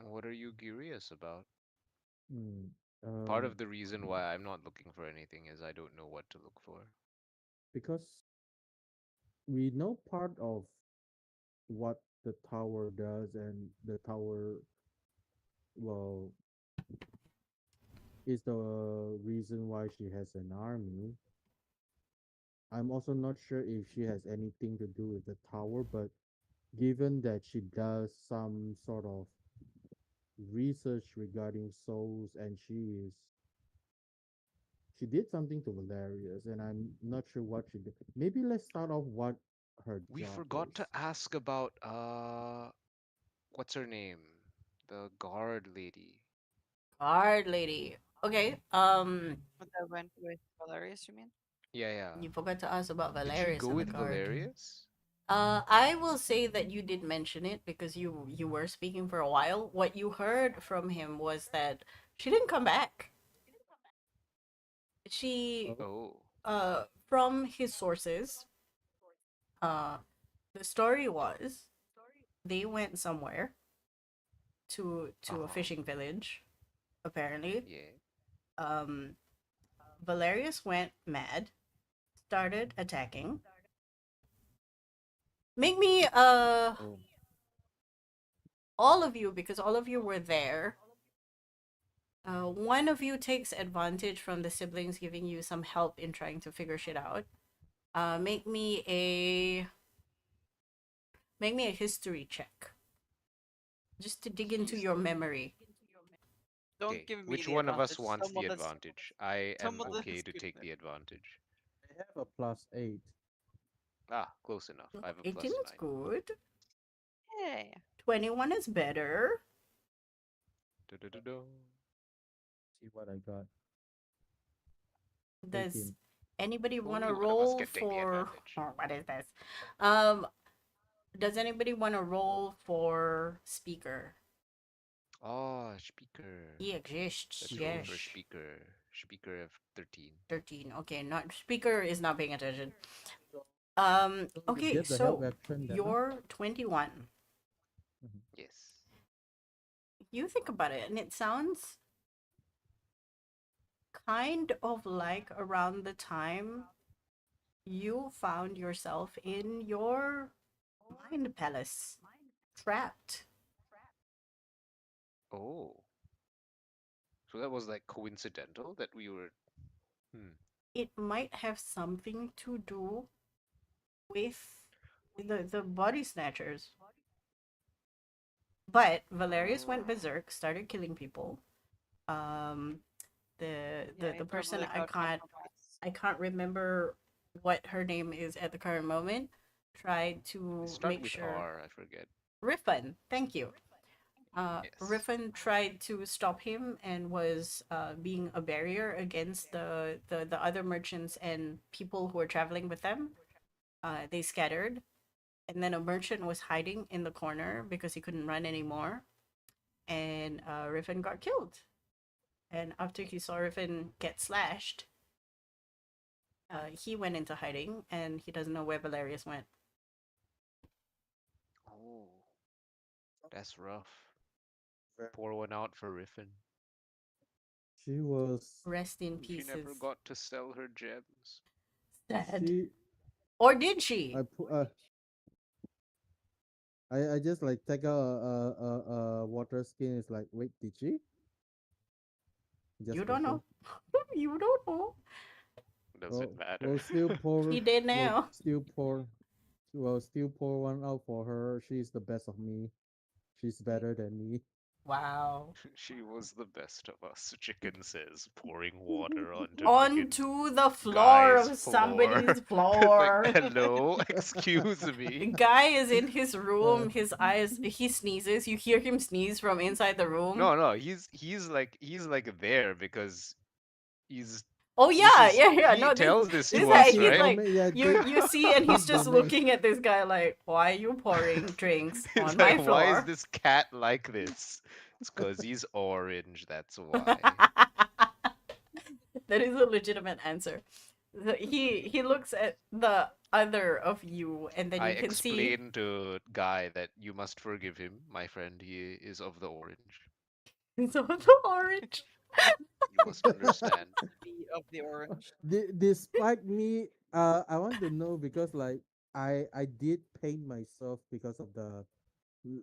S2: What are you curious about?
S3: Hmm.
S2: Part of
S3: Um,
S2: the reason why I'm not looking for anything is I don't know what to look for.
S3: because we know part of what the tower does, and the tower, well, is the reason why she has an army. I'm also not sure if she has anything to do with the tower, but given that she does some sort of research regarding souls, and she did something to Valerius, and I'm not sure what she did. Maybe let's start off what her
S2: We
S3: job
S2: forgot to
S3: is.
S2: ask about what's her name? The guard lady.
S1: Guard lady. Okay.
S4: But I went with Valerius, you mean?
S2: Yeah, yeah.
S1: You forgot to ask about
S2: Did she
S1: Valerius
S2: go
S1: and the
S2: with
S1: guard.
S2: Valerius?
S1: I will say that you did mention it because you were speaking for a while. What you heard from him was that she didn't come back. She
S3: Oh,
S2: Oh,
S1: from his sources, uh the story was they went somewhere to a
S2: uh-huh.
S1: fishing village, apparently.
S2: Yeah.
S1: Um Valerius went mad, started attacking. Make me
S3: oh,
S1: all of you, because all of you were there. One of you takes advantage from the siblings giving you some help in trying to figure shit out. Make me a history check just to dig into your
S2: History.
S1: memory.
S4: Don't
S2: Okay.
S4: give me
S2: Which
S4: the
S2: one of us
S4: advantage.
S2: wants the advantage? I am
S4: Someone
S2: okay
S4: that's
S2: to
S4: good
S2: take
S4: at.
S2: the advantage.
S3: I have a +8.
S2: Ah, close enough. I have a
S1: 18
S2: plus
S1: is
S2: 9.
S1: good.
S4: Yeah.
S1: 21 is better.
S2: Da-da-da-da.
S3: See what I got.
S1: Does
S3: 18.
S1: anybody want
S2: Only
S1: to
S2: one of us
S1: roll
S2: can take the
S1: for?
S2: advantage.
S1: Oh, what is this? Um, does anybody want to roll for speaker?
S2: Oh, speaker.
S1: He exists.
S2: Let's roll for
S1: Yes.
S2: speaker. Speaker of 13.
S1: 13. Okay, not speaker is not paying attention.
S3: So, so you
S1: Okay,
S3: get the help
S1: so
S3: action then, huh?
S1: you're 21.
S3: Mhm.
S2: Yes.
S1: You think about it, and it sounds kind of like around the time you found yourself in your mind palace, trapped.
S2: Oh. So that was like coincidental that we were. Hmm.
S1: It might have something to do with the body snatchers. But Valerius went
S2: Oh.
S1: berserk, started killing people. Um,
S4: Yeah,
S1: the
S4: he
S1: person
S4: probably got compromised.
S1: I can't remember what her name is at the current moment. Tried
S2: It
S1: to
S2: started
S1: make
S2: with
S1: sure
S2: R, I forget.
S1: Riffin, thank you.
S2: Yes.
S1: Riffin tried to stop him and was being a barrier against the other merchants and people who were traveling with them. They scattered, and then a merchant was hiding in the corner because he couldn't run anymore, and Riffin got killed. And after he saw Riffin get slashed, he went into hiding, and he doesn't know where Valerius went.
S2: Oh, that's rough. Pour one out for Riffin.
S3: She was.
S1: Rest in
S2: She never
S1: pieces.
S2: got to sell her gems.
S1: Sad.
S3: She.
S1: Or did she?
S3: I just like take out a water skin. It's like, wait, did she? Just
S1: You don't
S3: question.
S1: know. You don't know.
S2: Doesn't matter.
S3: We'll still pour.
S1: He did
S3: We'll
S1: now.
S3: still pour. We'll still pour one out for her. She's the best of me. She's better than me.
S1: Wow.
S2: She was the best of us, Chicken says, pouring water onto frickin'
S1: Onto the floor
S2: guy's
S1: of
S2: floor.
S1: somebody's
S2: It's
S1: floor.
S2: like, hello, excuse
S1: The
S2: me.
S1: guy is in his room. His eyes. He sneezes. You hear him sneeze from inside the room.
S2: No, he's like there because he's.
S1: Oh yeah,
S2: This is,
S1: yeah.
S2: he
S1: No,
S2: tells this
S1: this
S2: to
S1: guy.
S2: us,
S1: He's
S2: right?
S1: like,
S3: good,
S1: you see, and he's
S3: good
S1: just
S3: domain.
S1: looking at this guy like, why are you pouring drinks
S2: He's
S1: on
S2: like,
S1: my
S2: why is
S1: floor?
S2: this cat like this? It's because he's orange, that's why.
S1: That is a legitimate answer. He looks at the other of you, and then
S2: I
S1: you can see.
S2: explained to Guy that you must forgive him, my friend. He is of the orange.
S1: So the orange.
S2: You must understand.
S4: Be of the orange.
S3: Despite me, I want to know because like I did paint myself because of the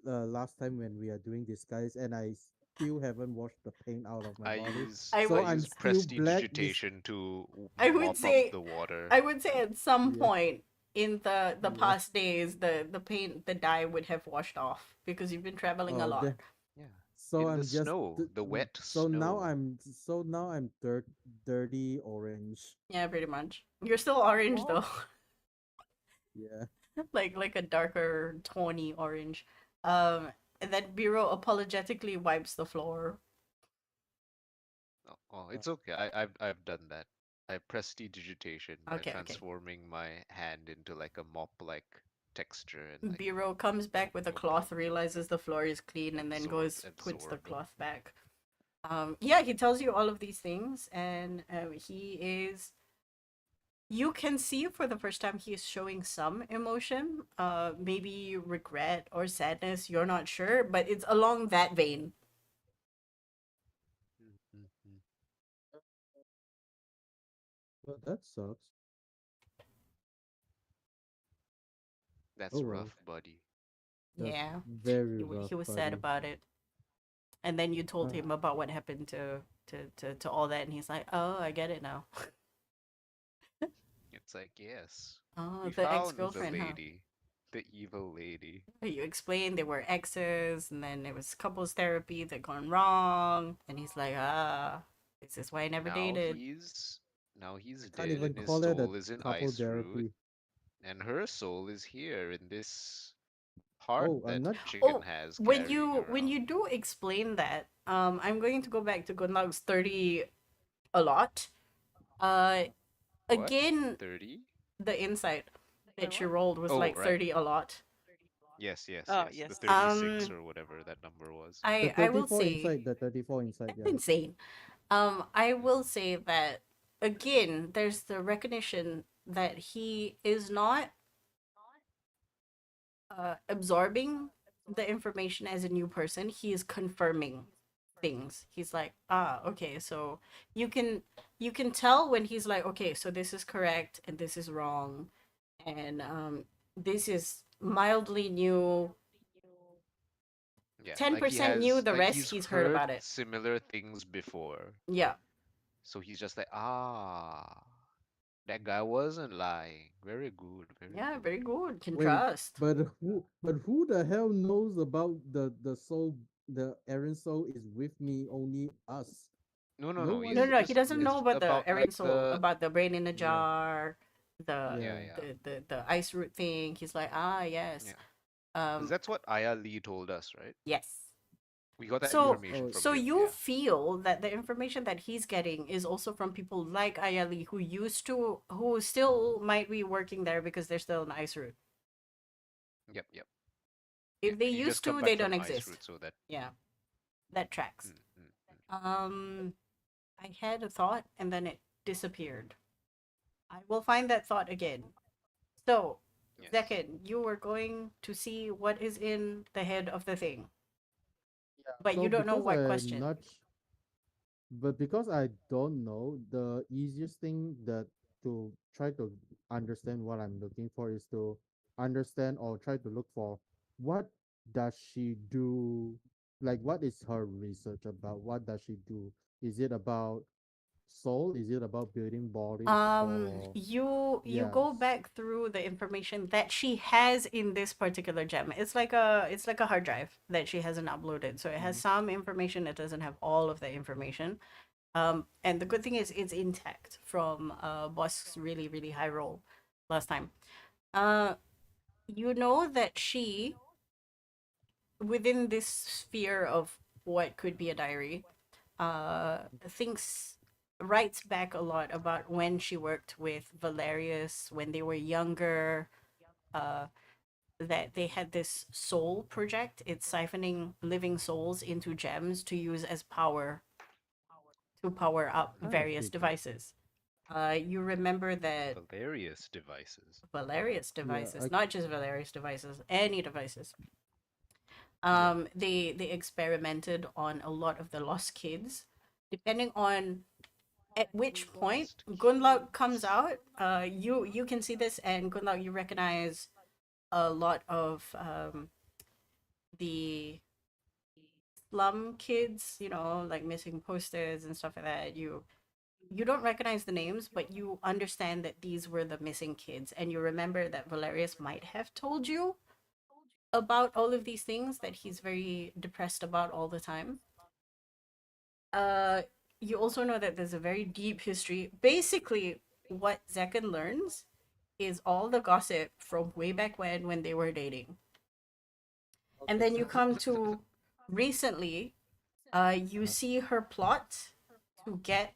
S3: last time when we are doing disguise, and I still haven't washed the paint out of my
S2: I
S3: body.
S2: use
S1: I
S3: So
S1: would-
S2: I
S3: I'm
S2: use
S3: still black.
S2: prestidigitation to
S1: I would
S2: mop
S1: say-
S2: up the water.
S1: I would say at some
S3: Yeah.
S1: point in the
S3: Yeah.
S1: past days, the paint, the dye would have washed off because you've been traveling a
S3: Oh,
S1: lot.
S3: then-
S2: Yeah.
S3: So
S2: In
S3: I'm
S2: the
S3: just
S2: snow, the wet
S3: so now
S2: snow.
S3: I'm dirty orange.
S1: Yeah, pretty much. You're still orange though.
S3: Yeah.
S1: like a darker tawny orange. And then Biro apologetically wipes the floor.
S2: Oh, it's okay. I've done that. I prestidigitation by
S1: Okay, okay.
S2: transforming my hand into like a mop-like texture and like
S1: Biro comes back with a cloth, realizes the floor is clean, and then puts the
S2: absorb.
S1: cloth back. Yeah, he tells you all of these things, and he is. You can see for the first time he is showing some emotion, maybe regret or sadness. You're not sure, but it's along that vein.
S2: Mhm.
S3: Well, that sucks.
S2: That's
S3: Oh, well.
S2: rough, buddy.
S3: That's
S1: Yeah,
S3: very rough.
S1: he was sad
S3: buddy.
S1: about it. And then you told
S3: Ah.
S1: him about what happened to all that, and he's like, "Oh, I get it now."
S2: It's like, yes,
S1: Oh,
S2: we
S1: the
S2: found
S1: ex-girlfriend,
S2: the
S1: huh?
S2: lady, the evil lady.
S1: You explained they were exes, and then it was couples therapy that gone wrong, and he's like, "Ah, this is why I never
S2: Now
S1: dated."
S2: he's
S3: Can't
S2: dead,
S3: even
S2: and his
S3: call it a
S2: soul is in
S3: couple
S2: ice root,
S3: therapy.
S2: and her soul is here in this heart
S3: Oh,
S2: that
S3: I'm not.
S2: Chicken has
S1: when
S2: carrying
S1: you
S2: around.
S1: do explain that, I'm going to go back to Gunlag's 30 a lot.
S2: What?
S1: Again,
S2: 30?
S1: the insight that she
S4: what?
S1: rolled was
S2: Oh,
S1: like
S2: right.
S1: 30 a lot.
S2: Yes,
S4: Oh,
S2: The
S4: yes.
S2: 36 or whatever that number was.
S3: The
S1: I will
S3: 34
S1: say
S3: inside, the 34 inside,
S1: that's
S3: yeah.
S1: insane. I will say that again, there's the recognition that he is not absorbing the information as a new person. He is confirming things. He's like, ah, okay, so you can tell when he's like, okay, so this is correct and this is wrong, and this is mildly new.
S2: Yeah,
S1: 10% new, the rest
S2: he's
S1: he's heard about it.
S2: similar things before.
S1: Yeah.
S2: So he's just like, that guy wasn't lying. Very good, very
S1: Yeah,
S2: good.
S1: very good. Can
S3: Wait,
S1: trust.
S3: but who the hell knows about the soul? The Aerin soul is with me. Only us.
S2: No,
S3: No
S2: he's
S3: one.
S1: No, no, he
S2: just
S1: doesn't
S2: it's
S1: know about the
S2: about
S1: Aerin
S2: like
S1: soul, about the brain in a
S3: Yeah.
S1: jar, the
S3: Yeah.
S1: the ice root thing. He's like, ah, yes.
S2: Yeah. 'Cause that's what Aya Lee told us, right?
S1: Yes.
S2: We got that
S1: So
S2: information
S3: Oh,
S2: from
S1: so
S2: him.
S1: you
S2: Yeah.
S1: feel that the information that he's getting is also from people like Ayali who still might be working there because they're still an ice route.
S2: Yep. Yep. Yeah.
S1: If they
S2: He just
S1: used
S2: come
S1: to,
S2: back
S1: they don't
S2: from ice
S1: exist.
S2: route, so that.
S1: Yeah, that tracks.
S2: Mm, mm, mm.
S1: Um, I had a thought and then it disappeared. I will find that thought again. So,
S2: Yes.
S1: Zekin, you were going to see what is in the head of the thing,
S3: yeah.
S1: but you
S3: So
S1: don't know
S3: because
S1: what
S3: I'm
S1: question.
S3: not But because I don't know, the easiest thing that to try to understand what I'm looking for is to understand or try to look for what does she do, like what is her research about? What does she do? Is it about soul? Is it about building bodies? Or
S1: You go
S3: yes.
S1: back through the information that she has in this particular gem. It's like a hard drive that she hasn't uploaded. So it has
S3: Mhm.
S1: some information. It doesn't have all of the information. And the good thing is it's intact from Bosk's really high roll last time. Uh, you know that she within this sphere of what could be a diary, thinks writes back a lot about when she worked with Valerius when they were younger. Uh, that they had this soul project. It's siphoning living souls into gems to use as power to power up
S3: I kind of
S1: various
S3: figured.
S1: devices. You remember that
S2: Valerius devices.
S1: Valerius
S3: Yeah,
S1: devices, not just Valerius devices, any devices.
S3: yeah.
S1: They experimented on a lot of the lost kids, depending on at which point
S2: Lost
S1: Gunlaug comes
S2: kids.
S1: out. You can see this, and Gunlaug, you recognize a lot of the slum kids. You know, like missing posters and stuff like that. You don't recognize the names, but you understand that these were the missing kids, and you remember that Valerius might have told you about all of these things that he's very depressed about all the time. Uh, you also know that there's a very deep history. Basically, what Zekan learns is all the gossip from way back when they were dating, and
S3: Okay,
S1: then you
S3: so
S1: come to recently. You
S3: uh,
S1: see her plot to get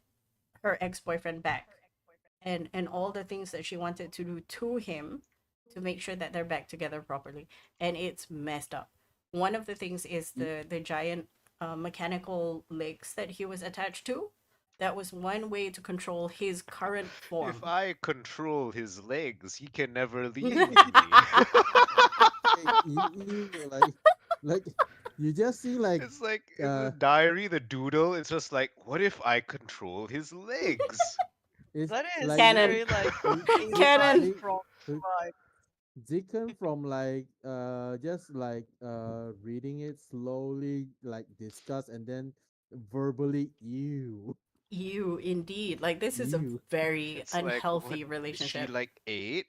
S1: her ex-boyfriend back, and all the things that she wanted to do to him to make sure that they're back together properly, and it's messed up. One of the things is
S3: y-
S1: the giant mechanical legs that he was attached to. That was one way to control his current
S2: If
S1: form.
S2: I control his legs, he can never leave me.
S3: like you just see like
S2: It's like in the
S3: uh
S2: diary, the doodle, it's just like, what if I control his legs?
S3: it's
S4: That is
S3: like
S1: Canon.
S4: very like
S3: you
S1: Canon.
S4: inside from vibe.
S3: Zikan from like just like reading it slowly like discuss and then verbally
S1: You indeed. Like this is a
S3: ew.
S1: very
S2: It's like, what?
S1: unhealthy
S2: Is she
S1: relationship.
S2: like 8?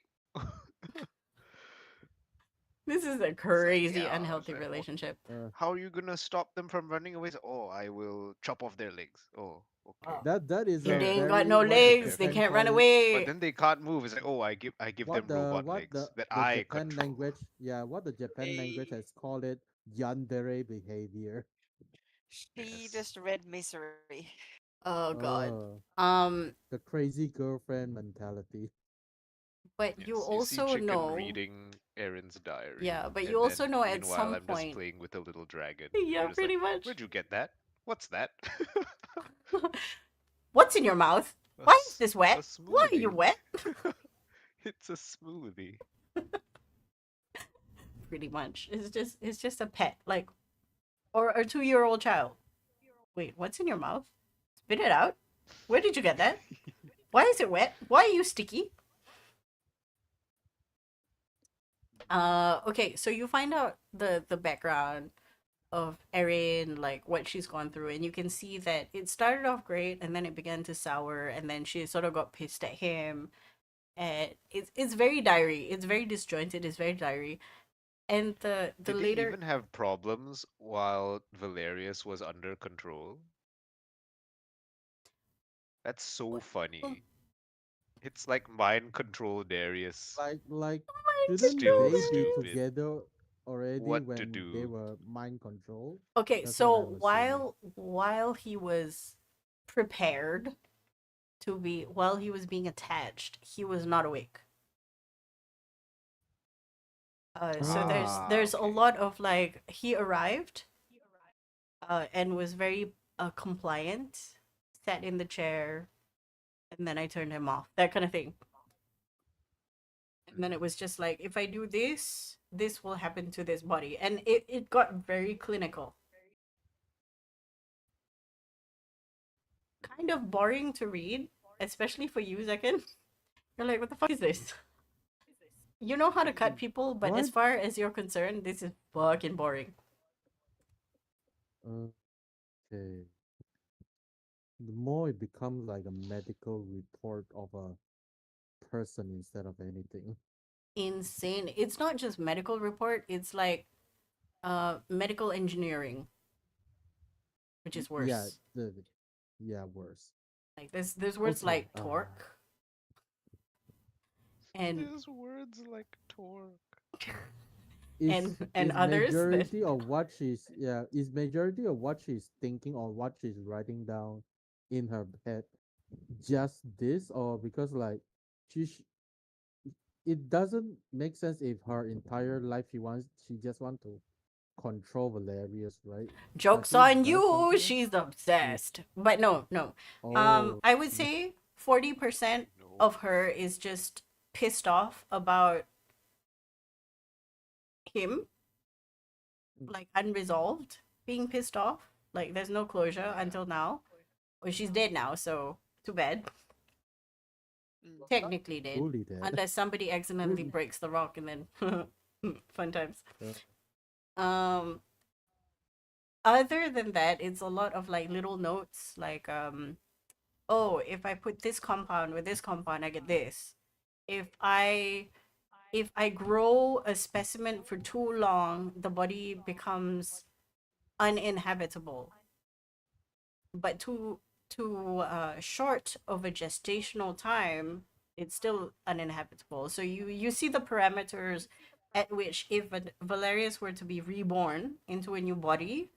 S1: This is a
S2: It's like,
S1: crazy
S2: yeah. It's
S1: unhealthy
S2: like,
S1: relationship.
S2: how are you gonna stop them from running away? Oh, I will chop off their legs. Oh, okay.
S1: Oh,
S3: That is a
S1: they ain't got
S3: very
S1: no
S3: what the
S1: legs. They
S3: Japan
S1: can't run
S3: call it.
S2: But
S1: away.
S2: then they can't move. It's like, oh, I give them robot
S3: What
S2: legs that
S3: the
S2: I
S3: Japan
S2: control.
S3: language, yeah, what the Japan language
S4: She
S3: has called it yandere behavior.
S4: she
S2: Yes.
S4: just read misery.
S1: Oh god.
S3: Uh the crazy girlfriend mentality.
S1: But you
S2: Yes. You see
S1: also
S2: Chicken
S1: know,
S2: reading Erin's diary,
S1: yeah, but you
S2: and
S1: also
S2: then
S1: know at
S2: meanwhile
S1: some
S2: I'm just
S1: point,
S2: playing with a little dragon.
S1: yeah,
S2: You're just like,
S1: pretty much.
S2: where'd you get that? What's that?
S1: What's in your mouth?
S2: a,
S1: Why is
S2: s-
S1: this
S2: a
S1: wet? Why are you
S2: smoothie.
S1: wet?
S2: It's a smoothie.
S1: Pretty much. It's just a pet, like or a 2-year-old child. Wait, what's in your mouth? Spit it out. Where did you get that? Why is it wet? Why are you sticky? Okay, so you find out the background of Erin, like what she's gone through, and you can see that it started off great, and then it began to sour, and then she sort of got pissed at him, and it's very diary. It's very disjointed. It's very diary, and the
S2: Did they
S1: later
S2: even have problems while Valerius was under control? That's so
S1: well,
S2: funny. It's like mind control Darius.
S3: Like
S1: mind
S3: shouldn't
S2: Still
S3: they be
S1: control
S2: stupid.
S3: together? already
S2: what to
S3: when they
S2: do.
S3: were mind controlled.
S1: Okay,
S3: That's what
S1: so
S3: I'm assuming.
S1: while he was prepared while he was being attached, he was not awake. So
S2: Ah,
S1: there's a
S2: okay.
S1: lot of like he arrived and was very compliant, sat in the chair, and then I turned him off, that kind of thing. And then it
S2: Mhm.
S1: was just like, if I do this, this will happen to this body, and it got very clinical, kind of boring to read, especially for you, Zekin. You're like, what the fuck is this? You know how to cut people, but as
S3: What?
S1: far as you're concerned, this is fucking boring.
S3: Okay. The more it becomes like a medical report of a person instead of anything.
S1: Insane. It's not just medical report, it's like medical engineering, which is
S3: Yeah,
S1: worse.
S3: yeah, worse.
S1: Like there's words
S3: Okay.
S1: like torque and
S2: There's words like torque.
S1: and
S3: is
S1: others that
S3: majority of what she's is majority of what she's thinking or what she's writing down in her head just this, or because like she sh- it doesn't make sense if her entire life she just want to control Valerius, right? Does
S1: jokes
S3: she
S1: on
S3: does
S1: you,
S3: something else?
S1: she's
S3: Mm.
S1: obsessed. But no, no.
S3: Oh,
S1: I would say 40%
S2: No.
S1: of her is just pissed off about him,
S3: mm,
S1: like unresolved, being pissed off. Like there's no closure
S2: Yeah.
S1: until now. Well, she's dead now, so too bad. Technically dead,
S3: fully dead.
S1: unless somebody accidentally
S3: Fully,
S1: breaks the rock and then fun times.
S3: uh,
S1: Um, other than that, it's a lot of like little notes, like oh, if I put this compound with this compound, I get this. If I if I grow a specimen for too long, the body becomes uninhabitable. But too short of a gestational time, it's still uninhabitable. So you see the parameters at which if Valerius were to be reborn into a new body,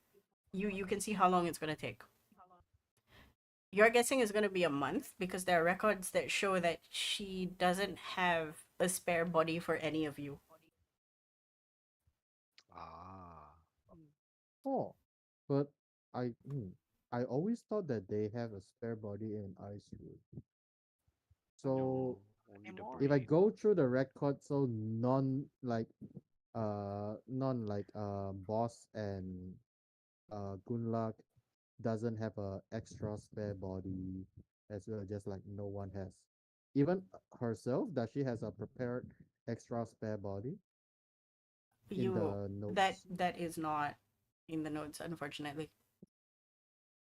S1: you can see how long it's going to take. You're guessing is going to be a month because there are records that show that she doesn't have a spare body for any of you.
S2: Ah.
S3: oh, but I hmm, I always thought that they have a spare body in ICU. So
S2: No, only the
S3: if I
S2: brain.
S3: go through the record, so non like boss and Gunlak doesn't have a extra spare body as well, just like no one has. Even herself, does she has a prepared extra spare body in
S1: You
S3: the
S1: that
S3: notes?
S1: that is not in the notes, unfortunately.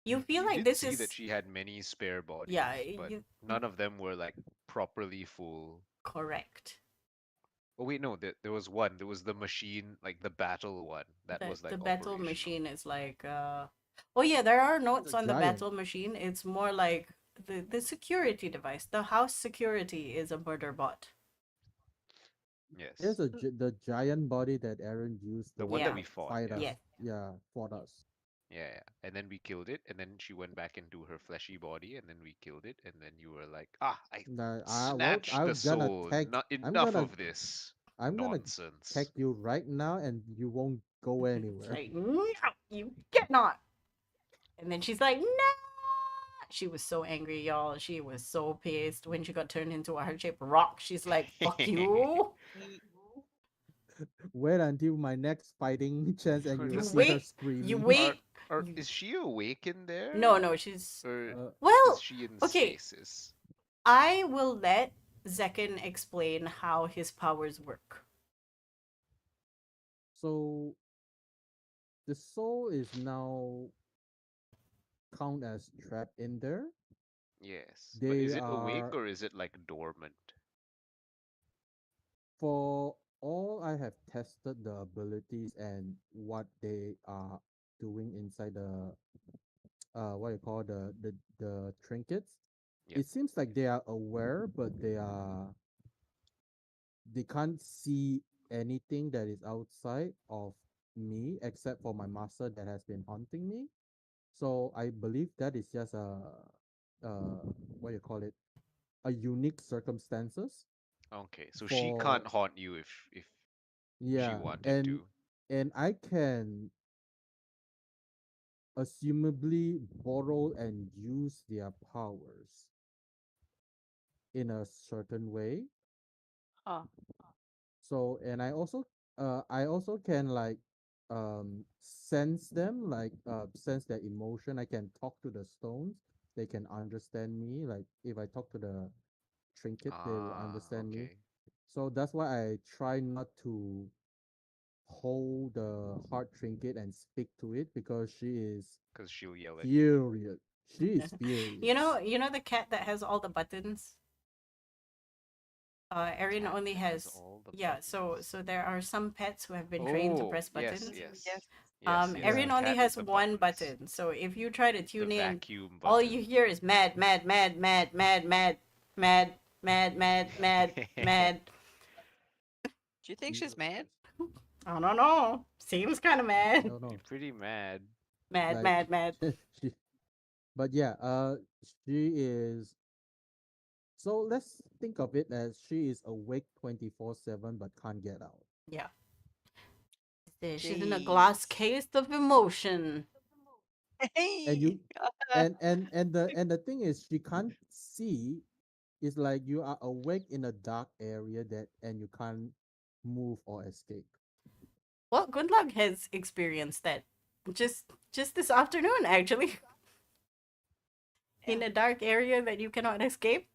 S1: You feel
S2: You
S1: like
S2: did
S1: this
S2: see that
S1: is,
S2: she had many spare
S1: yeah,
S2: bodies, but
S1: you
S2: none of them were like properly full.
S1: correct.
S2: Oh wait, no, there was one. There was the machine, like the battle one, that
S1: The
S2: was
S1: the
S2: like
S1: battle
S2: operational.
S1: machine is like oh yeah, there are
S3: It's a
S1: notes on the
S3: giant.
S1: battle machine. It's more like the security device. The house security is a murder bot.
S2: Yes,
S3: There's the giant body that Aaron used
S2: the one that
S1: Yeah.
S3: to
S2: we fought.
S3: fight
S2: Yeah,
S1: Yes.
S3: us. Yeah, fought us.
S2: yeah, yeah. And then we killed it, and then she went back into her fleshy body, and then we killed it, and then you were like, "Ah, I
S3: Well,
S2: snatched the soul. Not enough of this
S3: I'm gonna tag
S2: nonsense."
S3: you right now, and you won't go
S1: It's
S3: anywhere.
S1: like, no, you cannot. And then she's like, no. She was so angry, y'all. She was so pissed when she got turned into a heart-shaped rock. She's like, fuck you.
S3: Wait until my next fighting chance, and
S2: Or
S3: you will
S1: You
S2: just
S3: see
S2: like,
S3: her
S1: wait. You
S3: screaming.
S2: are
S1: wait.
S2: is
S1: You
S2: she awake in
S1: no,
S2: there,
S1: no, she's
S2: or
S3: Uh,
S2: is
S1: well,
S2: she in
S1: okay.
S2: stasis?
S1: I will let Zekin explain how his powers work.
S3: so the soul is now count as trapped in there.
S2: Yes, but
S3: They
S2: is it awake
S3: are
S2: or is it like dormant?
S3: for all I have tested the abilities and what they are doing inside the what you call the trinkets.
S2: Yep.
S3: It seems like they are aware, but they can't see anything that is outside of me except for my master that has been haunting me. So I believe that is just what you call it, a unique circumstances
S2: Okay, so she
S3: for,
S2: can't haunt you if she
S3: yeah,
S2: wanted to.
S3: and I can assumably borrow and use their powers in a certain way.
S4: Oh,
S3: So and I also can like sense them, like sense their emotion. I can talk to the stones. They can understand me. Like if I talk to the trinket, they will
S2: Ah,
S3: understand me.
S2: okay.
S3: So that's why I try not to hold the heart trinket and speak to it because she is
S2: Because she'll yell at you.
S3: furious. She is furious.
S1: You know the cat that has all the buttons. Erin
S2: Cat
S1: only
S2: that has
S1: has,
S2: all the
S1: yeah.
S2: buttons.
S1: So there are some pets who have been trained to
S2: Oh,
S1: press
S2: yes,
S1: buttons.
S2: yes.
S4: yes.
S2: Yes, yes.
S1: Erin
S3: Yeah.
S1: only
S2: Cat with
S1: has
S2: the
S1: one
S2: buttons.
S1: button. So if you try to
S2: The
S1: tune in,
S2: vacuum
S1: all you
S2: button.
S1: hear is mad, mad, mad, mad, mad, mad, mad, mad, mad, mad, mad.
S4: Do you think
S3: Y-
S4: she's mad?
S1: I don't know. Seems kind of mad.
S3: No, no.
S2: Pretty mad.
S1: Mad,
S3: Like
S1: mad, mad.
S3: she, but yeah, she is. So let's think of it as she is awake 24/7 but can't get out.
S1: Yeah. She's in a glass
S4: Jeez.
S1: case of emotion.
S3: And
S4: Hey.
S3: you and the thing is she can't see. It's like you are awake in a dark area that and you can't move or escape.
S1: Well, good luck has experienced that just this afternoon, actually, in
S4: Yeah.
S1: a dark area that you cannot escape.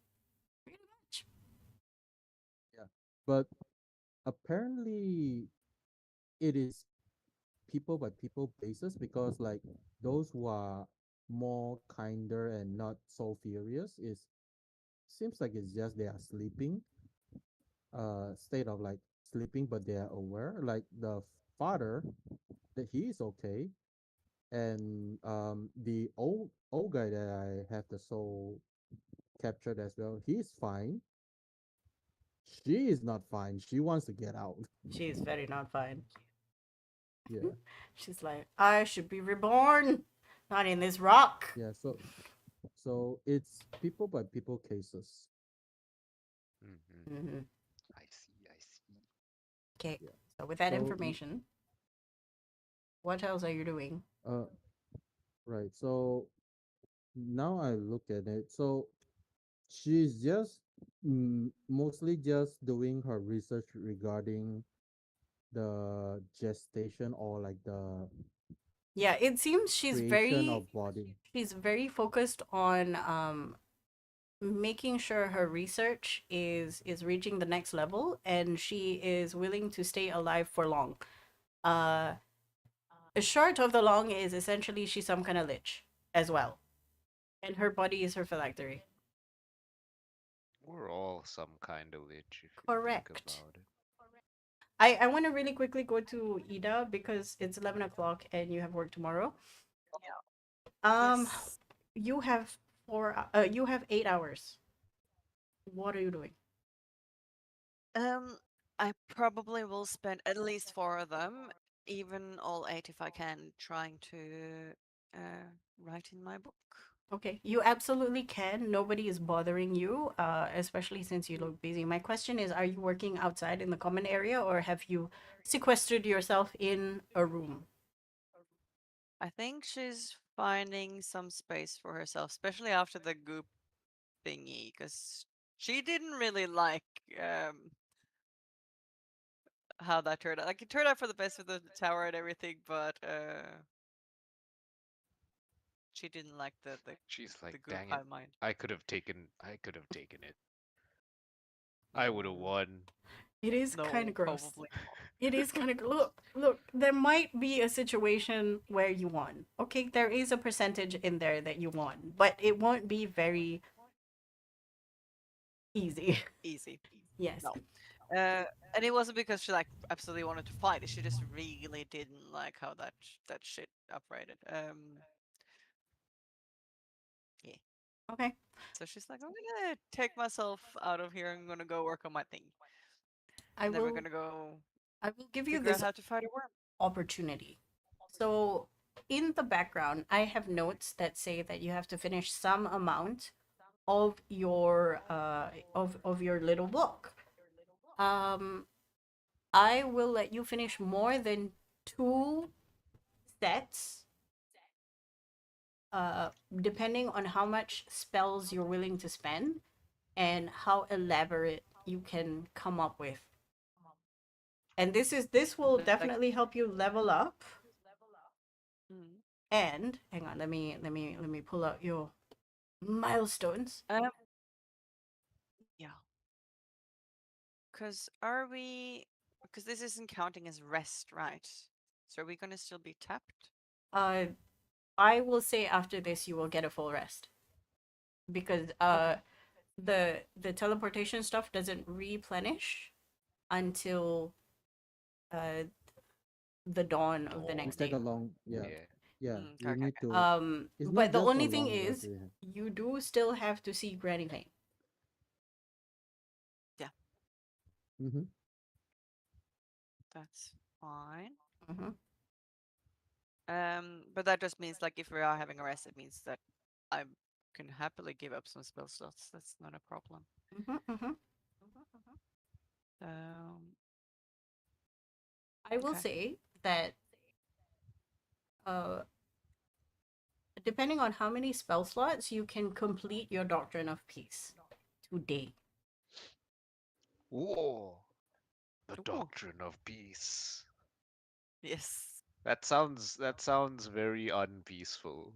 S1: Pretty much.
S3: Yeah. But apparently it is people by people basis because like those who are more kinder and not so furious is seems like it's just they are sleeping, state of like sleeping but they are aware. Like the father that he is okay, and the old guy that I have the soul captured as well, he's fine. She is not fine. She wants to get out.
S1: She's very not fine.
S3: Yeah.
S1: She's like, I should be reborn, not in this rock.
S3: Yeah. So it's people by people cases.
S2: Hmm.
S1: Hmm.
S2: I see, I see.
S1: Okay,
S3: Yeah.
S1: so with that
S3: So
S1: information, what else are you doing?
S3: uh right. So now I look at it. So she's just mostly just doing her research regarding the gestation or like the
S1: Yeah, it seems
S3: creation of body.
S1: she's very focused on making sure her research is reaching the next level, and she is willing to stay alive for long. Uh, short of the long is essentially she's some kind of lich as well, and her body is her phylactery.
S2: We're all some kind of lich if you think
S1: Correct.
S2: about it.
S1: I want to really quickly go to Ida because it's 11 o'clock and you have work tomorrow.
S4: Yeah.
S1: Um,
S4: Yes.
S1: you have you have 8 hours. What are you doing?
S4: Um, I probably will spend at least four of them, even all eight if I can, trying to write in my book.
S1: Okay, you absolutely can. Nobody is bothering you, especially since you look busy. My question is, are you working outside in the common area or have you sequestered yourself in a room?
S4: I think she's finding some space for herself, especially after the goop thingy, because she didn't really like how that turned out. Like it turned out for the best with the tower and everything, but she didn't like
S2: She's
S4: the
S2: like,
S4: goop
S2: dang it.
S4: high mind.
S2: I could have taken it. I would have won.
S1: It is kind
S4: No,
S1: of gross.
S4: probably not.
S1: It is kind of look. There might be a situation where you won. Okay, there is a percentage in there that you won, but it won't be very easy.
S4: Easy.
S1: Yes.
S4: No. And it wasn't because she like absolutely wanted to fight. She just really didn't like how that shit operated. Yeah.
S1: Okay.
S4: So she's like, I'm gonna take myself out of here. I'm gonna go work on my thing,
S1: I
S4: and then we're
S1: will
S4: gonna go.
S1: I will give you
S4: Figure out
S1: this
S4: how to fight a worm.
S1: opportunity. So, in the background, I have notes that say that you have to finish some amount of your of your little book. Um, I will let you finish more than 2 sets, depending on how much spells you're willing to spend and how elaborate you can come up with. And this will
S4: Like,
S1: definitely help you level up.
S4: mm,
S1: And hang on, let me pull out your milestones.
S4: yeah. Because are we? Because this isn't counting as rest, right? So are we gonna still be tapped?
S1: Uh, I will say after this you will get a full rest because
S4: Okay.
S1: the teleportation stuff doesn't replenish until uh the dawn of the
S2: Dawn.
S1: next
S3: It's like
S1: day.
S3: a long, yeah,
S2: Yeah.
S3: yeah.
S4: Okay,
S3: You
S4: okay,
S3: need
S4: okay.
S3: to. It's not
S1: But the
S3: just for
S1: only thing
S3: long rest.
S1: is you do still have to see Granny Vane.
S4: Yeah,
S3: Mm-hmm.
S4: that's fine.
S1: Mm-hmm.
S4: But that just means like if we are having a rest, it means that I can happily give up some spell slots. That's not a problem.
S1: Mm-hmm. Mm-hmm.
S4: Um,
S1: I will
S4: okay.
S1: say that uh depending on how many spell slots you can complete your Doctrine of Peace today.
S2: Whoa, the
S4: Ooh,
S2: doctrine of peace.
S4: yes,
S2: That sounds very unpeaceful.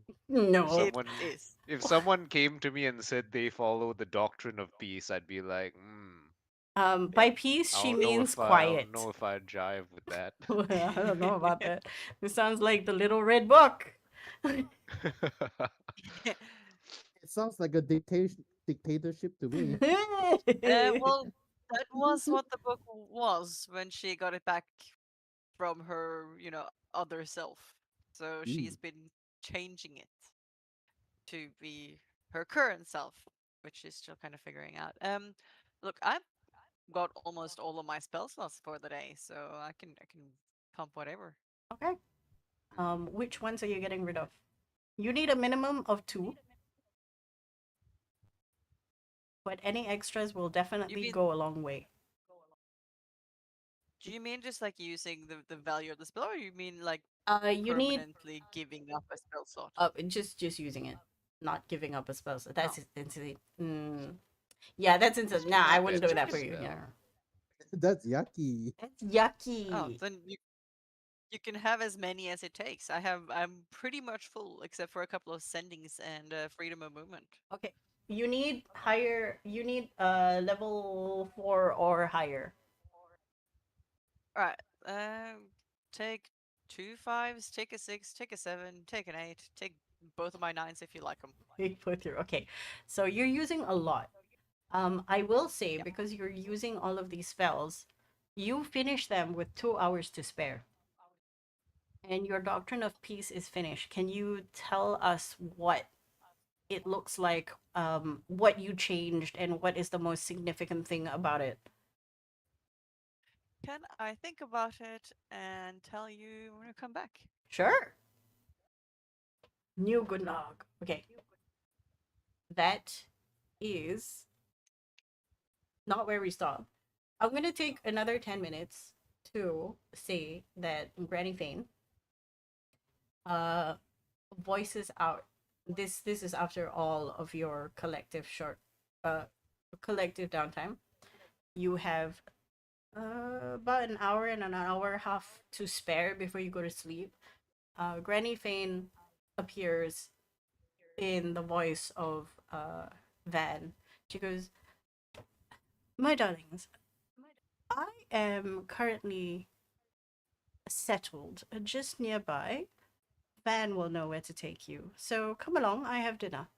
S2: If
S1: No.
S4: it
S2: someone
S4: is.
S2: if someone came to me and said they follow the doctrine of peace, I'd be like,
S1: By peace
S2: I
S1: she
S2: don't know
S1: means
S2: if I don't
S1: quiet.
S2: know if I jive with that.
S1: Well, I don't know about that. It sounds like the Little Red Book.
S3: It sounds like a dictatorship to me.
S4: Well, that was what the book was when she got it back from her, other self. So she's
S3: Mm.
S4: been changing it to be her current self, which she's still kind of figuring out. Look, I've got almost all of my spell slots for the day, so I can pump whatever.
S1: Okay. Which ones are you getting rid of? You need a minimum of 2, but any extras will
S4: You
S1: definitely
S4: mean
S1: go a long way.
S4: do you mean just like using the value of the spell, or you mean like
S1: You need
S4: permanently giving up a spell slot?
S1: just using it, not giving up a spell. So
S4: Oh,
S1: that's insane. Yeah, that's insane.
S2: Just
S1: Nah,
S2: give
S1: I
S2: up
S1: wouldn't
S4: just
S1: do
S2: enter
S1: that
S2: the
S1: for
S4: checking.
S1: you. Yeah,
S2: spell.
S3: That's yucky.
S1: that's
S4: Oh,
S1: yucky.
S4: then you can have as many as it takes. I'm pretty much full except for a couple of sendings and freedom of movement.
S1: Okay, you need higher. You need level 4 or higher.
S4: All right. Take 2 5s, take a 6, take a 7, take an 8, take both of my 9s if you like them.
S1: Big put through. Okay, so you're using a lot. I will say
S4: Yep.
S1: because you're using all of these spells, you finish them with 2 hours to spare, and your Doctrine of Peace is finished. Can you tell us what it looks like, what you changed, and what is the most significant thing about it?
S4: Can I think about it and tell you when I come back?
S1: Sure. New Gunnog. Okay, that is not where we stop. I'm gonna take another 10 minutes to say that Granny Fane uh voices out. This is after all of your uh collective downtime. You have about an hour and an hour and a half to spare before you go to sleep. Granny Fane appears in the voice of Van. She goes, "My darlings, I am currently settled just nearby. Van will know where to take you. So come along, I have dinner."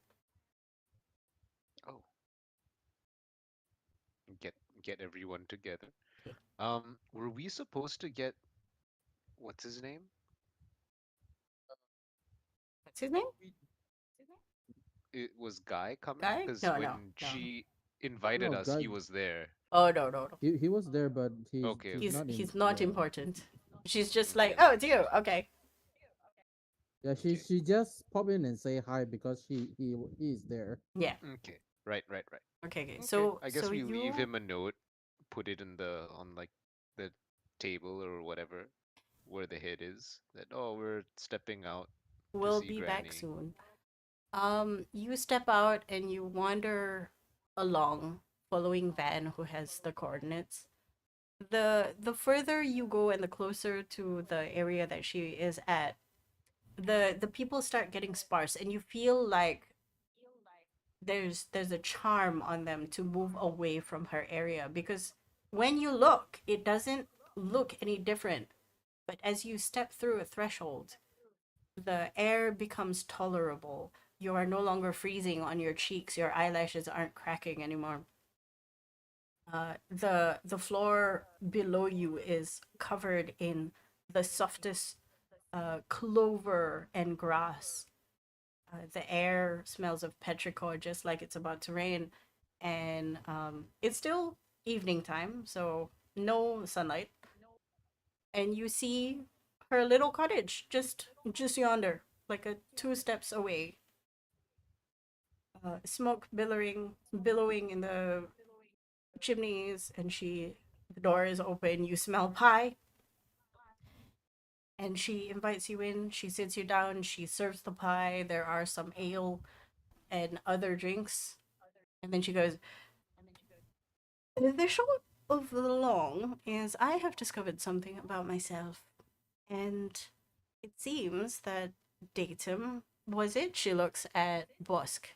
S2: Oh, get get everyone together.
S1: Okay.
S2: Were we supposed to get what's his name?
S1: What's his name?
S2: It was Guy coming?
S1: Guy?
S2: Because
S1: No, no,
S2: when
S1: no.
S2: she invited
S3: No,
S2: us, he
S3: God.
S2: was there.
S1: Oh no, no, no.
S3: He was there, but
S2: Okay,
S3: he's
S2: okay.
S3: not in.
S1: He's not
S3: Yeah,
S1: important. She's just like,
S2: Okay.
S1: oh, it's you. Okay.
S3: yeah.
S2: Okay.
S3: She just pop in and say hi because he is there.
S1: Yeah.
S2: Okay. Right, right, right.
S1: Okay. Okay.
S2: Okay.
S1: So
S2: I
S1: so
S2: guess we leave
S1: you
S2: him a note, put it in the on like the table or whatever where the head is. That oh, we're stepping out to
S1: will
S2: see
S1: be back
S2: Granny.
S1: soon. You step out and you wander along, following Van, who has the coordinates. The further you go and the closer to the area that she is at, the people start getting sparse, and you feel like there's a charm on them to move away from her area because when you look, it doesn't look any different. But as you step through a threshold, the air becomes tolerable. You are no longer freezing on your cheeks. Your eyelashes aren't cracking anymore. The floor below you is covered in the softest clover and grass. The air smells of petrichor, just like it's about to rain, and it's still evening time, so no sunlight. And you see her little cottage just yonder, like a two steps away. Smoke billowing in the chimneys, and the door is open. You smell pie, and she invites you in. She sits you down. She serves the pie. There are some ale and other drinks, and then she goes, "The short of the long is I have discovered something about myself, and it seems that Datum was it." She looks at Bosk.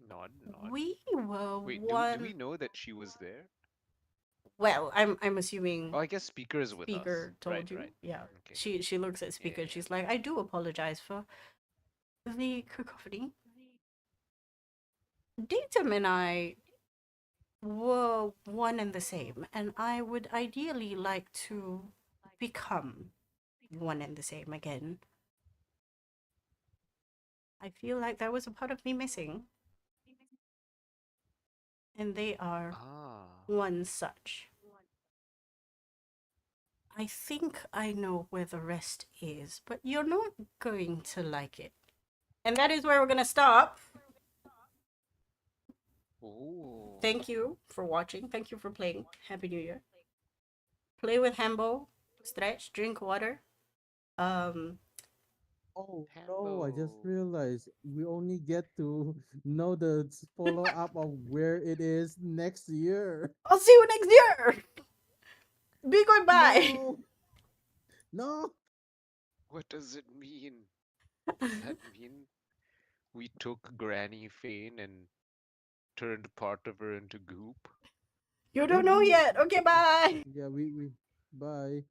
S2: Nod, nod.
S1: We were
S2: Wait, do we
S1: one.
S2: know that she was there?
S1: Well, I'm
S2: Oh,
S1: assuming
S2: I guess Speaker is with us.
S1: Speaker
S2: Right,
S1: told you.
S2: right.
S1: Yeah.
S2: Okay.
S1: She looks at
S2: Yeah,
S1: Speaker and
S2: yeah.
S1: she's like, I do apologize for the cacophony. Datum and I were one and the same, and I would ideally like to become one and the same again. I feel like there was a part of me missing, and they are
S2: Ah.
S1: one such. I think I know where the rest is, but you're not going to like it. And that is where we're gonna stop.
S2: Oh.
S1: Thank you for watching. Thank you for playing. Happy New Year. Play with Hambo, stretch, drink water. Um,
S3: Oh no! I just
S2: Hambo.
S3: realized we only get to know the follow up of where it is next year.
S1: I'll see you next year. Be goodbye.
S3: No, no.
S2: What does it mean? Does that mean we took Granny Fane and turned part of her into goop?
S1: You don't know
S3: Maybe.
S1: yet. Okay, bye.
S3: Yeah. We. Bye.